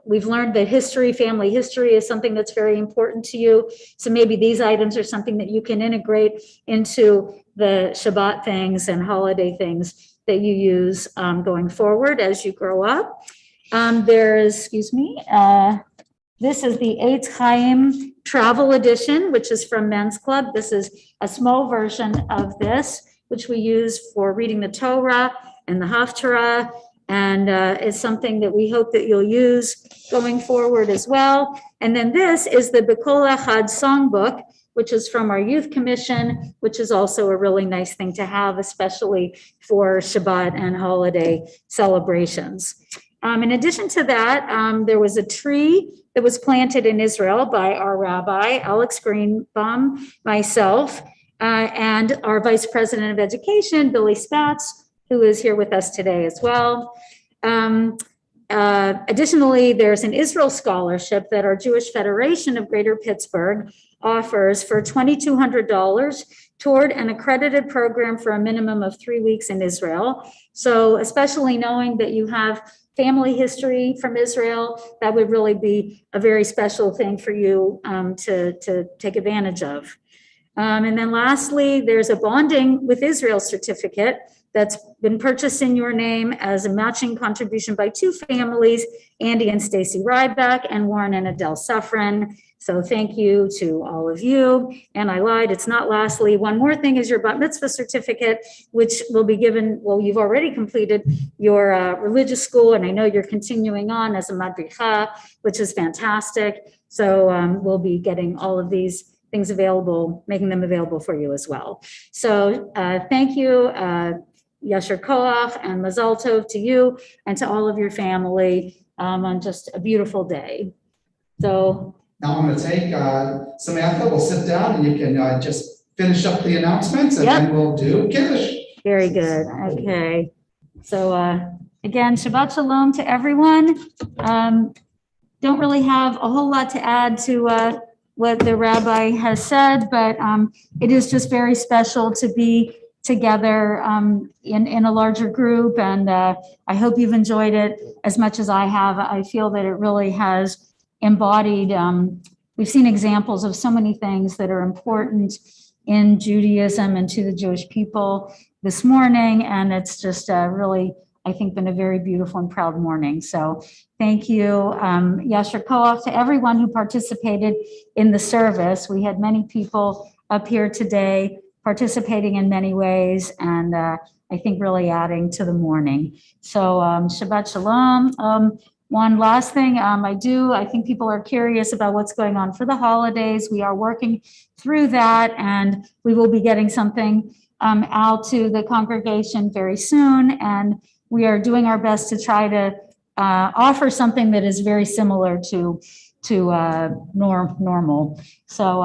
we've learned that family history is something that's very important to you. So maybe these items are something that you can integrate into the Shabbat things and holiday things that you use going forward as you grow up. This is the Eitz Chaim Travel Edition, which is from Men's Club. This is a small version of this, which we use for reading the Torah and the Haftarah, and it's something that we hope that you'll use going forward as well. And then this is the B'Kol Echad Songbook, which is from our Youth Commission, which is also a really nice thing to have, especially for Shabbat and holiday celebrations. In addition to that, there was a tree that was planted in Israel by our rabbi, Alex Greenbaum, myself, and our Vice President of Education, Billy Spatz, who is here with us today as well. Additionally, there's an Israel scholarship that our Jewish Federation of Greater Pittsburgh offers for $2,200 toward an accredited program for a minimum of 3 weeks in Israel. So especially knowing that you have family history from Israel, that would really be a very special thing for you to take advantage of. And then lastly, there's a Bonding with Israel certificate that's been purchased in your name as a matching contribution by 2 families, Andy and Stacy Ryback and Warren and Adele Suffren. So thank you to all of you. And I lied, it's not lastly. One more thing is your bat mitzvah certificate, which will be given, well, you've already completed your religious school, and I know you're continuing on as a madricha, which is fantastic. So we'll be getting all of these things available, making them available for you as well. So thank you, Yasher Koach and Mazal Tov to you and to all of your family on just a beautiful day. So now I'm going to take Samantha, we'll sit down and you can just finish up the announcements, and then we'll do Kiddush. Very good. Okay. So again, Shabbat Shalom to everyone. Don't really have a whole lot to add to what the rabbi has said, but it is just very special to be together in a larger group, and I hope you've enjoyed it as much as I have. I feel that it really has embodied, we've seen examples of so many things that are important in Judaism and to the Jewish people this morning, and it's just really, I think, been a very beautiful and proud morning. So thank you, Yasher Koach, to everyone who participated in the service. We had many people up here today participating in many ways, and I think really adding to the morning. So Shabbat Shalom. One last thing, I think people are curious about what's going on for the holidays. We are working through that, and we will be getting something out to the congregation very soon. And we are doing our best to try to offer something that is very similar to normal. So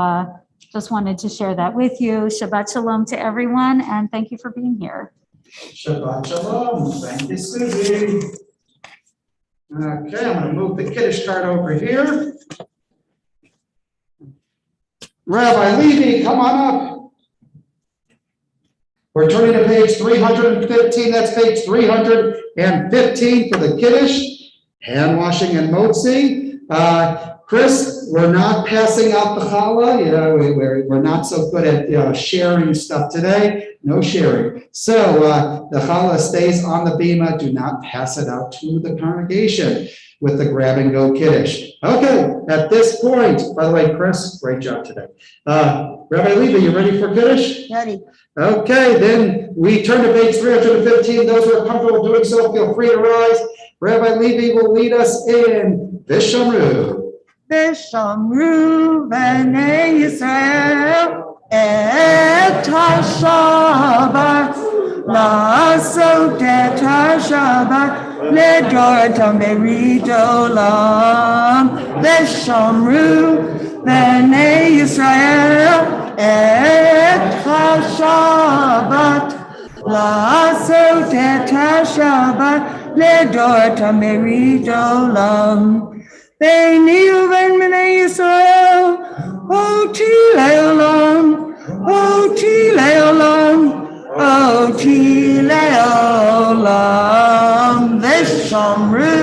just wanted to share that with you. Shabbat Shalom to everyone, and thank you for being here. Shabbat Shalom. Thank you, Susie. Okay, I'm going to move the Kiddush card over here. Rabbi Levy, come on up. We're turning to page 315. That's page 315 for the Kiddush, hand washing and motzi. Chris, we're not passing out the challah. We're not so good at sharing stuff today. No sharing. So the challah stays on the bima. Do not pass it out to the congregation with the grab and go Kiddush. Okay, at this point, by the way, Chris, great job today. Rabbi Leva, you ready for Kiddush? Ready. Okay, then we turn to page 315. Those who are comfortable doing so, feel free to rise. Rabbi Levy will lead us in Vishamru. Vishamru b'nei Yisrael et ha-Shabbat la'asot et ha-Shabbat ledoratam berit olam. Vishamru b'nei Yisrael et ha-Shabbat la'asot et ha-Shabbat ledoratam berit olam. Beini uven b'nei Yisrael, oti le'olam, oti le'olam, oti le'olam. V'shamru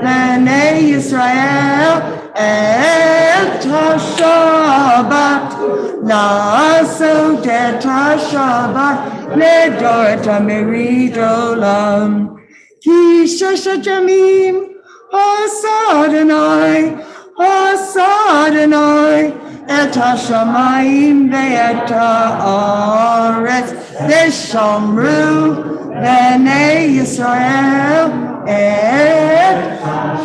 b'nei Yisrael et ha-Shabbat, la'asot et ha-Shabbat ledorat ha'merit olam. Ki sheshet yamim Asa Adonai, et hashamayim ve'et ha'aretz, v'shamru b'nei Yisrael et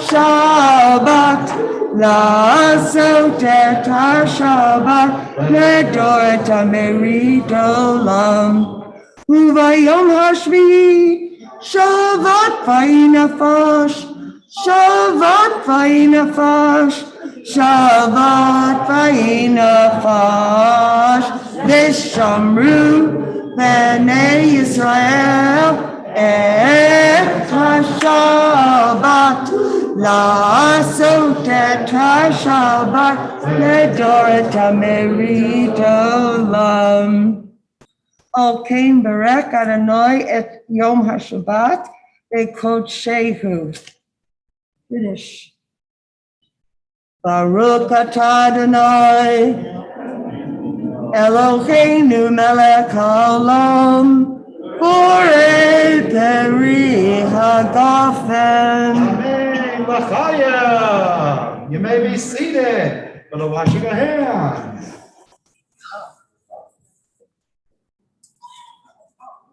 Shabbat, la'asot et ha-Shabbat, ledorat ha'merit olam. Uvayom hashvi'i, Shabbat v'inafash, Shabbat v'inafash, Shabbat v'inafash, v'shamru b'nei Yisrael et ha-Shabbat, la'asot et ha-Shabbat, ledorat ha'merit olam. Al kain barek Adonai et Yom HaShabbat ve'kodshehu. Finish. Baruch atah Adonai Eloheinu melech haolam borei peri hagafen. Amen. L'chaim. You may be seated for the washing of hands.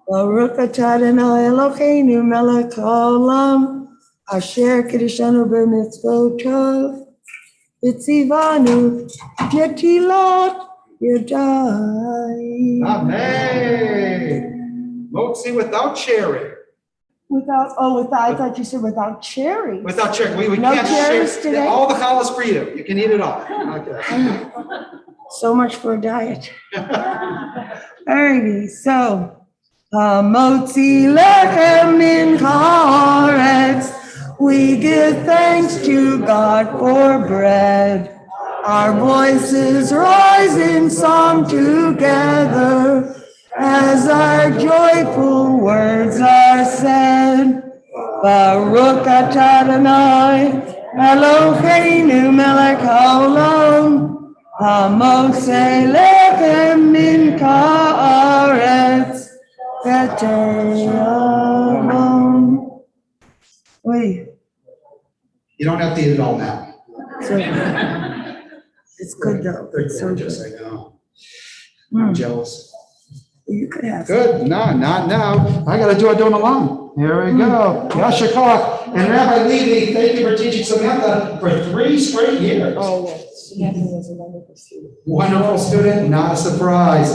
Baruch atah Adonai Eloheinu melech haolam asher kiddushanu b'mitzvotov v'tzivanu netilat yadayim. Amen. Motzi without cherry. Without, I thought you said without cherries. Without cherry. We No can't cherries share. today? All the challah's for you. You can eat it all. Okay. So much for a diet. Alrighty, so Motzi lechem min haaretz. We give thanks to God for bread. Our voices rise in song together as our joyful words are said. Baruch atah Adonai Eloheinu melech haolam hamoseh lechem min haaretz v'te'amon. Wait. You don't have to eat it all now. It's good though. It's so good. I know. I'm jealous. You could have. Good. No, not now. I got to do a don along. Here we go. Yasher Koach. And Rabbi Levy, thank you for teaching Samantha for 3 straight years. Oh, yes. Samantha was a wonderful student. Wonderful student, not a surprise.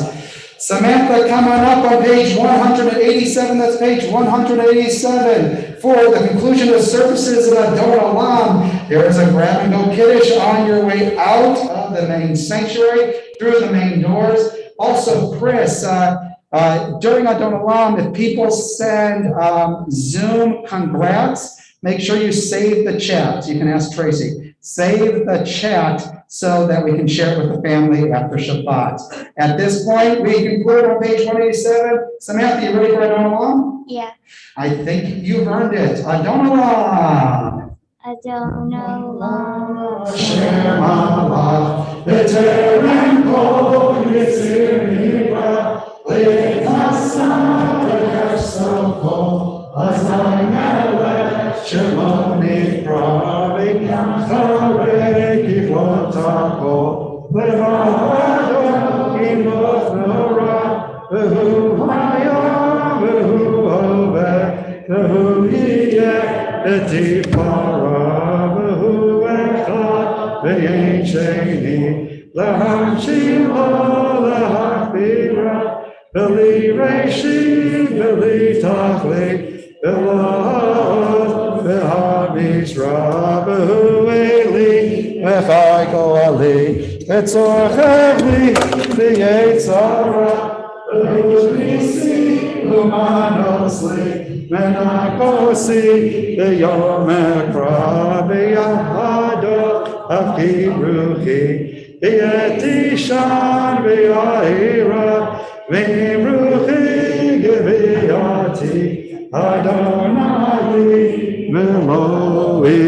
Samantha, come on up on page 187. That's page 187. For the conclusion of services at Adon Olam, there is a grab and go Kiddush on your way out of the main sanctuary through the main doors. Also, Chris, during Adon Olam, if people send Zoom congrats, make sure you save the chat. You can ask Tracy. save the chat so that we can share it with the family after Shabbat. At this point, we conclude on page 187. Samantha, you ready for Adon Olam? Yeah. I think you've earned it. Adon Olam. Adon Olam. Shema la, B'terem kol yitzir Le'nasa v'yasel kol Azai melech Shelo nifra V'yacharei kivot hakol Levado imot nora V'hu hayom v'hu oveh V'hu yiyeh etifara V'hu echad v'yein sheni L'hamshil lo l'hachbira Beli Reishi, Beli Tachli, Belahot, Behamishra, Behu Eli, Bechai Ali, Betzorchevli, Beyetzara, Behu Nisi, Lumanosli, Menakosi, Beyom Ekra, Beyahado, Avkibruchi, Beyetishan, Beyahira, V'imruchi geviyati Adonai Meloira.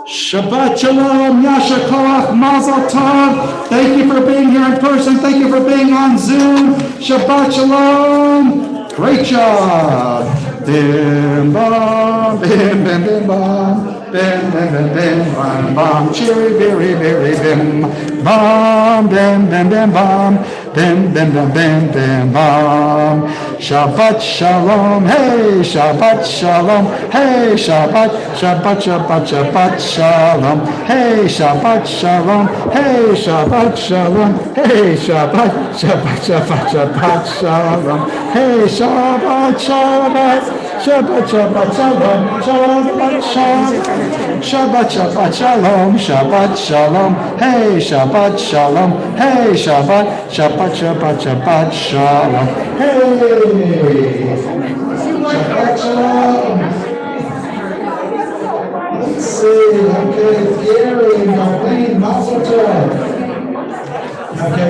Shabbat Shalom, Yasha Koach, Mazel Tov. Thank you for being here in person. Thank you for being on Zoom. Shabbat Shalom. Great job. Bim bam, bim bim bim bam. Bim, bim, bim, bim, bam, bam, chiri, biri, biri, bim, bam, bim, bim, bim, bam, bim, bim, bim, bim, bim, bam. Shabbat shalom, hey, Shabbat shalom, hey, Shabbat, Shabbat, Shabbat, Shabbat shalom, hey, Shabbat shalom, hey, Shabbat shalom, hey, Shabbat, Shabbat, Shabbat, Shabbat shalom, hey, Shabbat, Shabbat. Shabbat, Shabbat, Shalom, Shabbat, Shalom, Shabbat, Shabbat, Shalom, Shabbat, Shalom, hey, Shabbat, Shalom, hey, Shabbat, Shabbat, Shabbat, Shabbat, Shalom, hey, Shabbat, Shalom. Let's see, okay, Gary, Marlene, Mazel Tov. Okay.